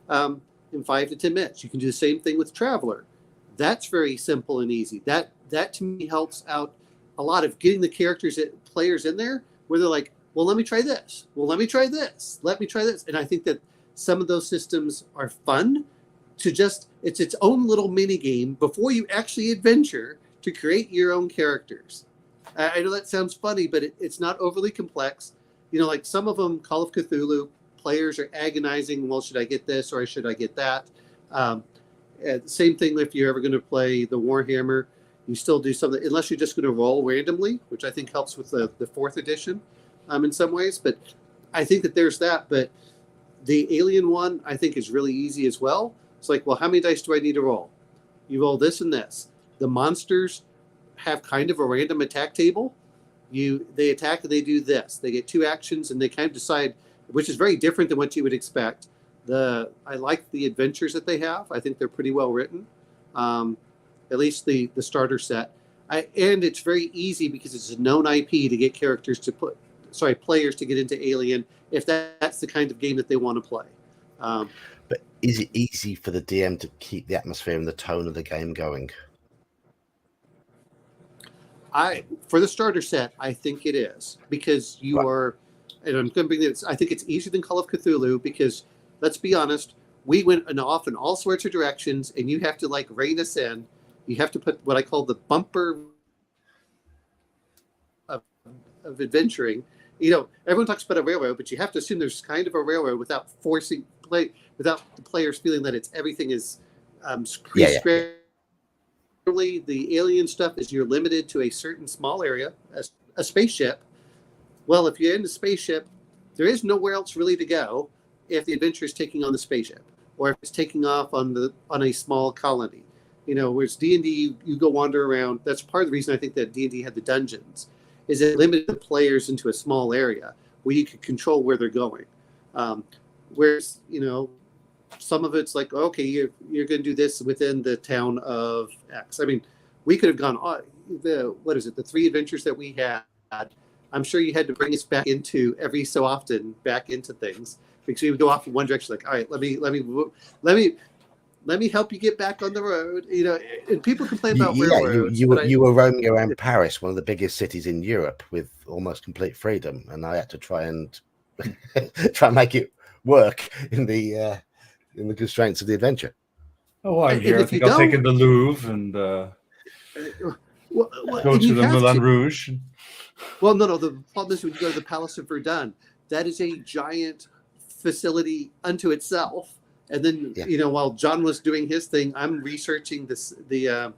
Speaker 6: in 5 to 10 minutes. You can do the same thing with Traveler. That's very simple and easy. That to me helps out a lot of getting the players in there where they're like, well, let me try this. Well, let me try this. Let me try this. And I think that some of those systems are fun to just, it's its own little mini game before you actually adventure to create your own characters. I know that sounds funny, but it's not overly complex. You know, like some of them, Call of Cthulhu, players are agonizing, well, should I get this or should I get that? Same thing if you're ever going to play the Warhammer, you still do something, unless you're just going to roll randomly, which I think helps with the 4th edition in some ways. But I think that there's that. But the Alien one, I think, is really easy as well. It's like, well, how many dice do I need to roll? You roll this and this. The monsters have kind of a random attack table. They attack and they do this. They get 2 actions and they kind of decide, which is very different than what you would expect. I like the adventures that they have. I think they're pretty well written. At least the starter set. And it's very easy because it's a known IP to get players to get into Alien if that's the kind of game that they want to play.
Speaker 1: But is it easy for the DM to keep the atmosphere and the tone of the game going?
Speaker 6: For the starter set, I think it is, because you are, and I'm going to bring this, I think it's easier than Call of Cthulhu because, let's be honest, we went off in all sorts of directions, and you have to like rein us in. You have to put what I call the bumper of adventuring. You know, everyone talks about a railroad, but you have to assume there's kind of a railroad without without the players feeling that everything is pre-scripted. The alien stuff is you're limited to a certain small area, a spaceship. Well, if you're in the spaceship, there is nowhere else really to go if the adventure is taking on the spaceship or if it's taking off on a small colony. You know, whereas D&D, you go wander around. That's part of the reason I think that D&D had the dungeons, is it limited the players into a small area where you could control where they're going. Whereas, you know, some of it's like, okay, you're going to do this within the town of X. I mean, we could have gone the 3 adventures that we had. I'm sure you had to bring us back into every so often back into things because we would go off in one direction. Like, all right, let me help you get back on the road. You know, and people complain about railroads.
Speaker 1: You were roaming around Paris, one of the biggest cities in Europe, with almost complete freedom, and I had to try and make it work in the constraints of the adventure.
Speaker 2: Oh, I'm here. I think I'll take in the Louvre and go to the Moulin Rouge.
Speaker 6: Well, no. The problem is when you go to the Palace of Verdun, that is a giant facility unto itself. And then, you know, while John was doing his thing, I'm researching the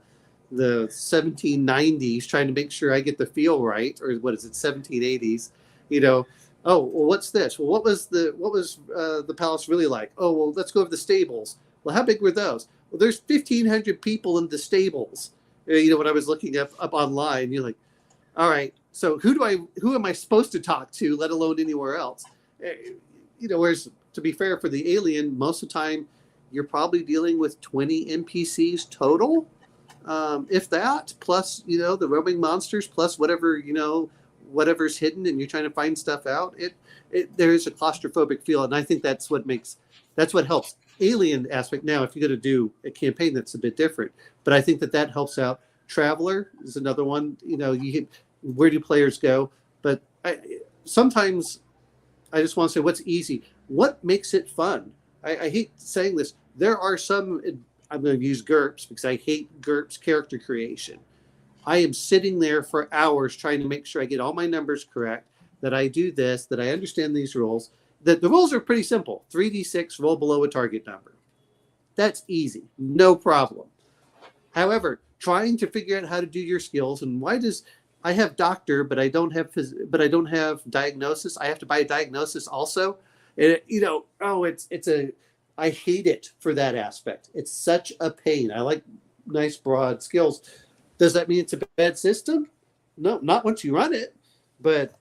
Speaker 6: 1790s, trying to make sure I get the feel right, or what is it, 1780s? You know. Oh, well, what's this? Well, what was the palace really like? Oh, well, let's go over the stables. Well, how big were those? Well, there's 1,500 people in the stables. You know, when I was looking up online, you're like, all right, so who am I supposed to talk to, let alone anywhere else? You know, whereas to be fair for the Alien, most of the time you're probably dealing with 20 NPCs total, if that, plus, you know, the roaming monsters, plus whatever, you know, whatever's hidden and you're trying to find stuff out. There is a claustrophobic feel, and I think that's what helps Alien aspect. Now, if you're going to do a campaign, that's a bit different, but I think that helps out. Traveler is another one. You know, where do players go? But sometimes I just want to say, what's easy? What makes it fun? I hate saying this. There are some. I'm going to use GURPS because I hate GURPS character creation. I am sitting there for hours trying to make sure I get all my numbers correct, that I do this, that I understand these rules. That the rules are pretty simple. 3d6, roll below a target number. That's easy. No problem. However, trying to figure out how to do your skills, and why does I have doctor, but I don't have diagnosis. I have to buy a diagnosis also. And, you know, I hate it for that aspect. It's such a pain. I like nice broad skills. Does that mean it's a bad system? No, not once you run it. But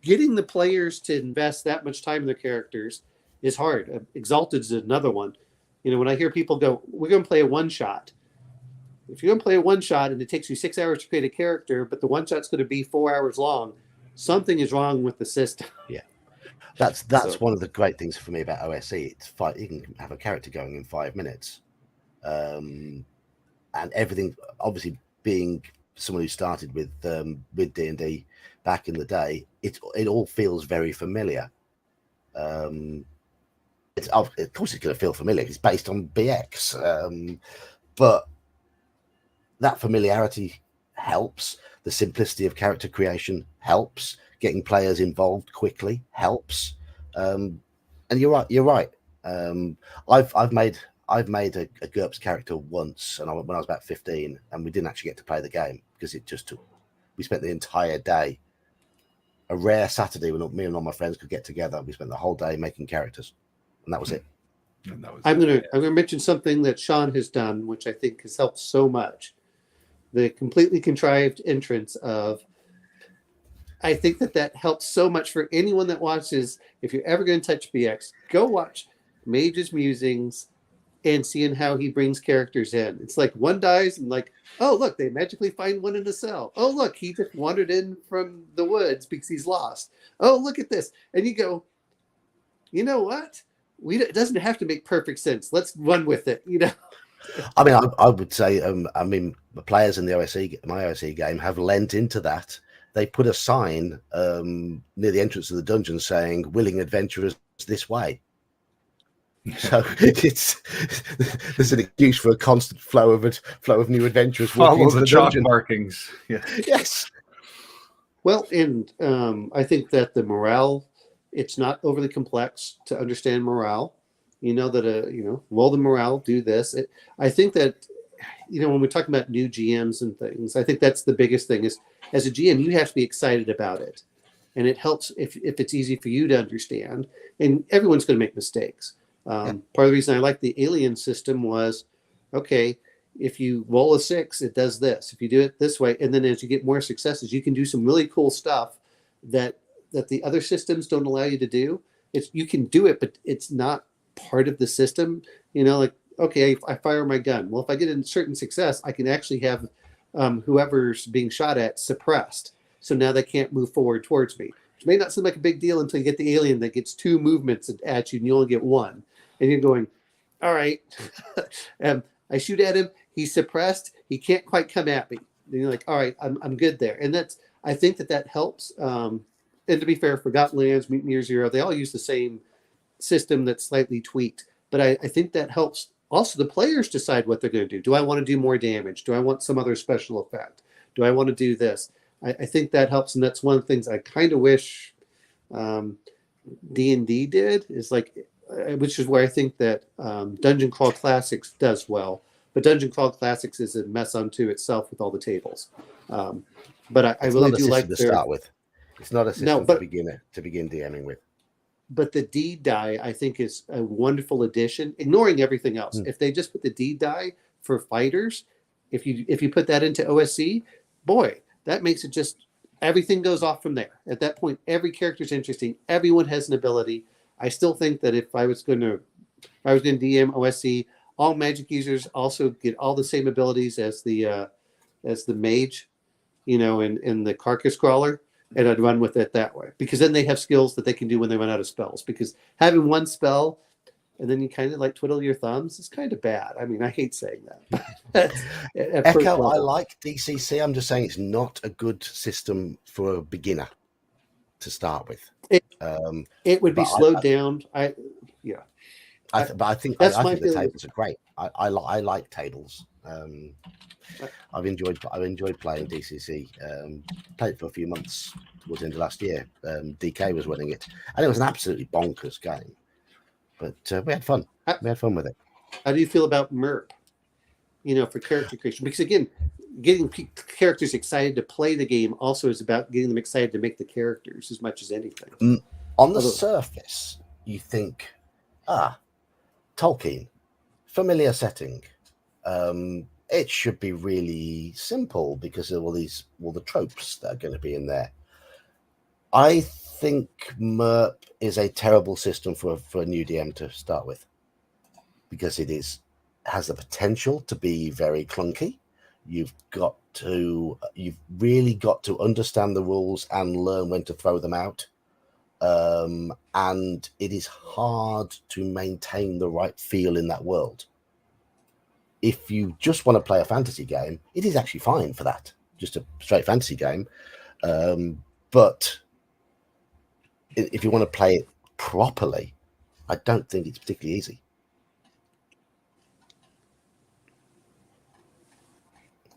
Speaker 6: getting the players to invest that much time in their characters is hard. Exalted is another one. You know, when I hear people go, we're going to play a one-shot. If you're going to play a one-shot and it takes you 6 hours to create a character, but the one-shot's going to be 4 hours long, something is wrong with the system.
Speaker 1: Yeah. That's
Speaker 6: So-
Speaker 1: one of the great things for me about OSE. It's you can have a character going in 5 minutes, and everything. Obviously, being someone who started with D&D back in the day, it all feels very familiar. It's of course it's going to feel familiar. It's based on BX, but that familiarity helps. The simplicity of character creation helps. Getting players involved quickly helps. And you're right. You're right. I've made a GURPS character once, and when I was about 15, and we didn't actually get to play the game because it just took. We spent the entire day. A rare Saturday when me and all my friends could get together. We spent the whole day making characters, and that was it.
Speaker 2: And that was
Speaker 6: I'm gonna mention something that Sean has done, which I think has helped so much. The completely contrived entrance of. I think that helps so much for anyone that watches. If you're ever going to touch BX, go watch Mage's Musings and seeing how he brings characters in. It's like one dies and like, oh look, they magically find one in a cell. Oh look, he just wandered in from the woods because he's lost. Oh look at this, and you go, you know what? It doesn't have to make perfect sense. Let's run with it. You know.
Speaker 1: I mean, I would say, the players in the my OSE game have lent into that. They put a sign near the entrance of the dungeon saying "Willing adventurers this way." So there's an excuse for a constant flow of new adventurers.
Speaker 2: Follow
Speaker 1: into
Speaker 2: the chalk
Speaker 1: dungeon.
Speaker 2: markings. Yeah.
Speaker 1: Yes.
Speaker 6: Well, and I think that the morale, it's not overly complex to understand morale. You know that roll the morale, do this. I think that when we're talking about new GMs and things, I think that's the biggest thing is as a GM, you have to be excited about it. And it helps if it's easy for you to understand. And everyone's going to make mistakes. Part of the reason I like the alien system was, okay, if you roll a 6, it does this. If you do it this way, and then as you get more successes, you can do some really cool stuff that the other systems don't allow you to do. You can do it, but it's not part of the system. Like, okay, I fire my gun. Well, if I get a certain success, I can actually have whoever's being shot at suppressed. So now they can't move forward towards me. Which may not seem like a big deal until you get the alien that gets 2 movements at you and you only get 1. And you're going, all right. I shoot at him. He's suppressed. He can't quite come at me. And you're like, all right, I'm good there. And I think that helps. And to be fair, Forgotten Lands, Mutant Year Zero, they all use the same system that's slightly tweaked. But I think that helps also the players decide what they're going to do. Do I want to do more damage? Do I want some other special effect? Do I want to do this? I think that helps. And that's one of the things I kind of wish D&D did is which is where I think that Dungeon Crawl Classics does well. But Dungeon Crawl Classics is a mess unto itself with all the tables. But I really do like
Speaker 1: to start with. It's not a system to begin DMing with.
Speaker 6: But the D die, I think, is a wonderful addition, ignoring everything else. If they just put the D die for fighters, if you put that into OSC, boy, that makes it just everything goes off from there. At that point, every character is interesting. Everyone has an ability. I still think that if I was going to DM OSC, all magic users also get all the same abilities as the mage, in the carcass crawler. And I'd run with it that way because then they have skills that they can do when they run out of spells. Because having one spell and then you kind of twiddle your thumbs is kind of bad. I mean, I hate saying that.
Speaker 1: Echo, I like DCC. I'm just saying it's not a good system for a beginner to start with.
Speaker 6: It would be slowed down.
Speaker 1: But I think the tables are great. I like tables. I've enjoyed playing DCC. Played it for a few months towards the end of last year. DK was running it, and it was an absolutely bonkers game. But we had fun. We had fun with it.
Speaker 6: How do you feel about MERP? For character creation, because again, getting characters excited to play the game also is about getting them excited to make the characters as much as anything.
Speaker 1: On the surface, you think, Tolkien, familiar setting. It should be really simple because of all the tropes that are going to be in there. I think MERP is a terrible system for a new DM to start with because it has the potential to be very clunky. You've really got to understand the rules and learn when to throw them out. and it is hard to maintain the right feel in that world. If you just want to play a fantasy game, it is actually fine for that, just a straight fantasy game. But if you want to play it properly, I don't think it's particularly easy.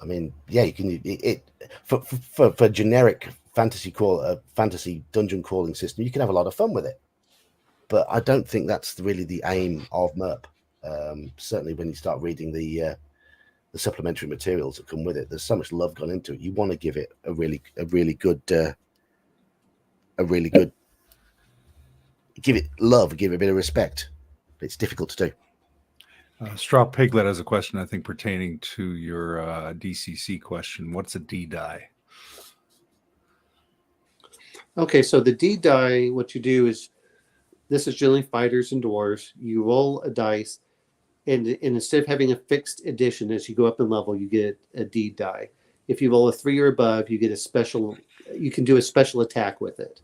Speaker 1: I mean, yeah, you can it for generic fantasy dungeon crawling system. You can have a lot of fun with it, but I don't think that's really the aim of MERP. Certainly, when you start reading the supplementary materials that come with it, there's so much love gone into it. You want to give it a really good give it love, give it a bit of respect. But it's difficult to do.
Speaker 2: Straw Piglet has a question, I think, pertaining to your DCC question. What's a D die?
Speaker 6: Okay, so the D die, what you do is, this is generally fighters and dwarves. You roll a dice, and instead of having a fixed addition as you go up in level, you get a D die. If you roll a 3 or above, you get a special. You can do a special attack with it.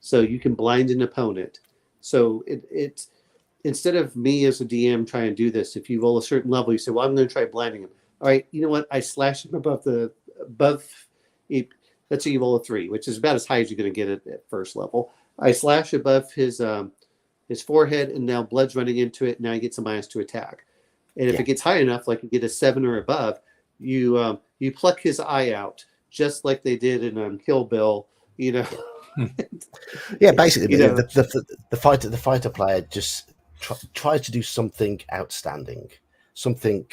Speaker 6: So you can blind an opponent. So it's instead of me as a DM trying to do this, if you roll a certain level, you say, well, I'm going to try blinding him. All right, you know what? I slash him above. Let's say you roll a 3, which is about as high as you're going to get at first level. I slash above his forehead, and now blood's running into it. Now he gets a -2 attack. And if it gets high enough, like you get a 7 or above, you pluck his eye out, just like they did in Kill Bill. You know.
Speaker 1: Yeah, basically, the fighter player just tries to do something outstanding, something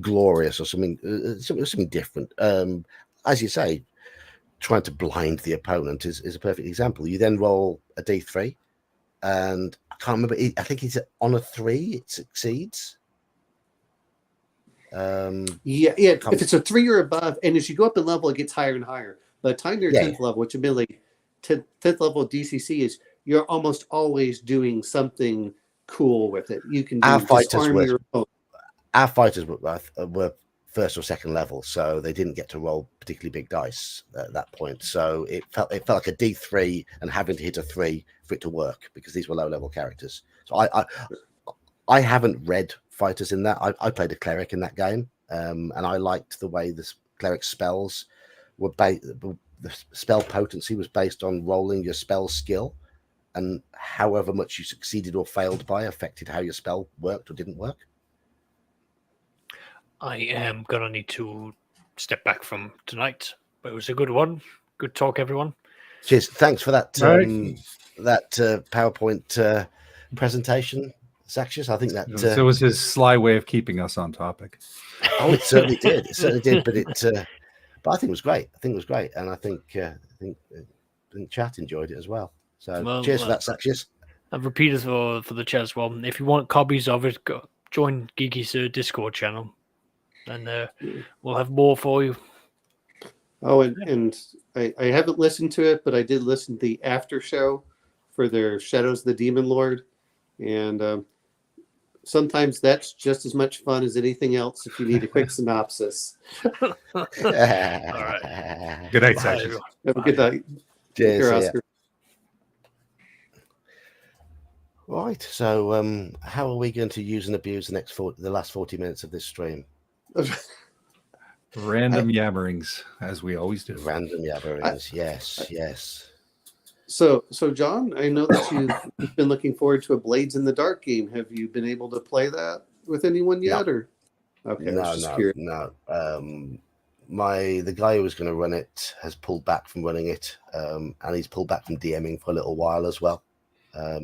Speaker 1: glorious, or something different. As you say, trying to blind the opponent is a perfect example. You then roll a D3, and I can't remember. I think it's on a 3. It succeeds.
Speaker 6: If it's a 3 or above, and as you go up in level, it gets higher and higher. By the time you're 10th level, which admittedly 10th level DCC is, you're almost always doing something cool with it. You can disarm your opponent.
Speaker 1: Our fighters were first or second level, so they didn't get to roll particularly big dice at that point. So it felt like a D3 and having to hit a 3 for it to work, because these were low level characters. So I haven't read fighters in that. I played a cleric in that game, and I liked the way the cleric spells were the spell potency was based on rolling your spell skill, and however much you succeeded or failed by affected how your spell worked or didn't work.
Speaker 3: I am going to need to step back from tonight, but it was a good one. Good talk, everyone.
Speaker 1: Cheers. Thanks for that PowerPoint presentation, Saxius. I think that
Speaker 2: it was his sly way of keeping us on topic.
Speaker 1: Oh, it certainly did. It certainly did. But I think it was great. And I think chat enjoyed it as well. So cheers for that, Saxius.
Speaker 3: I've repeated for the chat as well. If you want copies of it, join Geeky's Discord channel, and we'll have more for you.
Speaker 6: Oh, and I haven't listened to it, but I did listen to the after show for their Shadows of the Demon Lord, and sometimes that's just as much fun as anything else if you need a quick synopsis.
Speaker 3: All right.
Speaker 2: Good night, Saxius.
Speaker 6: Have a good night.
Speaker 1: Cheers.
Speaker 6: Here, Oscar.
Speaker 1: Right. So, how are we going to use and abuse the last 40 minutes of this stream?
Speaker 2: Random yammerings, as we always do.
Speaker 1: Random yammerings. Yes.
Speaker 6: So John, I know that you've been looking forward to a Blades in the Dark game. Have you been able to play that with anyone yet?
Speaker 1: No.
Speaker 6: Or okay,
Speaker 1: No. The guy who was going to run it has pulled back from running it, and he's pulled back from DMing for a little while as well.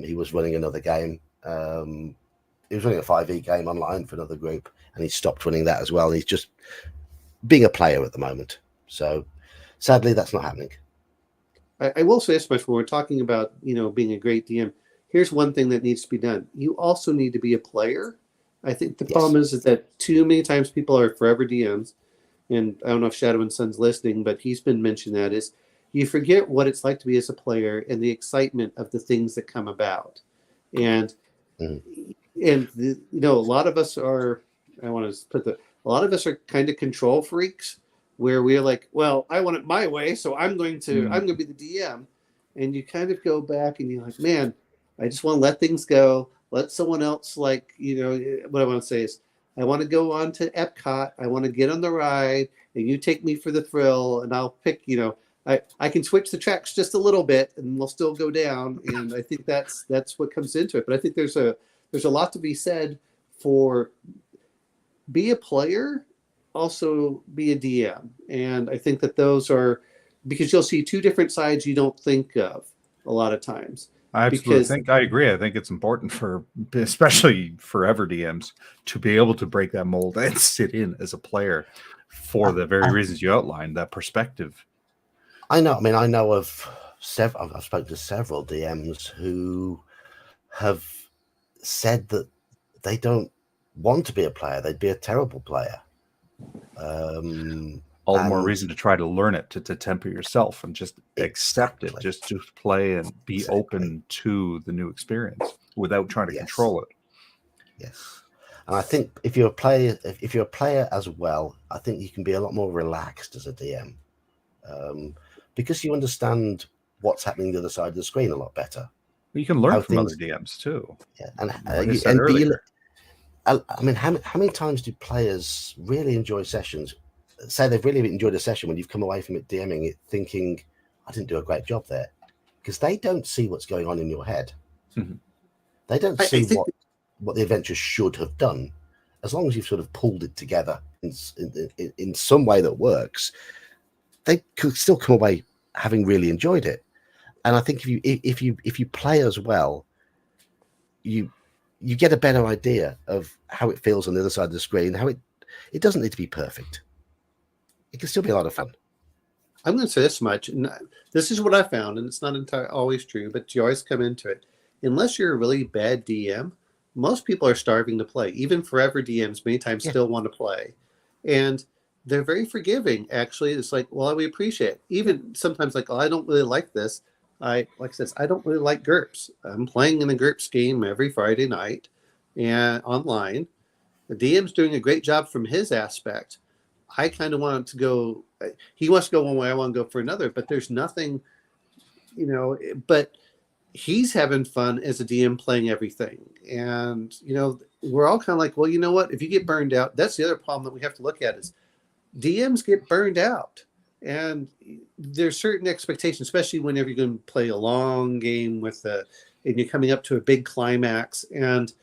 Speaker 1: He was running another game. He was running a 5e game online for another group, and he stopped running that as well. He's just being a player at the moment. So sadly, that's not happening.
Speaker 6: I will say this much when we're talking about, being a great DM. Here's one thing that needs to be done. You also need to be a player. I think the problem is that too many times people are forever DMs. And I don't know if Shadow and Son's listening, but he's been mentioning that is you forget what it's like to be as a player and the excitement of the things that come about. And a lot of us are, a lot of us are kind of control freaks, where we're like, well, I want it my way, so I'm going to be the DM. and you kind of go back and you're like, man, I just want to let things go. Let someone else, like, what I want to say is, I want to go on to Epcot. I want to get on the ride, and you take me for the thrill, and I'll pick, I can switch the tracks just a little bit, and we'll still go down. And I think that's what comes into it. But I think there's a lot to be said for be a player, also be a DM. And I think that those are, because you'll see two different sides you don't think of a lot of times.
Speaker 2: I absolutely I agree. I think it's important especially forever DMs, to be able to break that mold and sit in as a player for the very reasons you outlined, that perspective.
Speaker 1: I know. I mean, I know of several. I've spoken to several DMs who have said that they don't want to be a player; they'd be a terrible player.
Speaker 2: All the more reason to try to learn it, to temper yourself and just accept it, just to play and be open to the new experience without trying to control it.
Speaker 1: Yes. And I think if you're a player as well, I think you can be a lot more relaxed as a DM, because you understand what's happening the other side of the screen a lot better.
Speaker 2: You can learn from other DMs too.
Speaker 1: Yeah, I mean, how many times do players really enjoy sessions? Say they've really enjoyed a session when you've come away from it DMing it thinking, I didn't do a great job there, because they don't see what's going on in your head.
Speaker 2: Mm-hmm.
Speaker 1: They don't see what the adventure should have done. As long as you've sort of pulled it together in some way that works, they could still come away having really enjoyed it. And I think if you play as well, you get a better idea of how it feels on the other side of the screen. How it doesn't need to be perfect. It can still be a lot of fun.
Speaker 6: I'm going to say this much, and this is what I found, and it's not always true, but you always come into it. Unless you're a really bad DM, most people are starving to play. Even forever DMs many times still want to play. And they're very forgiving, actually. It's like, well, we appreciate it. Even sometimes like, oh, I don't really like this. I don't really like GURPS. I'm playing in a GURPS game every Friday night and online. The DM's doing a great job from his aspect. I kind of want to go, he wants to go one way, I want to go for another, but there's nothing, but he's having fun as a DM playing everything. And, we're all kind of like, well, you know what, if you get burned out, that's the other problem that we have to look at is DMs get burned out. And there's certain expectations, especially whenever you're going to play a long game and you're coming up to a big climax. And,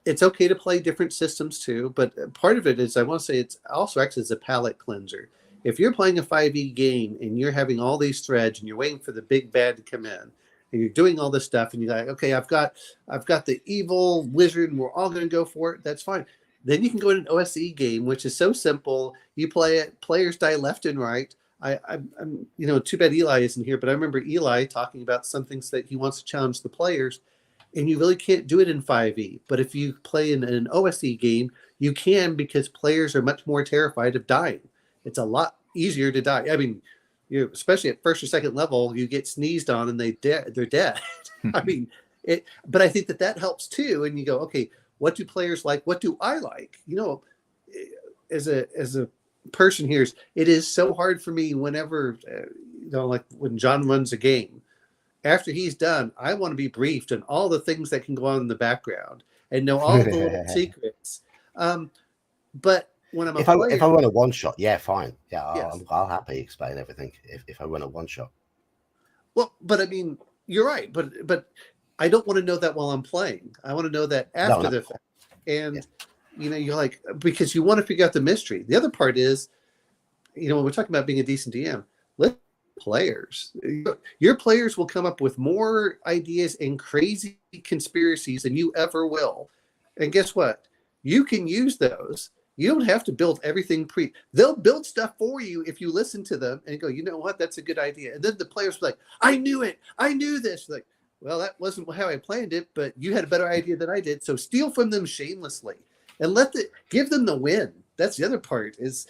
Speaker 6: it's okay to play different systems too, but part of it is, I want to say, it's also acts as a palate cleanser. If you're playing a 5e game and you're having all these threads and you're waiting for the big bad to come in and you're doing all this stuff and you're like, okay, I've got the evil wizard and we're all going to go for it. That's fine. Then you can go in an OSE game, which is so simple. You play it, players die left and right. I'm too bad Eli isn't here, but I remember Eli talking about some things that he wants to challenge the players. And you really can't do it in 5e. But if you play in an OSE game, you can, because players are much more terrified of dying. It's a lot easier to die. I mean, especially at first or second level, you get sneezed on and they're dead. I mean, but I think that helps too. And you go, okay, what do players like? What do I like? As a person here, it is so hard for me whenever, like when John runs a game. After he's done, I want to be briefed on all the things that can go on in the background and know all the little secrets. But when I'm
Speaker 1: if I run a one shot, yeah, fine, yeah, I'll happily explain everything if I run a one shot.
Speaker 6: Well, but I mean, you're right, but I don't want to know that while I'm playing. I want to know that after the fact, and you're like, because you want to figure out the mystery. The other part is, when we're talking about being a decent DM, players, your players will come up with more ideas and crazy conspiracies than you ever will. And guess what? You can use those. You don't have to build everything they'll build stuff for you if you listen to them and go, you know what, that's a good idea. And then the players will be like, I knew it. I knew this. Like, well, that wasn't how I planned it, but you had a better idea than I did. So steal from them shamelessly and give them the win. That's the other part is,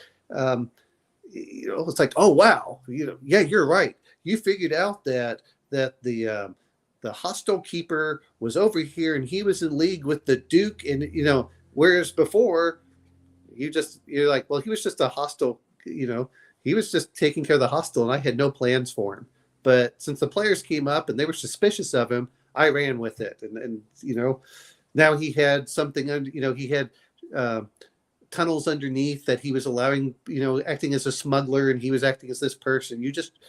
Speaker 6: it's like, oh wow, yeah, you're right. You figured out that the hostel keeper was over here and he was in league with the Duke, and whereas before you're like, well, he was just a hostel, he was just taking care of the hostel and I had no plans for him. But since the players came up and they were suspicious of him, I ran with it. And now he had something under, he had tunnels underneath that he was allowing, acting as a smuggler, and he was acting as this person. You just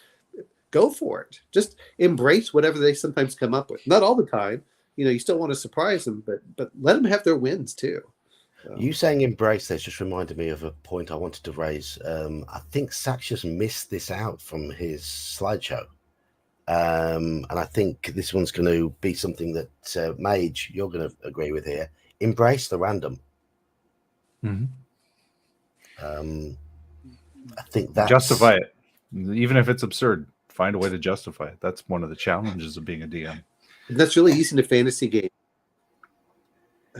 Speaker 6: go for it. Just embrace whatever they sometimes come up with. Not all the time. You still want to surprise them, but let them have their wins too.
Speaker 1: You saying embrace this just reminded me of a point I wanted to raise. I think Saxius missed this out from his slideshow. And I think this one's going to be something that, Mage, you're going to agree with here. Embrace the random.
Speaker 2: Mm-hmm.
Speaker 1: I think that's...
Speaker 2: Justify it. Even if it's absurd, find a way to justify it. That's one of the challenges of being a DM.
Speaker 6: That's really easy in a fantasy game.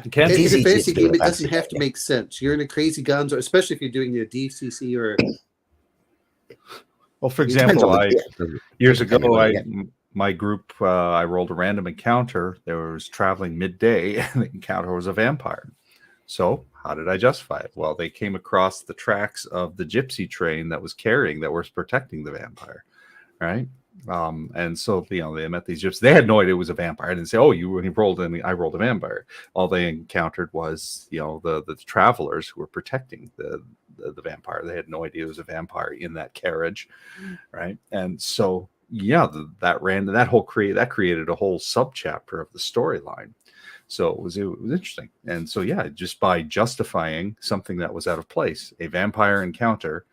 Speaker 2: You can't.
Speaker 6: In a fantasy game, it doesn't have to make sense. You're in a crazy guns, especially if you're doing a DCC or...
Speaker 2: Well, for example, years ago, my group, I rolled a random encounter. There was traveling midday, and the encounter was a vampire. So how did I justify it? Well, they came across the tracks of the gypsy train that was protecting the vampire, right? And so, they met these gypsies. They had no idea it was a vampire. I didn't say, when he rolled in, I rolled a vampire. All they encountered was, the travelers who were protecting the vampire. They had no idea it was a vampire in that carriage, right? And so, that created a whole subchapter of the storyline. So it was interesting. And so, just by justifying something that was out of place, a vampire encounter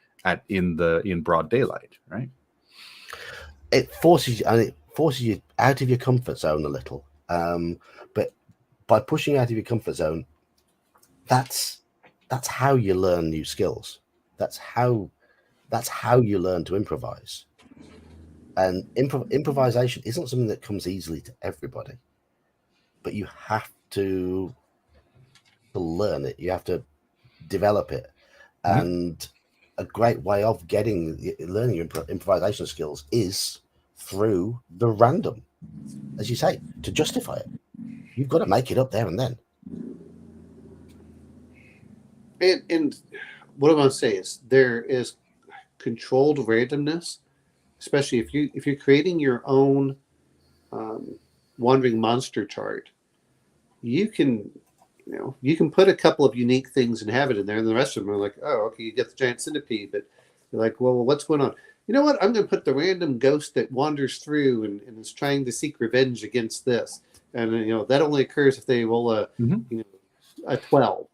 Speaker 2: in broad daylight, right?
Speaker 1: It forces you out of your comfort zone a little. But by pushing out of your comfort zone, that's how you learn new skills. That's how you learn to improvise. And improvisation isn't something that comes easily to everybody. But you have to learn it. You have to develop it. Mm-hmm. And a great way of learning your improvisation skills is through the random. As you say, to justify it, you've got to make it up there and then.
Speaker 6: And what I want to say is there is controlled randomness, especially if you're creating your own wandering monster chart. You can put a couple of unique things and have it in there, and the rest of them are like, oh, okay, you get the giant centipede, but you're like, well, what's going on? You know what? I'm going to put the random ghost that wanders through and is trying to seek revenge against this, and that only occurs if they roll a 12,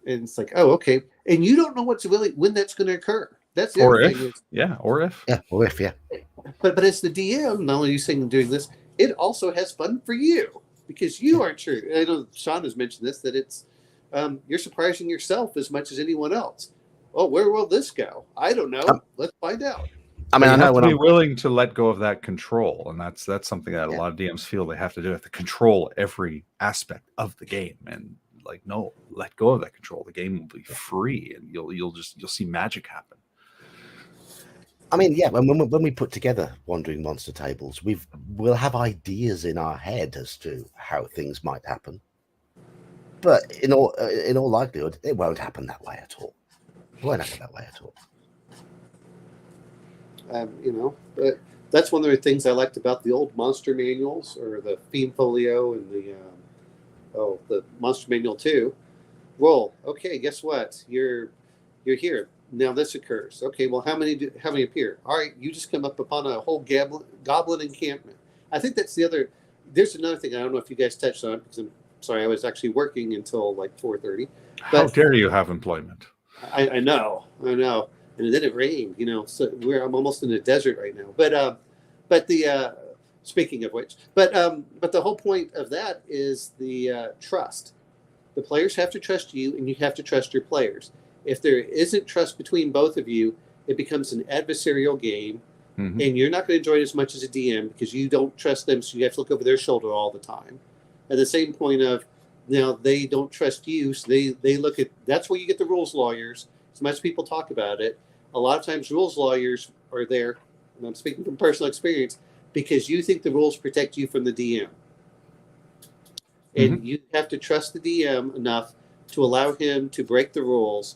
Speaker 6: and it's like, oh, okay, and you don't know when that's going to occur. That's the other thing.
Speaker 2: Or if.
Speaker 6: But as the DM, not only are you saying and doing this, it also has fun for you. Because you aren't sure. I know Sean has mentioned this, that it's you're surprising yourself as much as anyone else. Oh, where will this go? I don't know. Let's find out.
Speaker 2: I mean, I have to be willing to let go of that control, and that's something that a lot of DMs feel they have to do. They have to control every aspect of the game, and no, let go of that control. The game will be free, and you'll see magic happen.
Speaker 1: I mean, when we put together Wandering Monster tables, we'll have ideas in our head as to how things might happen. But in all likelihood, it won't happen that way at all. It won't happen that way at all.
Speaker 6: But that's one of the things I liked about the old monster manuals, or the theme folio, and the monster manual 2. Roll. Okay, guess what? You're here. Now this occurs. Okay, well, how many appear? All right, you just come up upon a whole goblin encampment. I think that's the other. There's another thing I don't know if you guys touched on, because I'm sorry, I was actually working until 4:30.
Speaker 2: How dare you have employment?
Speaker 6: I know, and then it rained. So I'm almost in the desert right now. But the speaking of which, but the whole point of that is the trust. The players have to trust you, and you have to trust your players. If there isn't trust between both of you, it becomes an adversarial game, and you're not going to enjoy it as much as a DM because you don't trust them, so you have to look over their shoulder all the time. At the same point of, they don't trust you, so they look at, that's where you get the rules lawyers. As much as people talk about it, a lot of times rules lawyers are there, and I'm speaking from personal experience, because you think the rules protect you from the DM. And you have to trust the DM enough to allow him to break the rules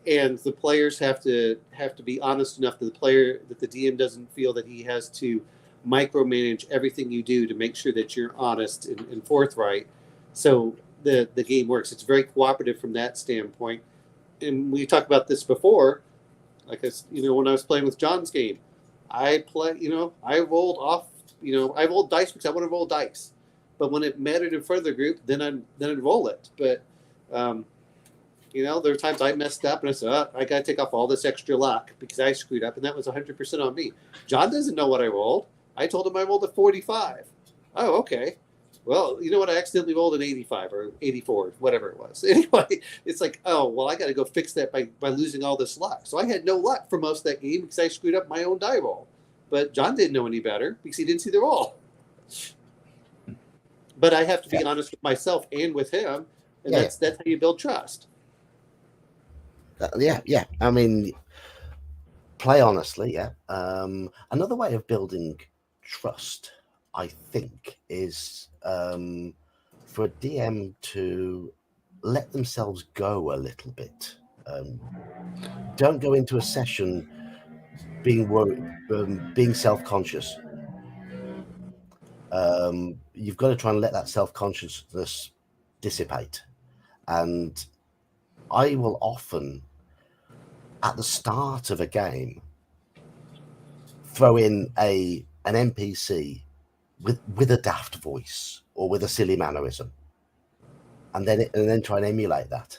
Speaker 6: and the players have to be honest enough that the DM doesn't feel that he has to micromanage everything you do to make sure that you're honest and forthright. So the game works. It's very cooperative from that standpoint. And we talked about this before. Like when I was playing with John's game, I rolled off. I rolled dice because I want to roll dice. But when it mattered in front of the group, then I'd roll it. But there were times I messed up and I said, I got to take off all this extra luck because I screwed up, and that was 100% on me. John doesn't know what I rolled. I told him I rolled a 45. Oh, okay. Well, you know what? I accidentally rolled an 85 or 84, whatever it was. Anyway, it's like, oh, well, I got to go fix that by losing all this luck. So I had no luck for most of that game because I screwed up my own die roll. But John didn't know any better because he didn't see the roll. But I have to be honest with myself and with him, and that's how you build trust.
Speaker 1: Yeah. I mean, play honestly. Yeah. Another way of building trust, I think, is for a DM to let themselves go a little bit. Don't go into a session being worried, being self-conscious. You've got to try and let that self-consciousness dissipate. And I will often, at the start of a game, throw in an NPC with a daft voice or with a silly mannerism, and then try and emulate that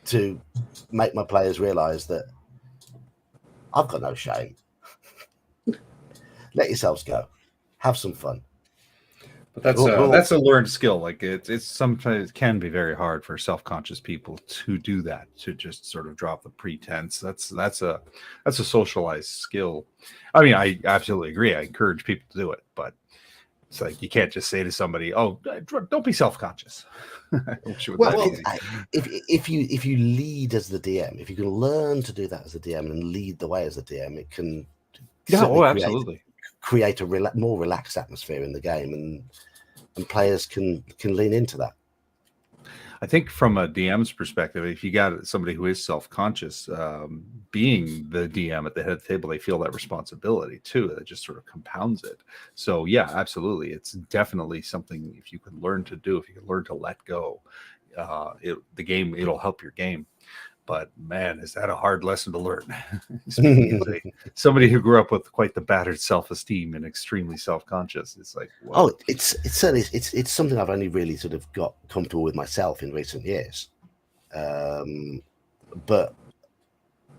Speaker 1: to make my players realize that I've got no shame. Let yourselves go, have some fun.
Speaker 2: But that's a learned skill. Like it's sometimes it can be very hard for self-conscious people to do that, to just sort of drop the pretense. That's a socialized skill. I mean, I absolutely agree. I encourage people to do it, but it's like you can't just say to somebody, "Oh, don't be self-conscious."
Speaker 1: If you lead as the DM, if you can learn to do that as a DM and lead the way as a DM, it can
Speaker 2: absolutely
Speaker 1: create a more relaxed atmosphere in the game, and players can lean into that.
Speaker 2: I think from a DM's perspective, if you got somebody who is self-conscious, being the DM at the head of the table, they feel that responsibility too. That just sort of compounds it. So yeah, absolutely. It's definitely something, if you can learn to do, if you can learn to let go, it'll help your game. But man, is that a hard lesson to learn? Somebody who grew up with quite the battered self-esteem and extremely self-conscious. It's like, whoa.
Speaker 1: It's certainly it's something I've only really sort of got comfortable with myself in recent years. But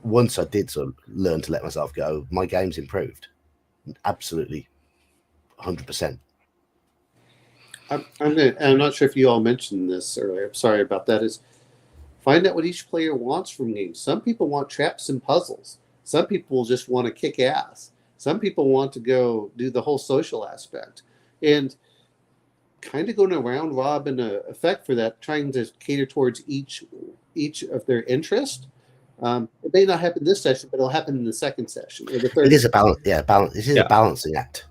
Speaker 1: once I did sort of learn to let myself go, my game's improved. Absolutely, 100%.
Speaker 6: I'm not sure if you all mentioned this earlier. I'm sorry about that. Find out what each player wants from games. Some people want traps and puzzles. Some people just want to kick ass. Some people want to go do the whole social aspect. And kind of going a round robin effect for that, trying to cater towards each of their interest. It may not happen this session, but it'll happen in the second session or the third.
Speaker 1: It is a balance. Yeah, balance. This is a balancing act.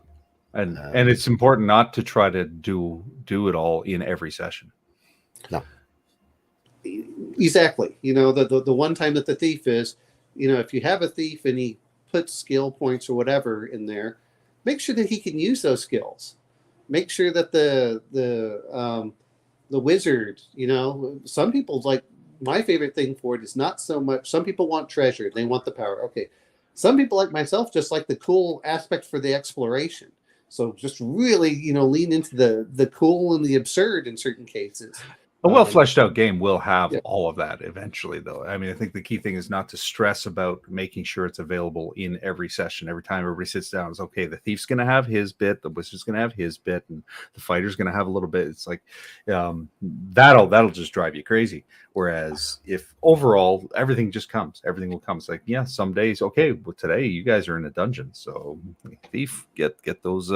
Speaker 2: And it's important not to try to do it all in every session.
Speaker 1: No.
Speaker 6: Exactly. The one time that the thief is, if you have a thief and he puts skill points or whatever in there, make sure that he can use those skills. Make sure that the wizard, some people, like, my favorite thing for it is not so much. Some people want treasure. They want the power. Okay. Some people like myself just like the cool aspect for the exploration. So just really, lean into the cool and the absurd in certain cases.
Speaker 2: A well fleshed out game will have all of that eventually, though. I mean, I think the key thing is not to stress about making sure it's available in every session. Every time everybody sits down, it's okay. The thief's going to have his bit, the wizard's going to have his bit, and the fighter's going to have a little bit. It's like that'll just drive you crazy. Whereas if overall everything just comes, everything will come. It's like, yeah, some days, okay, but today you guys are in a dungeon, so thief, get those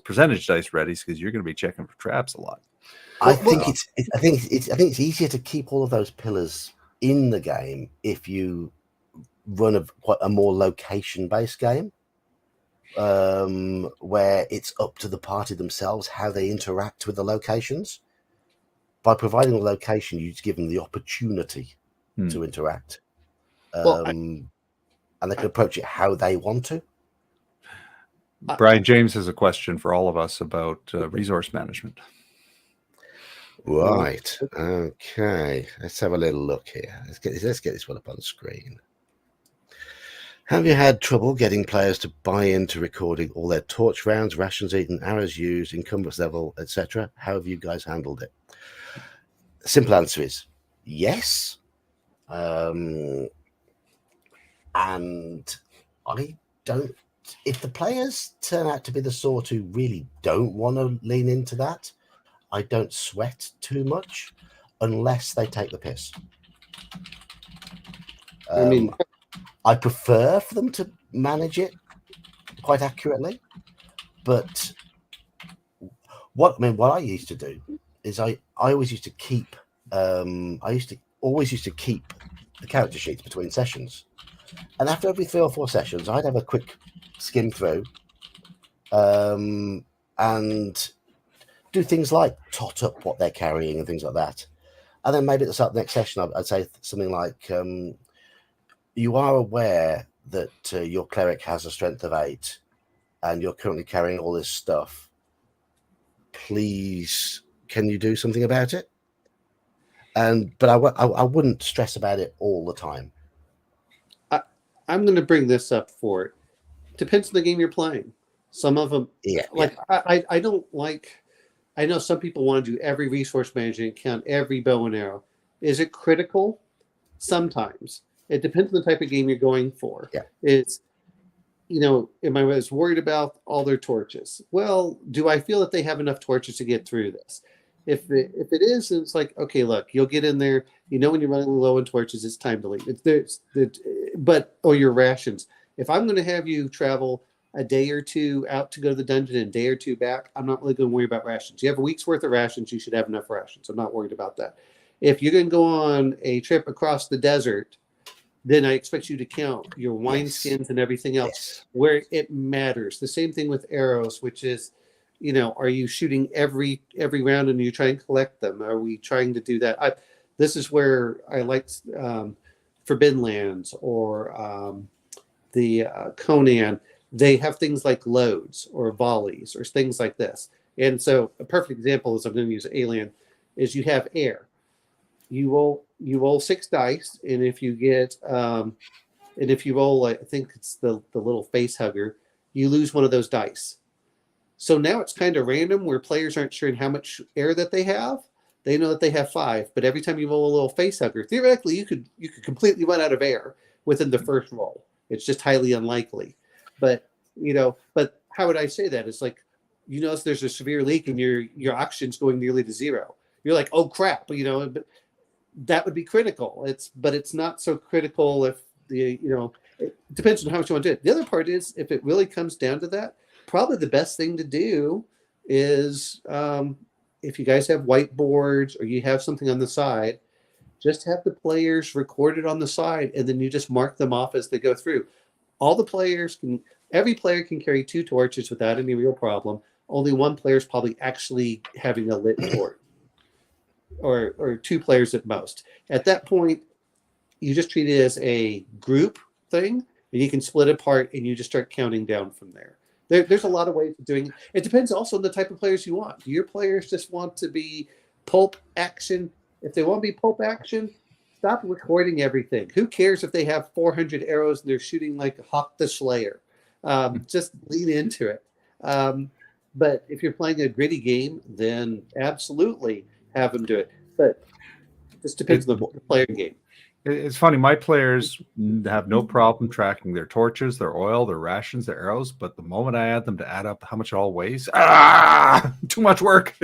Speaker 2: percentage dice ready because you're going to be checking for traps a lot.
Speaker 1: I think it's easier to keep all of those pillars in the game if you run quite a more location-based game, where it's up to the party themselves how they interact with the locations. By providing a location, you give them the opportunity to interact.
Speaker 6: Well,
Speaker 1: And they can approach it how they want to.
Speaker 2: Brian James has a question for all of us about resource management.
Speaker 1: Right. Okay. Let's have a little look here. Let's get this one up on screen. Have you had trouble getting players to buy into recording all their torch rounds, rations eaten, arrows used, encumbrance level, etc.? How have you guys handled it? Simple answer is yes. And I don't. If the players turn out to be the sort who really don't want to lean into that, I don't sweat too much unless they take the piss. I prefer for them to manage it quite accurately, but what I used to do is I always used to keep always used to keep the character sheets between sessions, and after every 3 or 4 sessions, I'd have a quick skim through, and do things like tot up what they're carrying and things like that, and then maybe at the start of the next session, I'd say something like, "You are aware that your cleric has a strength of 8, and you're currently carrying all this stuff. Please, can you do something about it?" But I wouldn't stress about it all the time.
Speaker 6: I'm going to bring this up for it. Depends on the game you're playing. Some of them, I don't like. I know some people want to do every resource management, count every bow and arrow. Is it critical? Sometimes. It depends on the type of game you're going for.
Speaker 1: Yeah.
Speaker 6: It's, am I as worried about all their torches? Well, do I feel that they have enough torches to get through this? If it is, it's like, okay, look, you'll get in there. When you're running low on torches, it's time to leave. Or your rations. If I'm going to have you travel a day or two out to go to the dungeon and a day or two back, I'm not really going to worry about rations. You have a week's worth of rations, you should have enough rations. I'm not worried about that. If you're going to go on a trip across the desert, then I expect you to count your wineskins and everything else where it matters. The same thing with arrows, which is, are you shooting every round and you try and collect them? Are we trying to do that? This is where I like Forbidden Lands or the Conan. They have things like loads or volleys or things like this. And so a perfect example is, I'm going to use Alien, is you have air. You roll 6 dice, and if you get if you roll, I think it's the little face hugger, you lose one of those dice. So now it's kind of random where players aren't sure how much air that they have. They know that they have 5, but every time you roll a little face hugger, theoretically you could completely run out of air within the first roll. It's just highly unlikely. But but how would I say that? It's like, if there's a severe leak and your oxygen's going nearly to 0. You're like, oh crap, but that would be critical. It's not so critical if it depends on how much you want to do it. The other part is, if it really comes down to that, probably the best thing to do is, if you guys have whiteboards or you have something on the side, just have the players record it on the side, and then you just mark them off as they go through. Every player can carry 2 torches without any real problem. Only one player is probably actually having a lit torch, or 2 players at most. At that point, you just treat it as a group thing, and you can split apart, and you just start counting down from there. There's a lot of ways of doing it. It depends also on the type of players you want. Do your players just want to be pulp action? If they want to be pulp action, stop recording everything. Who cares if they have 400 arrows and they're shooting like Hawk the Slayer? Just lean into it. But if you're playing a gritty game, then absolutely have them do it. But it just depends on the player game.
Speaker 2: It's funny. My players have no problem tracking their torches, their oil, their rations, their arrows. But the moment I add them to add up how much it all weighs, too much work.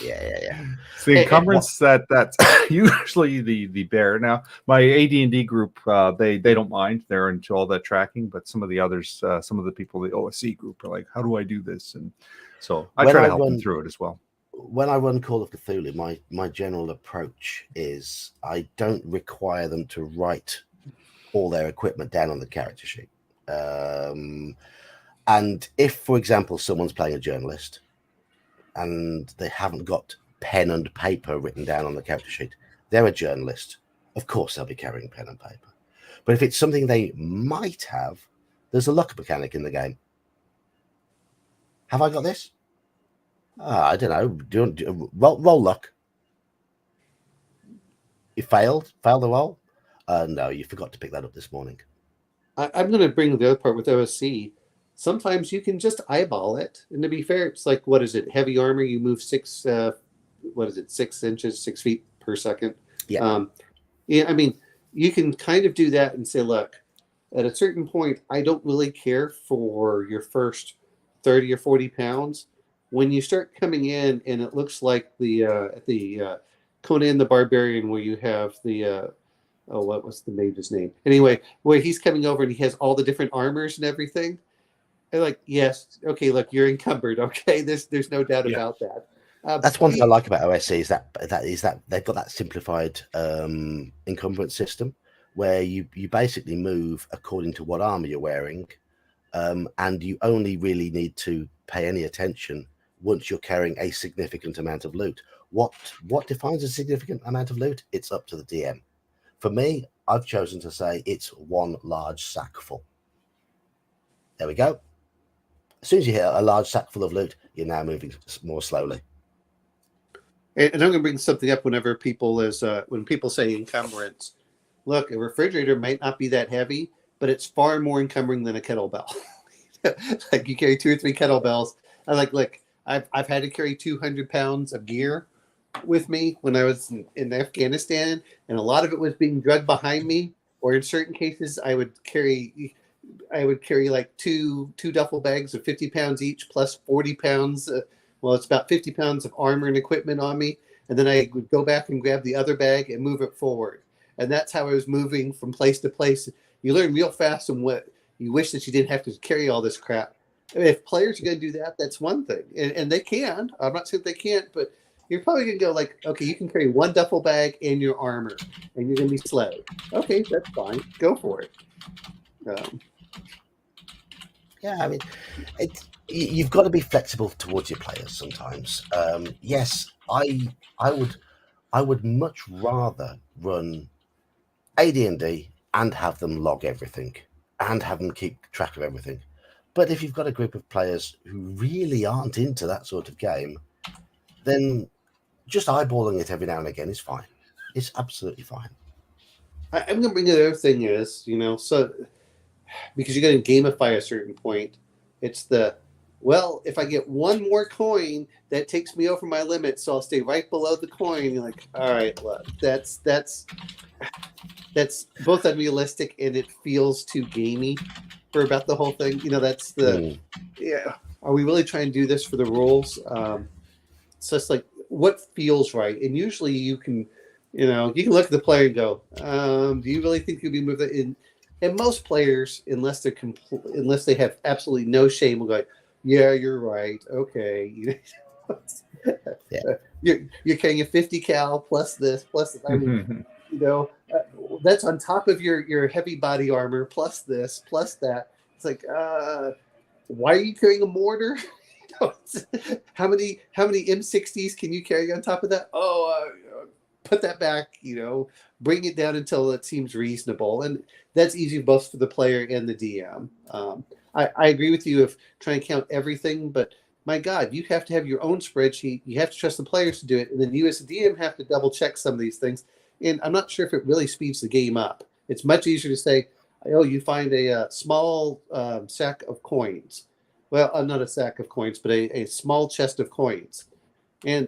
Speaker 1: Yeah.
Speaker 2: It's the encumbrance that's usually the bear. Now, my AD&D group, they don't mind. They're into all that tracking. But some of the others, some of the people, the OSC group, are like, how do I do this? And so I try to help them through it as well.
Speaker 1: When I run Call of Cthulhu, my general approach is I don't require them to write all their equipment down on the character sheet. And if, for example, someone's playing a journalist and they haven't got pen and paper written down on the character sheet, they're a journalist. of course they'll be carrying pen and paper. But if it's something they might have, there's a luck mechanic in the game. Have I got this? I don't know. Roll luck. You failed the roll? No, you forgot to pick that up this morning.
Speaker 6: I'm going to bring the other part with OSC. Sometimes you can just eyeball it. And to be fair, it's like, what is it? Heavy armor, you move 6 inches, 6 feet per second.
Speaker 1: Yeah.
Speaker 6: Yeah, I mean, you can kind of do that and say, look, at a certain point, I don't really care for your first 30 or 40 pounds. When you start coming in and it looks like the Conan the Barbarian, where you have the what was the mage's name? Anyway, where he's coming over and he has all the different armors and everything. They're like, yes, okay, look, you're encumbered. Okay, there's no doubt about that.
Speaker 1: That's one thing I like about OSC is that they've got that simplified encumbrance system where you basically move according to what armor you're wearing, and you only really need to pay any attention once you're carrying a significant amount of loot. What defines a significant amount of loot? It's up to the DM. For me, I've chosen to say it's one large sack full. There we go. As soon as you hit a large sack full of loot, you're now moving more slowly.
Speaker 6: And I'm going to bring something up whenever when people say encumbrance. Look, a refrigerator might not be that heavy, but it's far more encumbering than a kettlebell. Like you carry 2 or 3 kettlebells. I've had to carry 200 pounds of gear with me when I was in Afghanistan, and a lot of it was being dragged behind me. Or in certain cases, I would carry like two duffel bags of 50 pounds each, plus 40 pounds. It's about 50 pounds of armor and equipment on me, and then I would go back and grab the other bag and move it forward. And that's how I was moving from place to place. You learn real fast, and what you wish that you didn't have to carry all this crap. I mean, if players are going to do that, that's one thing, and they can. I'm not saying they can't, but you're probably going to go like, okay, you can carry 1 duffel bag and your armor, and you're going to be slowed. Okay, that's fine. Go for it.
Speaker 1: Yeah, I mean, you've got to be flexible towards your players sometimes. Yes, I would much rather run AD&D and have them log everything and have them keep track of everything. But if you've got a group of players who really aren't into that sort of game, then just eyeballing it every now and again is fine. It's absolutely fine.
Speaker 6: I'm going to bring the other thing is, so because you're going to gamify a certain point, it's if I get 1 more coin, that takes me over my limit, so I'll stay right below the coin. You're like, all right, look, that's both unrealistic and it feels too gamey for about the whole thing. That's yeah. Are we really trying to do this for the rules? So it's like what feels right, and usually you can look at the player and go, do you really think you'll be moved in? And most players, unless they have absolutely no shame, will go, yeah, you're right. Okay.
Speaker 1: Yeah.
Speaker 6: You're carrying a 50 cal plus this. I mean, that's on top of your heavy body armor plus this plus that. It's like, why are you carrying a mortar? How many M60s can you carry on top of that? Put that back. Bring it down until it seems reasonable, and that's easy both for the player and the DM. I agree with you of trying to count everything, but my God, you have to have your own spreadsheet. You have to trust the players to do it, and then you as a DM have to double check some of these things. And I'm not sure if it really speeds the game up. It's much easier to say, you find a small sack of coins. Well, not a sack of coins, but a small chest of coins. And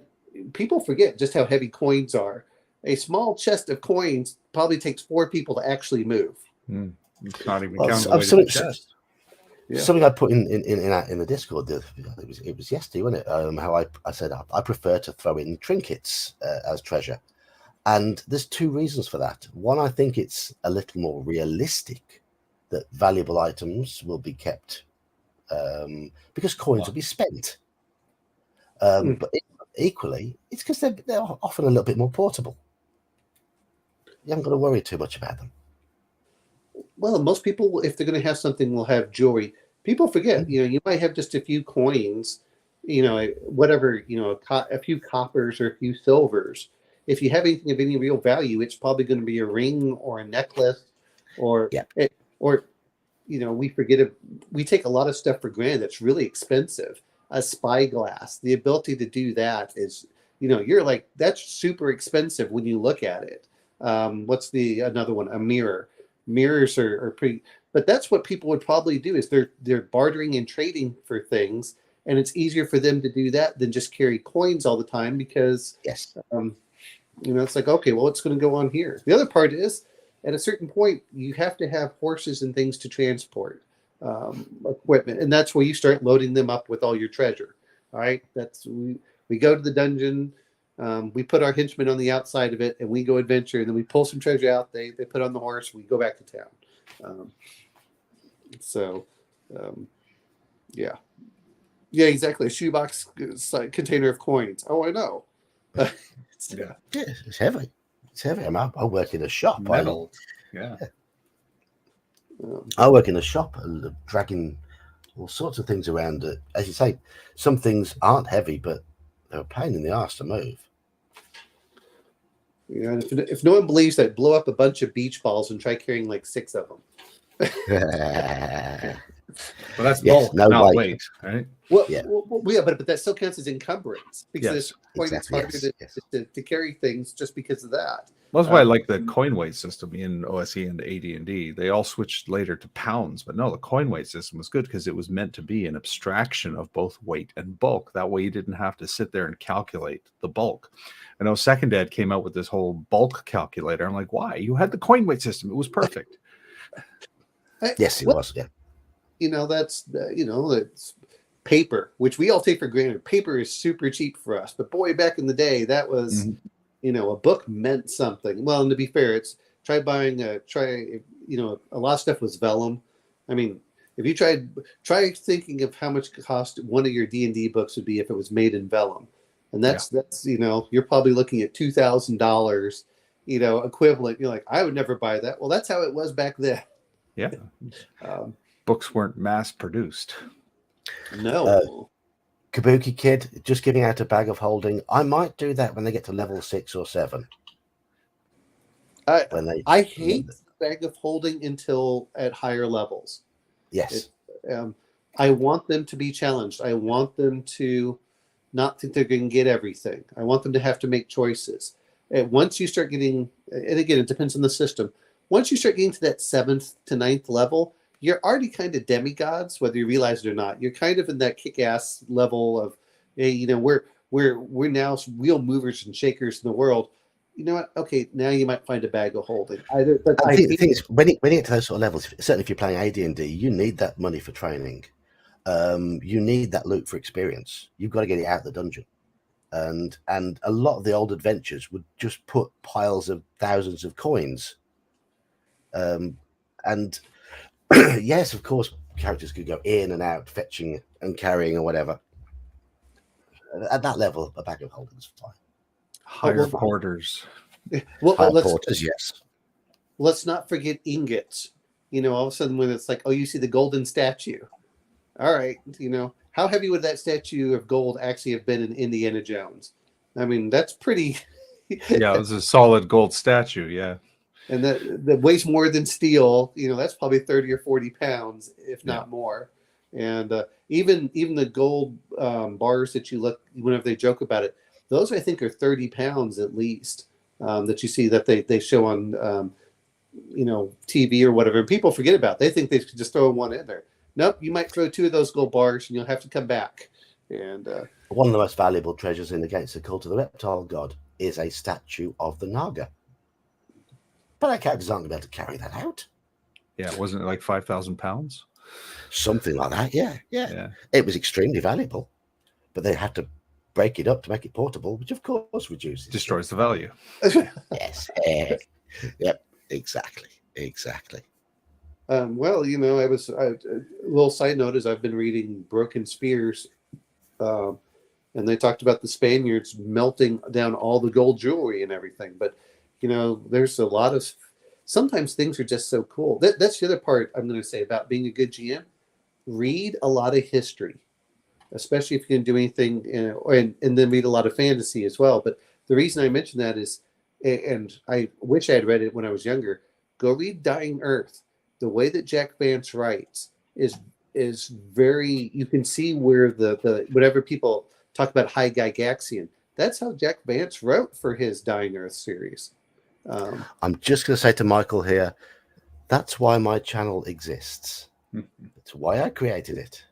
Speaker 6: people forget just how heavy coins are. A small chest of coins probably takes 4 people to actually move.
Speaker 2: It's not even counting the weight of the chest.
Speaker 6: Yeah.
Speaker 1: Something I put in the Discord, it was yesterday, wasn't it? How I said I prefer to throw in trinkets as treasure. And there's 2 reasons for that. One, I think it's a little more realistic that valuable items will be kept because coins will be spent. But equally, it's because they're often a little bit more portable. You haven't got to worry too much about them.
Speaker 6: Well, most people, if they're going to have something, will have jewelry. People forget, you might have just a few coins, whatever, a few coppers or a few silvers. if you have anything of any real value, it's probably going to be a ring or a necklace, or or we take a lot of stuff for granted that's really expensive. A spyglass, the ability to do that is, you're like, that's super expensive when you look at it. What's another one? A mirror. Mirrors are pretty, but that's what people would probably do, is they're bartering and trading for things, and it's easier for them to do that than just carry coins all the time, because
Speaker 1: Yes.
Speaker 6: it's like, okay, well, what's going to go on here? The other part is, at a certain point, you have to have horses and things to transport equipment, and that's where you start loading them up with all your treasure. All right, we go to the dungeon, we put our henchmen on the outside of it, and we go adventure, and then we pull some treasure out. They put on the horse, we go back to town. Yeah, exactly. A shoebox container of coins. Oh, I know.
Speaker 1: Yeah, it's heavy. It's heavy. I work in a shop.
Speaker 2: Metal.
Speaker 1: I work in a shop, dragging all sorts of things around. As you say, some things aren't heavy, but they're a pain in the arse to move.
Speaker 6: Yeah, and if no one believes that, blow up a bunch of beach balls and try carrying like 6 of them.
Speaker 2: Well, that's bulk, not weight, right?
Speaker 6: Well, but that still counts as encumbrance, because it's harder to carry things just because of that.
Speaker 2: Well, that's why I like the coin weight system in OSE and AD&D. They all switched later to pounds, but no, the coin weight system was good because it was meant to be an abstraction of both weight and bulk. That way you didn't have to sit there and calculate the bulk. I know Second Ed came out with this whole bulk calculator. I'm like, why? You had the coin weight system. It was perfect.
Speaker 1: Yes, it was, yeah.
Speaker 6: That's paper, which we all take for granted. Paper is super cheap for us, but boy, back in the day, that was, a book meant something. Well, and to be fair, a lot of stuff was vellum. I mean, if you try thinking of how much cost one of your D&D books would be if it was made in vellum, and that's you're probably looking at $2,000, equivalent. You're like, I would never buy that. Well, that's how it was back then.
Speaker 2: Yeah. Books weren't mass produced.
Speaker 6: No.
Speaker 1: Kabuki Kid, just giving out a bag of holding. I might do that when they get to level 6 or 7.
Speaker 6: I hate bag of holding until at higher levels.
Speaker 1: Yes.
Speaker 6: I want them to be challenged. I want them to not think they're going to get everything. I want them to have to make choices. And once you start getting, and again, it depends on the system. Once you start getting to that 7th to 9th level, you're already kind of demigods, whether you realize it or not. You're kind of in that kick-ass level of, hey, we're now real movers and shakers in the world. You know what? Okay, now you might find a bag of holding.
Speaker 1: The thing is, when you get to those sort of levels, certainly if you're playing AD&D, you need that money for training. You need that loot for experience. You've got to get it out of the dungeon. And a lot of the old adventures would just put piles of thousands of coins. And yes, of course, characters could go in and out, fetching and carrying or whatever. At that level, a bag of holding is fine.
Speaker 2: Higher quarters.
Speaker 1: Higher quarters, yes.
Speaker 6: Let's not forget ingots. All of a sudden when it's like, oh, you see the golden statue. All right, how heavy would that statue of gold actually have been in Indiana Jones? I mean, that's pretty.
Speaker 2: Yeah, it was a solid gold statue, yeah.
Speaker 6: And that weighs more than steel. That's probably 30 or 40 pounds, if not more. And even the gold bars that you look, whenever they joke about it, those I think are 30 pounds at least, that you see that they show on TV or whatever. People forget about. They think they could just throw one in there. Nope, you might throw 2 of those gold bars and you'll have to come back. And
Speaker 1: one of the most valuable treasures in the Gates, the Cult of the Reptile God, is a statue of the Naga. But our characters aren't going to be able to carry that out.
Speaker 2: Yeah, wasn't it like 5,000 pounds?
Speaker 1: Something like that, yeah. It was extremely valuable, but they had to break it up to make it portable, which of course
Speaker 2: destroys the value.
Speaker 1: Yes. Yep, exactly.
Speaker 6: Well, a little side note is I've been reading Broken Spears, and they talked about the Spaniards melting down all the gold jewelry and everything. But, there's a lot of, sometimes things are just so cool. That's the other part I'm going to say about being a good GM. Read a lot of history, especially if you can do anything, and then read a lot of fantasy as well. But the reason I mention that is, and I wish I had read it when I was younger. Go read Dying Earth. The way that Jack Vance writes is very. You can see where the whatever people talk about high Gygaxian. That's how Jack Vance wrote for his Dying Earth series.
Speaker 1: I'm just going to say to Michael here, that's why my channel exists. That's why I created it.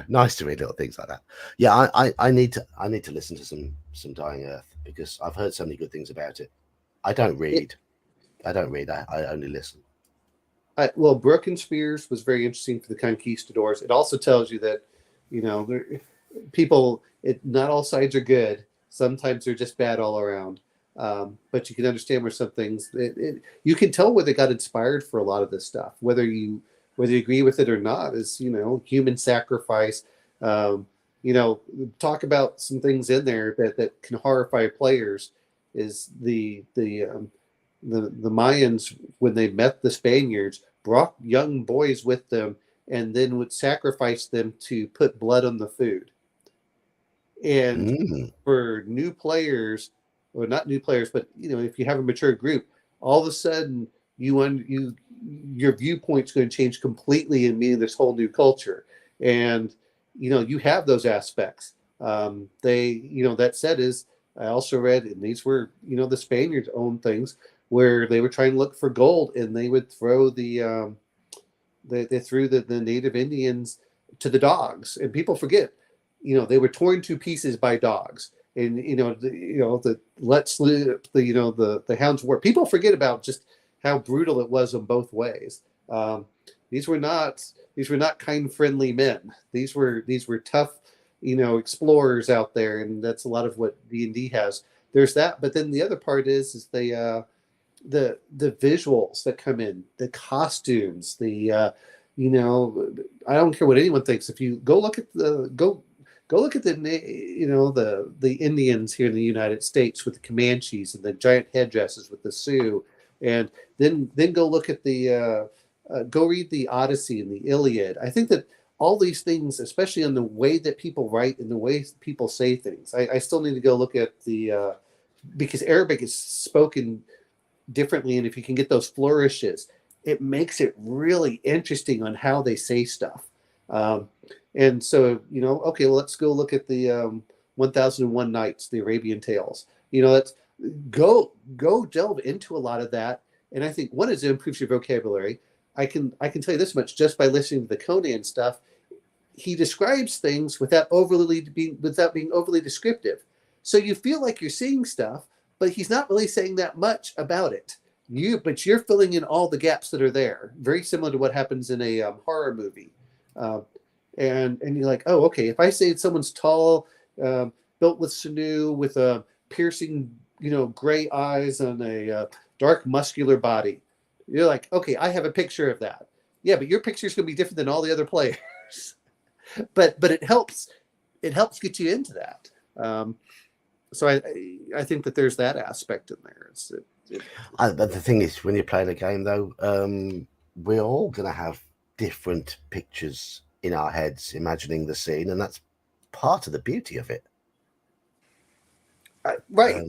Speaker 1: Nice to read little things like that. Yeah, I need to listen to some Dying Earth because I've heard so many good things about it. I don't read. I only listen.
Speaker 6: Well, Broken Spears was very interesting for the conquistadors. It also tells you that, people, not all sides are good. Sometimes they're just bad all around. But you can understand where some things, you can tell where they got inspired for a lot of this stuff, whether you agree with it or not, is, human sacrifice. Talk about some things in there that can horrify players. Is the Mayans, when they met the Spaniards, brought young boys with them and then would sacrifice them to put blood on the food. And for new players, or not new players, but if you have a mature group, all of a sudden your viewpoint's going to change completely in meeting this whole new culture. And you have those aspects. That said, is I also read, and these were the Spaniards' own things, where they were trying to look for gold, and they would throw they threw the native Indians to the dogs. And people forget, they were torn to pieces by dogs. And the hounds were. People forget about just how brutal it was in both ways. These were not kind, friendly men. These were tough, explorers out there, and that's a lot of what D&D has. There's that, but then the other part is the visuals that come in, the costumes, I don't care what anyone thinks. If you go look at the Indians here in the United States with the Comanches and the giant headdresses with the Sioux, and then go look at go read the Odyssey and the Iliad. I think that all these things, especially on the way that people write and the way people say things, I still need to go look at because Arabic is spoken differently, and if you can get those flourishes, it makes it really interesting on how they say stuff. And so, okay, well, let's go look at the 1001 Nights, the Arabian Tales. Let's go delve into a lot of that. And I think one is it improves your vocabulary. I can tell you this much just by listening to the Conan stuff. He describes things without being overly descriptive. So you feel like you're seeing stuff, but he's not really saying that much about it. But you're filling in all the gaps that are there. Very similar to what happens in a horror movie. And you're like, oh, okay. If I say someone's tall, built with sinew, with a piercing, gray eyes and a dark muscular body, you're like, okay, I have a picture of that. Yeah, but your picture is going to be different than all the other players. but it helps get you into that. So I think that there's that aspect in there.
Speaker 1: But the thing is, when you're playing a game, though, we're all going to have different pictures in our heads, imagining the scene, and that's part of the beauty of it.
Speaker 6: Right.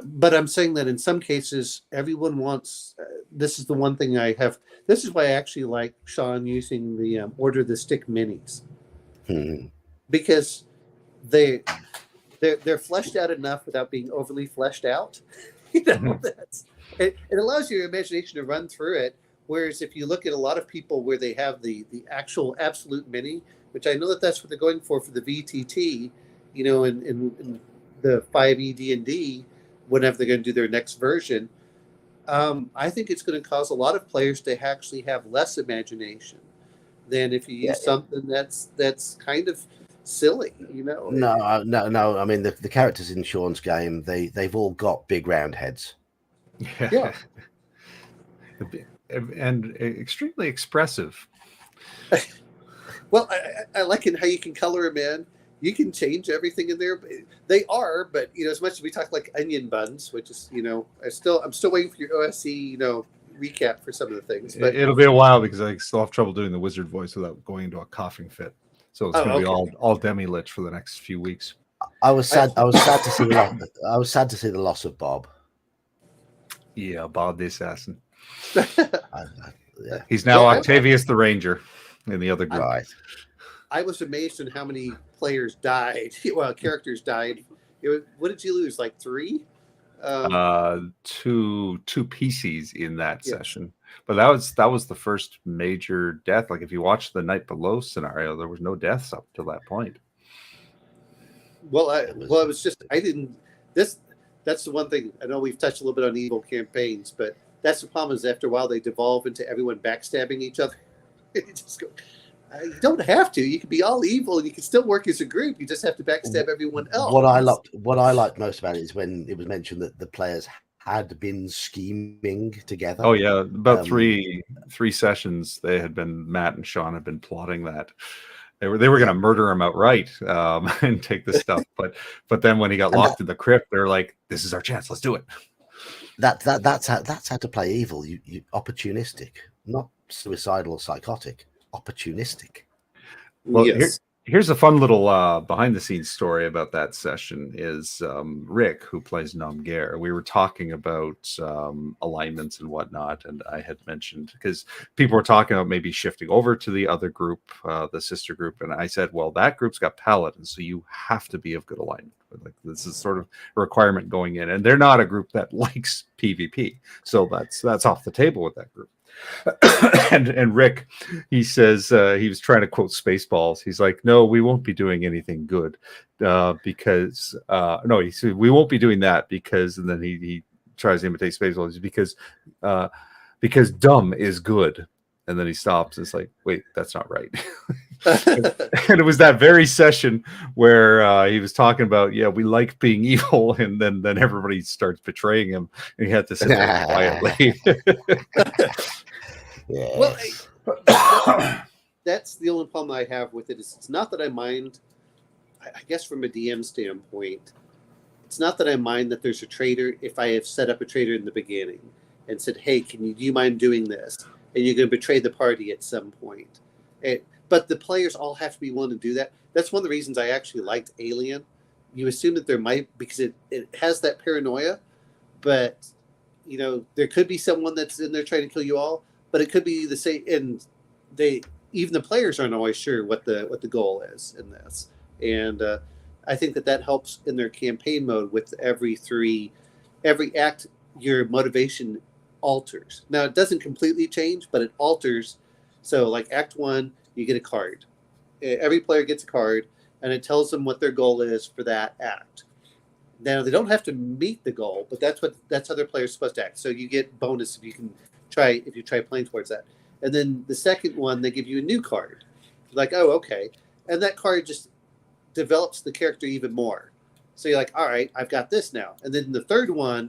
Speaker 6: But I'm saying that in some cases, everyone wants. This is the one thing I have. This is why I actually like Sean using the Order of the Stick minis, because they're fleshed out enough without being overly fleshed out. It allows your imagination to run through it. Whereas if you look at a lot of people where they have the actual absolute mini, which I know that's what they're going for the VTT, in the 5e D&D, whenever they're going to do their next version, I think it's going to cause a lot of players to actually have less imagination than if you use something that's kind of silly, No.
Speaker 1: I mean, the characters in Sean's game, they've all got big round heads.
Speaker 6: Yeah.
Speaker 2: And extremely expressive.
Speaker 6: Well, I like it how you can color them in. You can change everything in there. They are, but as much as we talk like onion buns, which is I'm still waiting for your OSC recap for some of the things. But
Speaker 2: it'll be a while because I still have trouble doing the wizard voice without going into a coughing fit. So it's going to be
Speaker 6: okay.
Speaker 2: all demi-lich for the next few weeks.
Speaker 1: I was sad to see I was sad to see the loss of Bob.
Speaker 2: Yeah, Bob the Assassin.
Speaker 1: Yeah.
Speaker 2: He's now
Speaker 6: Yeah,
Speaker 2: Octavius the Ranger in the other group.
Speaker 1: Right.
Speaker 6: I was amazed at how many players died. Well, characters died. What did you lose? Like 3?
Speaker 2: Two PCs in that
Speaker 6: Yeah.
Speaker 2: session, but that was the first major death. Like if you watch the Night Below scenario, there was no deaths up to that point.
Speaker 6: Well, it was just I didn't. That's the one thing. I know we've touched a little bit on evil campaigns, but that's the problem. Is after a while they devolve into everyone backstabbing each other. You just go. You don't have to. You can be all evil, and you can still work as a group. You just have to backstab everyone else.
Speaker 1: What I liked most about it is when it was mentioned that the players had been scheming together.
Speaker 2: Oh yeah, about three sessions they had been. Matt and Sean had been plotting that. They were going to murder him outright and take the stuff, but then when he got locked in the crypt, they're like, "This is our chance. Let's do it."
Speaker 1: That's how to play evil. You opportunistic, not suicidal or psychotic. Opportunistic.
Speaker 2: Well,
Speaker 6: Yes.
Speaker 2: here's a fun little behind the scenes story about that session is Rick, who plays Namgare. We were talking about alignments and whatnot, and I had mentioned because people were talking about maybe shifting over to the other group, the sister group, and I said, well, that group's got paladins, so you have to be of good alignment. Like this is sort of a requirement going in, and they're not a group that likes PvP, so that's off the table with that group. and Rick, he says he was trying to quote Spaceballs. He's like, no, we won't be doing anything good because no, he said we won't be doing that because, and then he tries to imitate Spaceballs because dumb is good, and then he stops. It's like, wait, that's not right. And it was that very session where he was talking about, yeah, we like being evil, and then everybody starts betraying him, and he had to sit there quietly.
Speaker 1: Yes.
Speaker 6: Well, that's the only problem I have with it. Is it's not that I mind. I guess from a DM standpoint, it's not that I mind that there's a traitor if I have set up a traitor in the beginning and said, "Hey, do you mind doing this?" And you're going to betray the party at some point. But the players all have to be willing to do that. That's one of the reasons I actually liked Alien. You assume that there might, because it has that paranoia, but there could be someone that's in there trying to kill you all. But it could be the same, and even the players aren't always sure what the goal is in this. And I think that helps in their campaign mode with every act, your motivation alters. Now it doesn't completely change, but it alters. So like Act 1, you get a card. Every player gets a card, and it tells them what their goal is for that act. Now they don't have to meet the goal, but that's how their players supposed to act. So you get bonus if you try playing towards that. And then the second one, they give you a new card. Like, oh, okay. And that card just develops the character even more. So you're like, all right, I've got this now. And then the third one,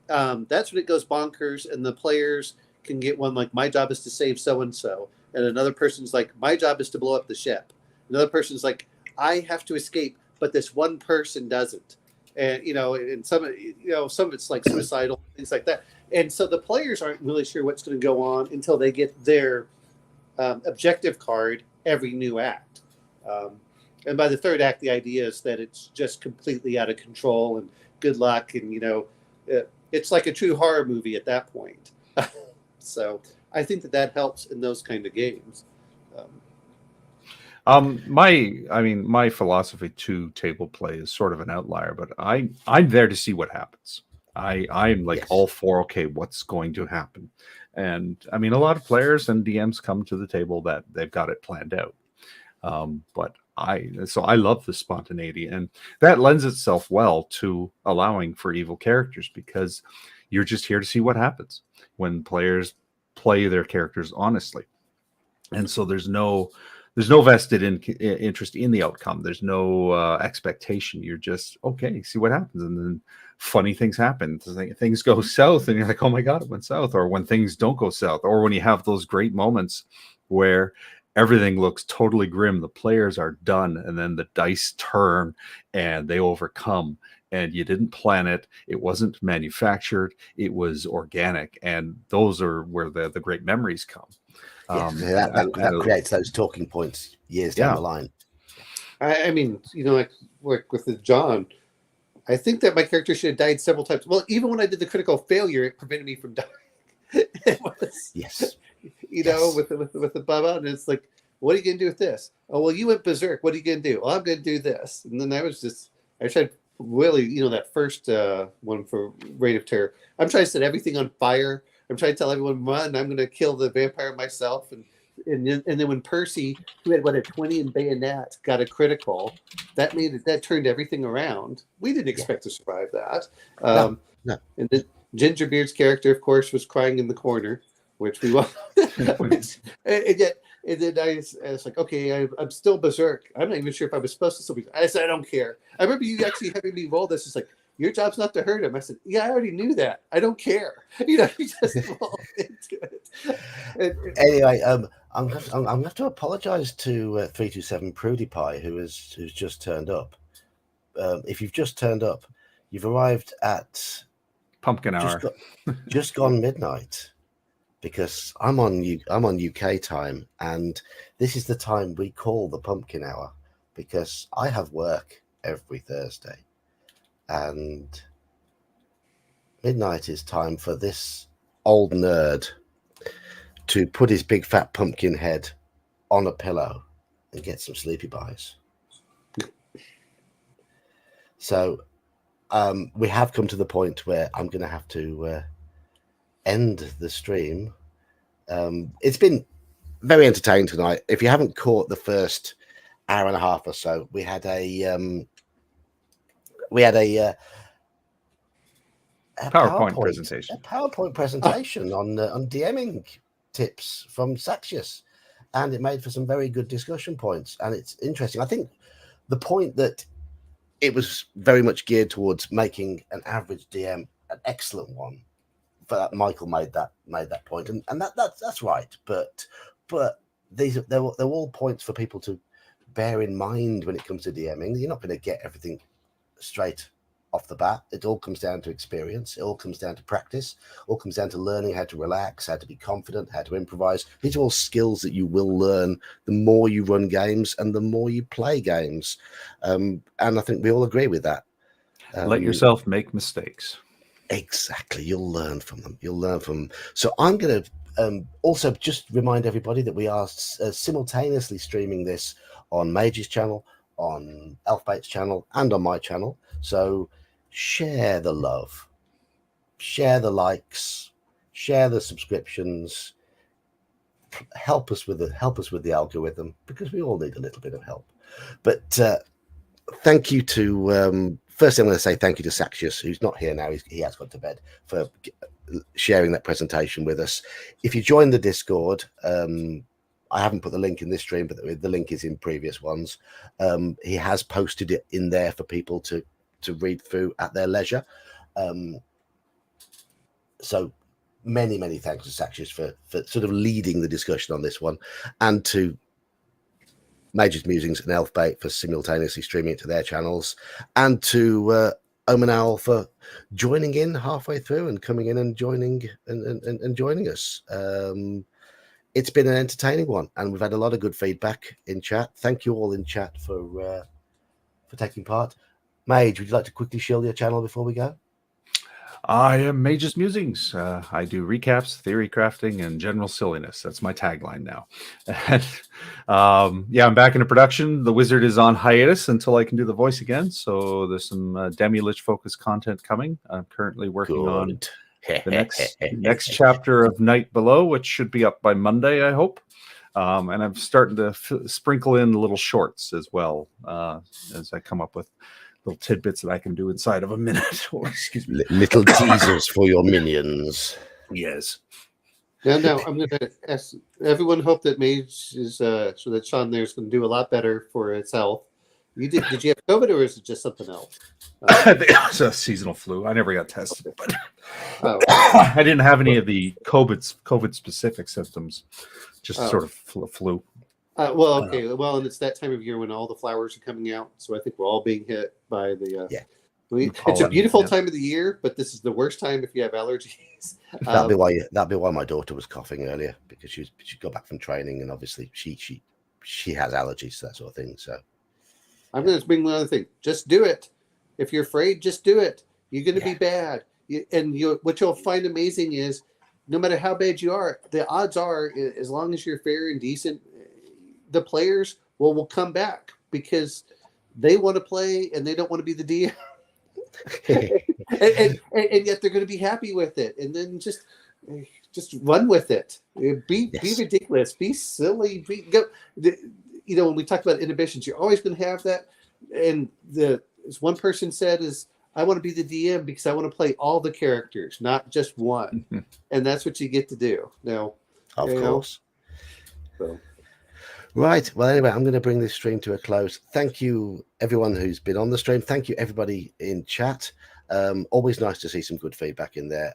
Speaker 6: that's when it goes bonkers, and the players can get one like, my job is to save so-and-so. And another person's like, my job is to blow up the ship. Another person's like, I have to escape, but this one person doesn't. And, and some of it's like suicidal, things like that. And so the players aren't really sure what's going to go on until they get their objective card every new act. And by the third act, the idea is that it's just completely out of control and good luck. And, it's like a true horror movie at that point. So I think that helps in those kind of games.
Speaker 2: My philosophy to table play is sort of an outlier, but I'm there to see what happens. I'm like, yes, all for, okay, what's going to happen? And I mean, a lot of players and DMs come to the table that they've got it planned out. But I love the spontaneity, and that lends itself well to allowing for evil characters, because you're just here to see what happens when players play their characters honestly. And so there's no vested interest in the outcome. There's no expectation. You're just, okay, see what happens. And then funny things happen. Things go south, and you're like, oh my God, it went south. Or when things don't go south, or when you have those great moments where everything looks totally grim, the players are done, and then the dice turn and they overcome. And you didn't plan it. It wasn't manufactured. It was organic. And those are where the great memories come.
Speaker 1: That creates those talking points years down the line.
Speaker 6: I mean, like with the John, I think that my character should have died several times. Well, even when I did the critical failure, it prevented me from dying. It was,
Speaker 1: yes.
Speaker 6: With the Bubba, and it's like, what are you going to do with this? Oh, well, you went berserk. What are you going to do? Well, I'm going to do this. And then I tried really, that first one for Reign of Terror. I'm trying to set everything on fire. I'm trying to tell everyone, run. I'm going to kill the vampire myself. And then when Percy, who had a 20 in bayonet, got a critical, that turned everything around. We didn't expect to survive that.
Speaker 1: No.
Speaker 6: And then Gingerbeard's character, of course, was crying in the corner, which we want. And then I was like, okay, I'm still berserk. I'm not even sure if I was supposed to still be. I said, I don't care. I remember you actually having me roll this. It's like, your job's not to hurt him. I said, yeah, I already knew that. I don't care. You just roll into it.
Speaker 1: Anyway, I'm going to have to apologise to 327 Prudy Pie, who's just turned up. If you've just turned up, you've arrived at
Speaker 2: pumpkin hour,
Speaker 1: just gone midnight, because I'm on UK time, and this is the time we call the pumpkin hour, because I have work every Thursday, and midnight is time for this old nerd to put his big fat pumpkin head on a pillow and get some sleepy buys. So we have come to the point where I'm going to have to end the stream. It's been very entertaining tonight. If you haven't caught the first hour and a half or so, we had a
Speaker 2: PowerPoint presentation.
Speaker 1: A PowerPoint presentation on DMing tips from Saxius, and it made for some very good discussion points. And it's interesting. I think the point that it was very much geared towards making an average DM an excellent one. But Michael made that point, and that's right. But they're all points for people to bear in mind when it comes to DMing. You're not going to get everything straight off the bat. It all comes down to experience. It all comes down to practice. It all comes down to learning how to relax, how to be confident, how to improvise. These are all skills that you will learn the more you run games and the more you play games. And I think we all agree with that.
Speaker 2: Let yourself make mistakes.
Speaker 1: Exactly. You'll learn from them. So I'm going to also just remind everybody that we are simultaneously streaming this on Mage's channel, on Elfbait's channel, and on my channel. So share the love, share the likes, share the subscriptions. Help us with the algorithm, because we all need a little bit of help. But thank you to firstly, I'm going to say thank you to Saxius, who's not here now. He has gone to bed, for sharing that presentation with us. If you join the Discord, I haven't put the link in this stream, but the link is in previous ones. He has posted it in there for people to read through at their leisure. So many thanks to Saxius for sort of leading the discussion on this one, and to Mage's Musings and Elfbait for simultaneously streaming it to their channels, and to Omen Owl for joining in halfway through and coming in and joining and joining us. It's been an entertaining one, and we've had a lot of good feedback in chat. Thank you all in chat for taking part. Mage, would you like to quickly shield your channel before we go?
Speaker 2: I am Mage's Musings. I do recaps, theory crafting, and general silliness. That's my tagline now. And, yeah, I'm back into production. The Wizard is on hiatus until I can do the voice again. So there's some Demi-Lich focused content coming. I'm currently working on the next chapter of Night Below, which should be up by Monday, I hope. And I'm starting to sprinkle in little shorts as well as I come up with little tidbits that I can do inside of a minute. Or, excuse me.
Speaker 1: Little teasers for your minions.
Speaker 2: Yes.
Speaker 6: Now I'm going to ask everyone. Hope that Mage is so that Sean there's going to do a lot better for its health. Did you have COVID, or is it just something else?
Speaker 2: I think it's a seasonal flu. I never got tested, but I didn't have any of the COVID specific symptoms. Just sort of flu.
Speaker 6: Well, okay. Well, and it's that time of year when all the flowers are coming out, so I think we're all being hit by the It's a beautiful time of the year, but this is the worst time if you have allergies.
Speaker 1: That'd be why my daughter was coughing earlier, because she got back from training, and obviously she has allergies, that sort of thing. So
Speaker 6: I'm going to bring one other thing. Just do it. If you're afraid, just do it. You're going to be bad. What you'll find amazing is, no matter how bad you are, the odds are, as long as you're fair and decent, the players will come back because they want to play and they don't want to be the DM. and yet they're going to be happy with it, and then just run with it. Be ridiculous, be silly, when we talk about inhibitions, you're always going to have that. And as one person said, is I want to be the DM because I want to play all the characters, not just one. And that's what you get to do now.
Speaker 1: Of course. So. Right. Well, anyway, I'm going to bring this stream to a close. Thank you, everyone who's been on the stream. Thank you, everybody in chat. Always nice to see some good feedback in there.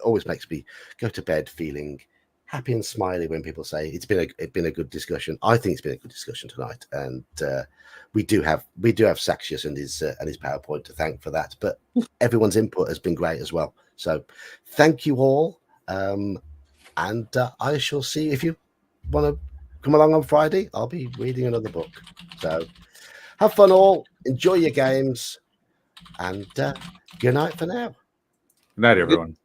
Speaker 1: Always makes me go to bed feeling happy and smiley when people say it's been a good discussion. I think it's been a good discussion tonight, and we do have Saxius and his PowerPoint to thank for that. But everyone's input has been great as well. So thank you all, and I shall see if you want to come along on Friday. I'll be reading another book. So have fun all. Enjoy your games. And good night for now.
Speaker 2: Good night, everyone.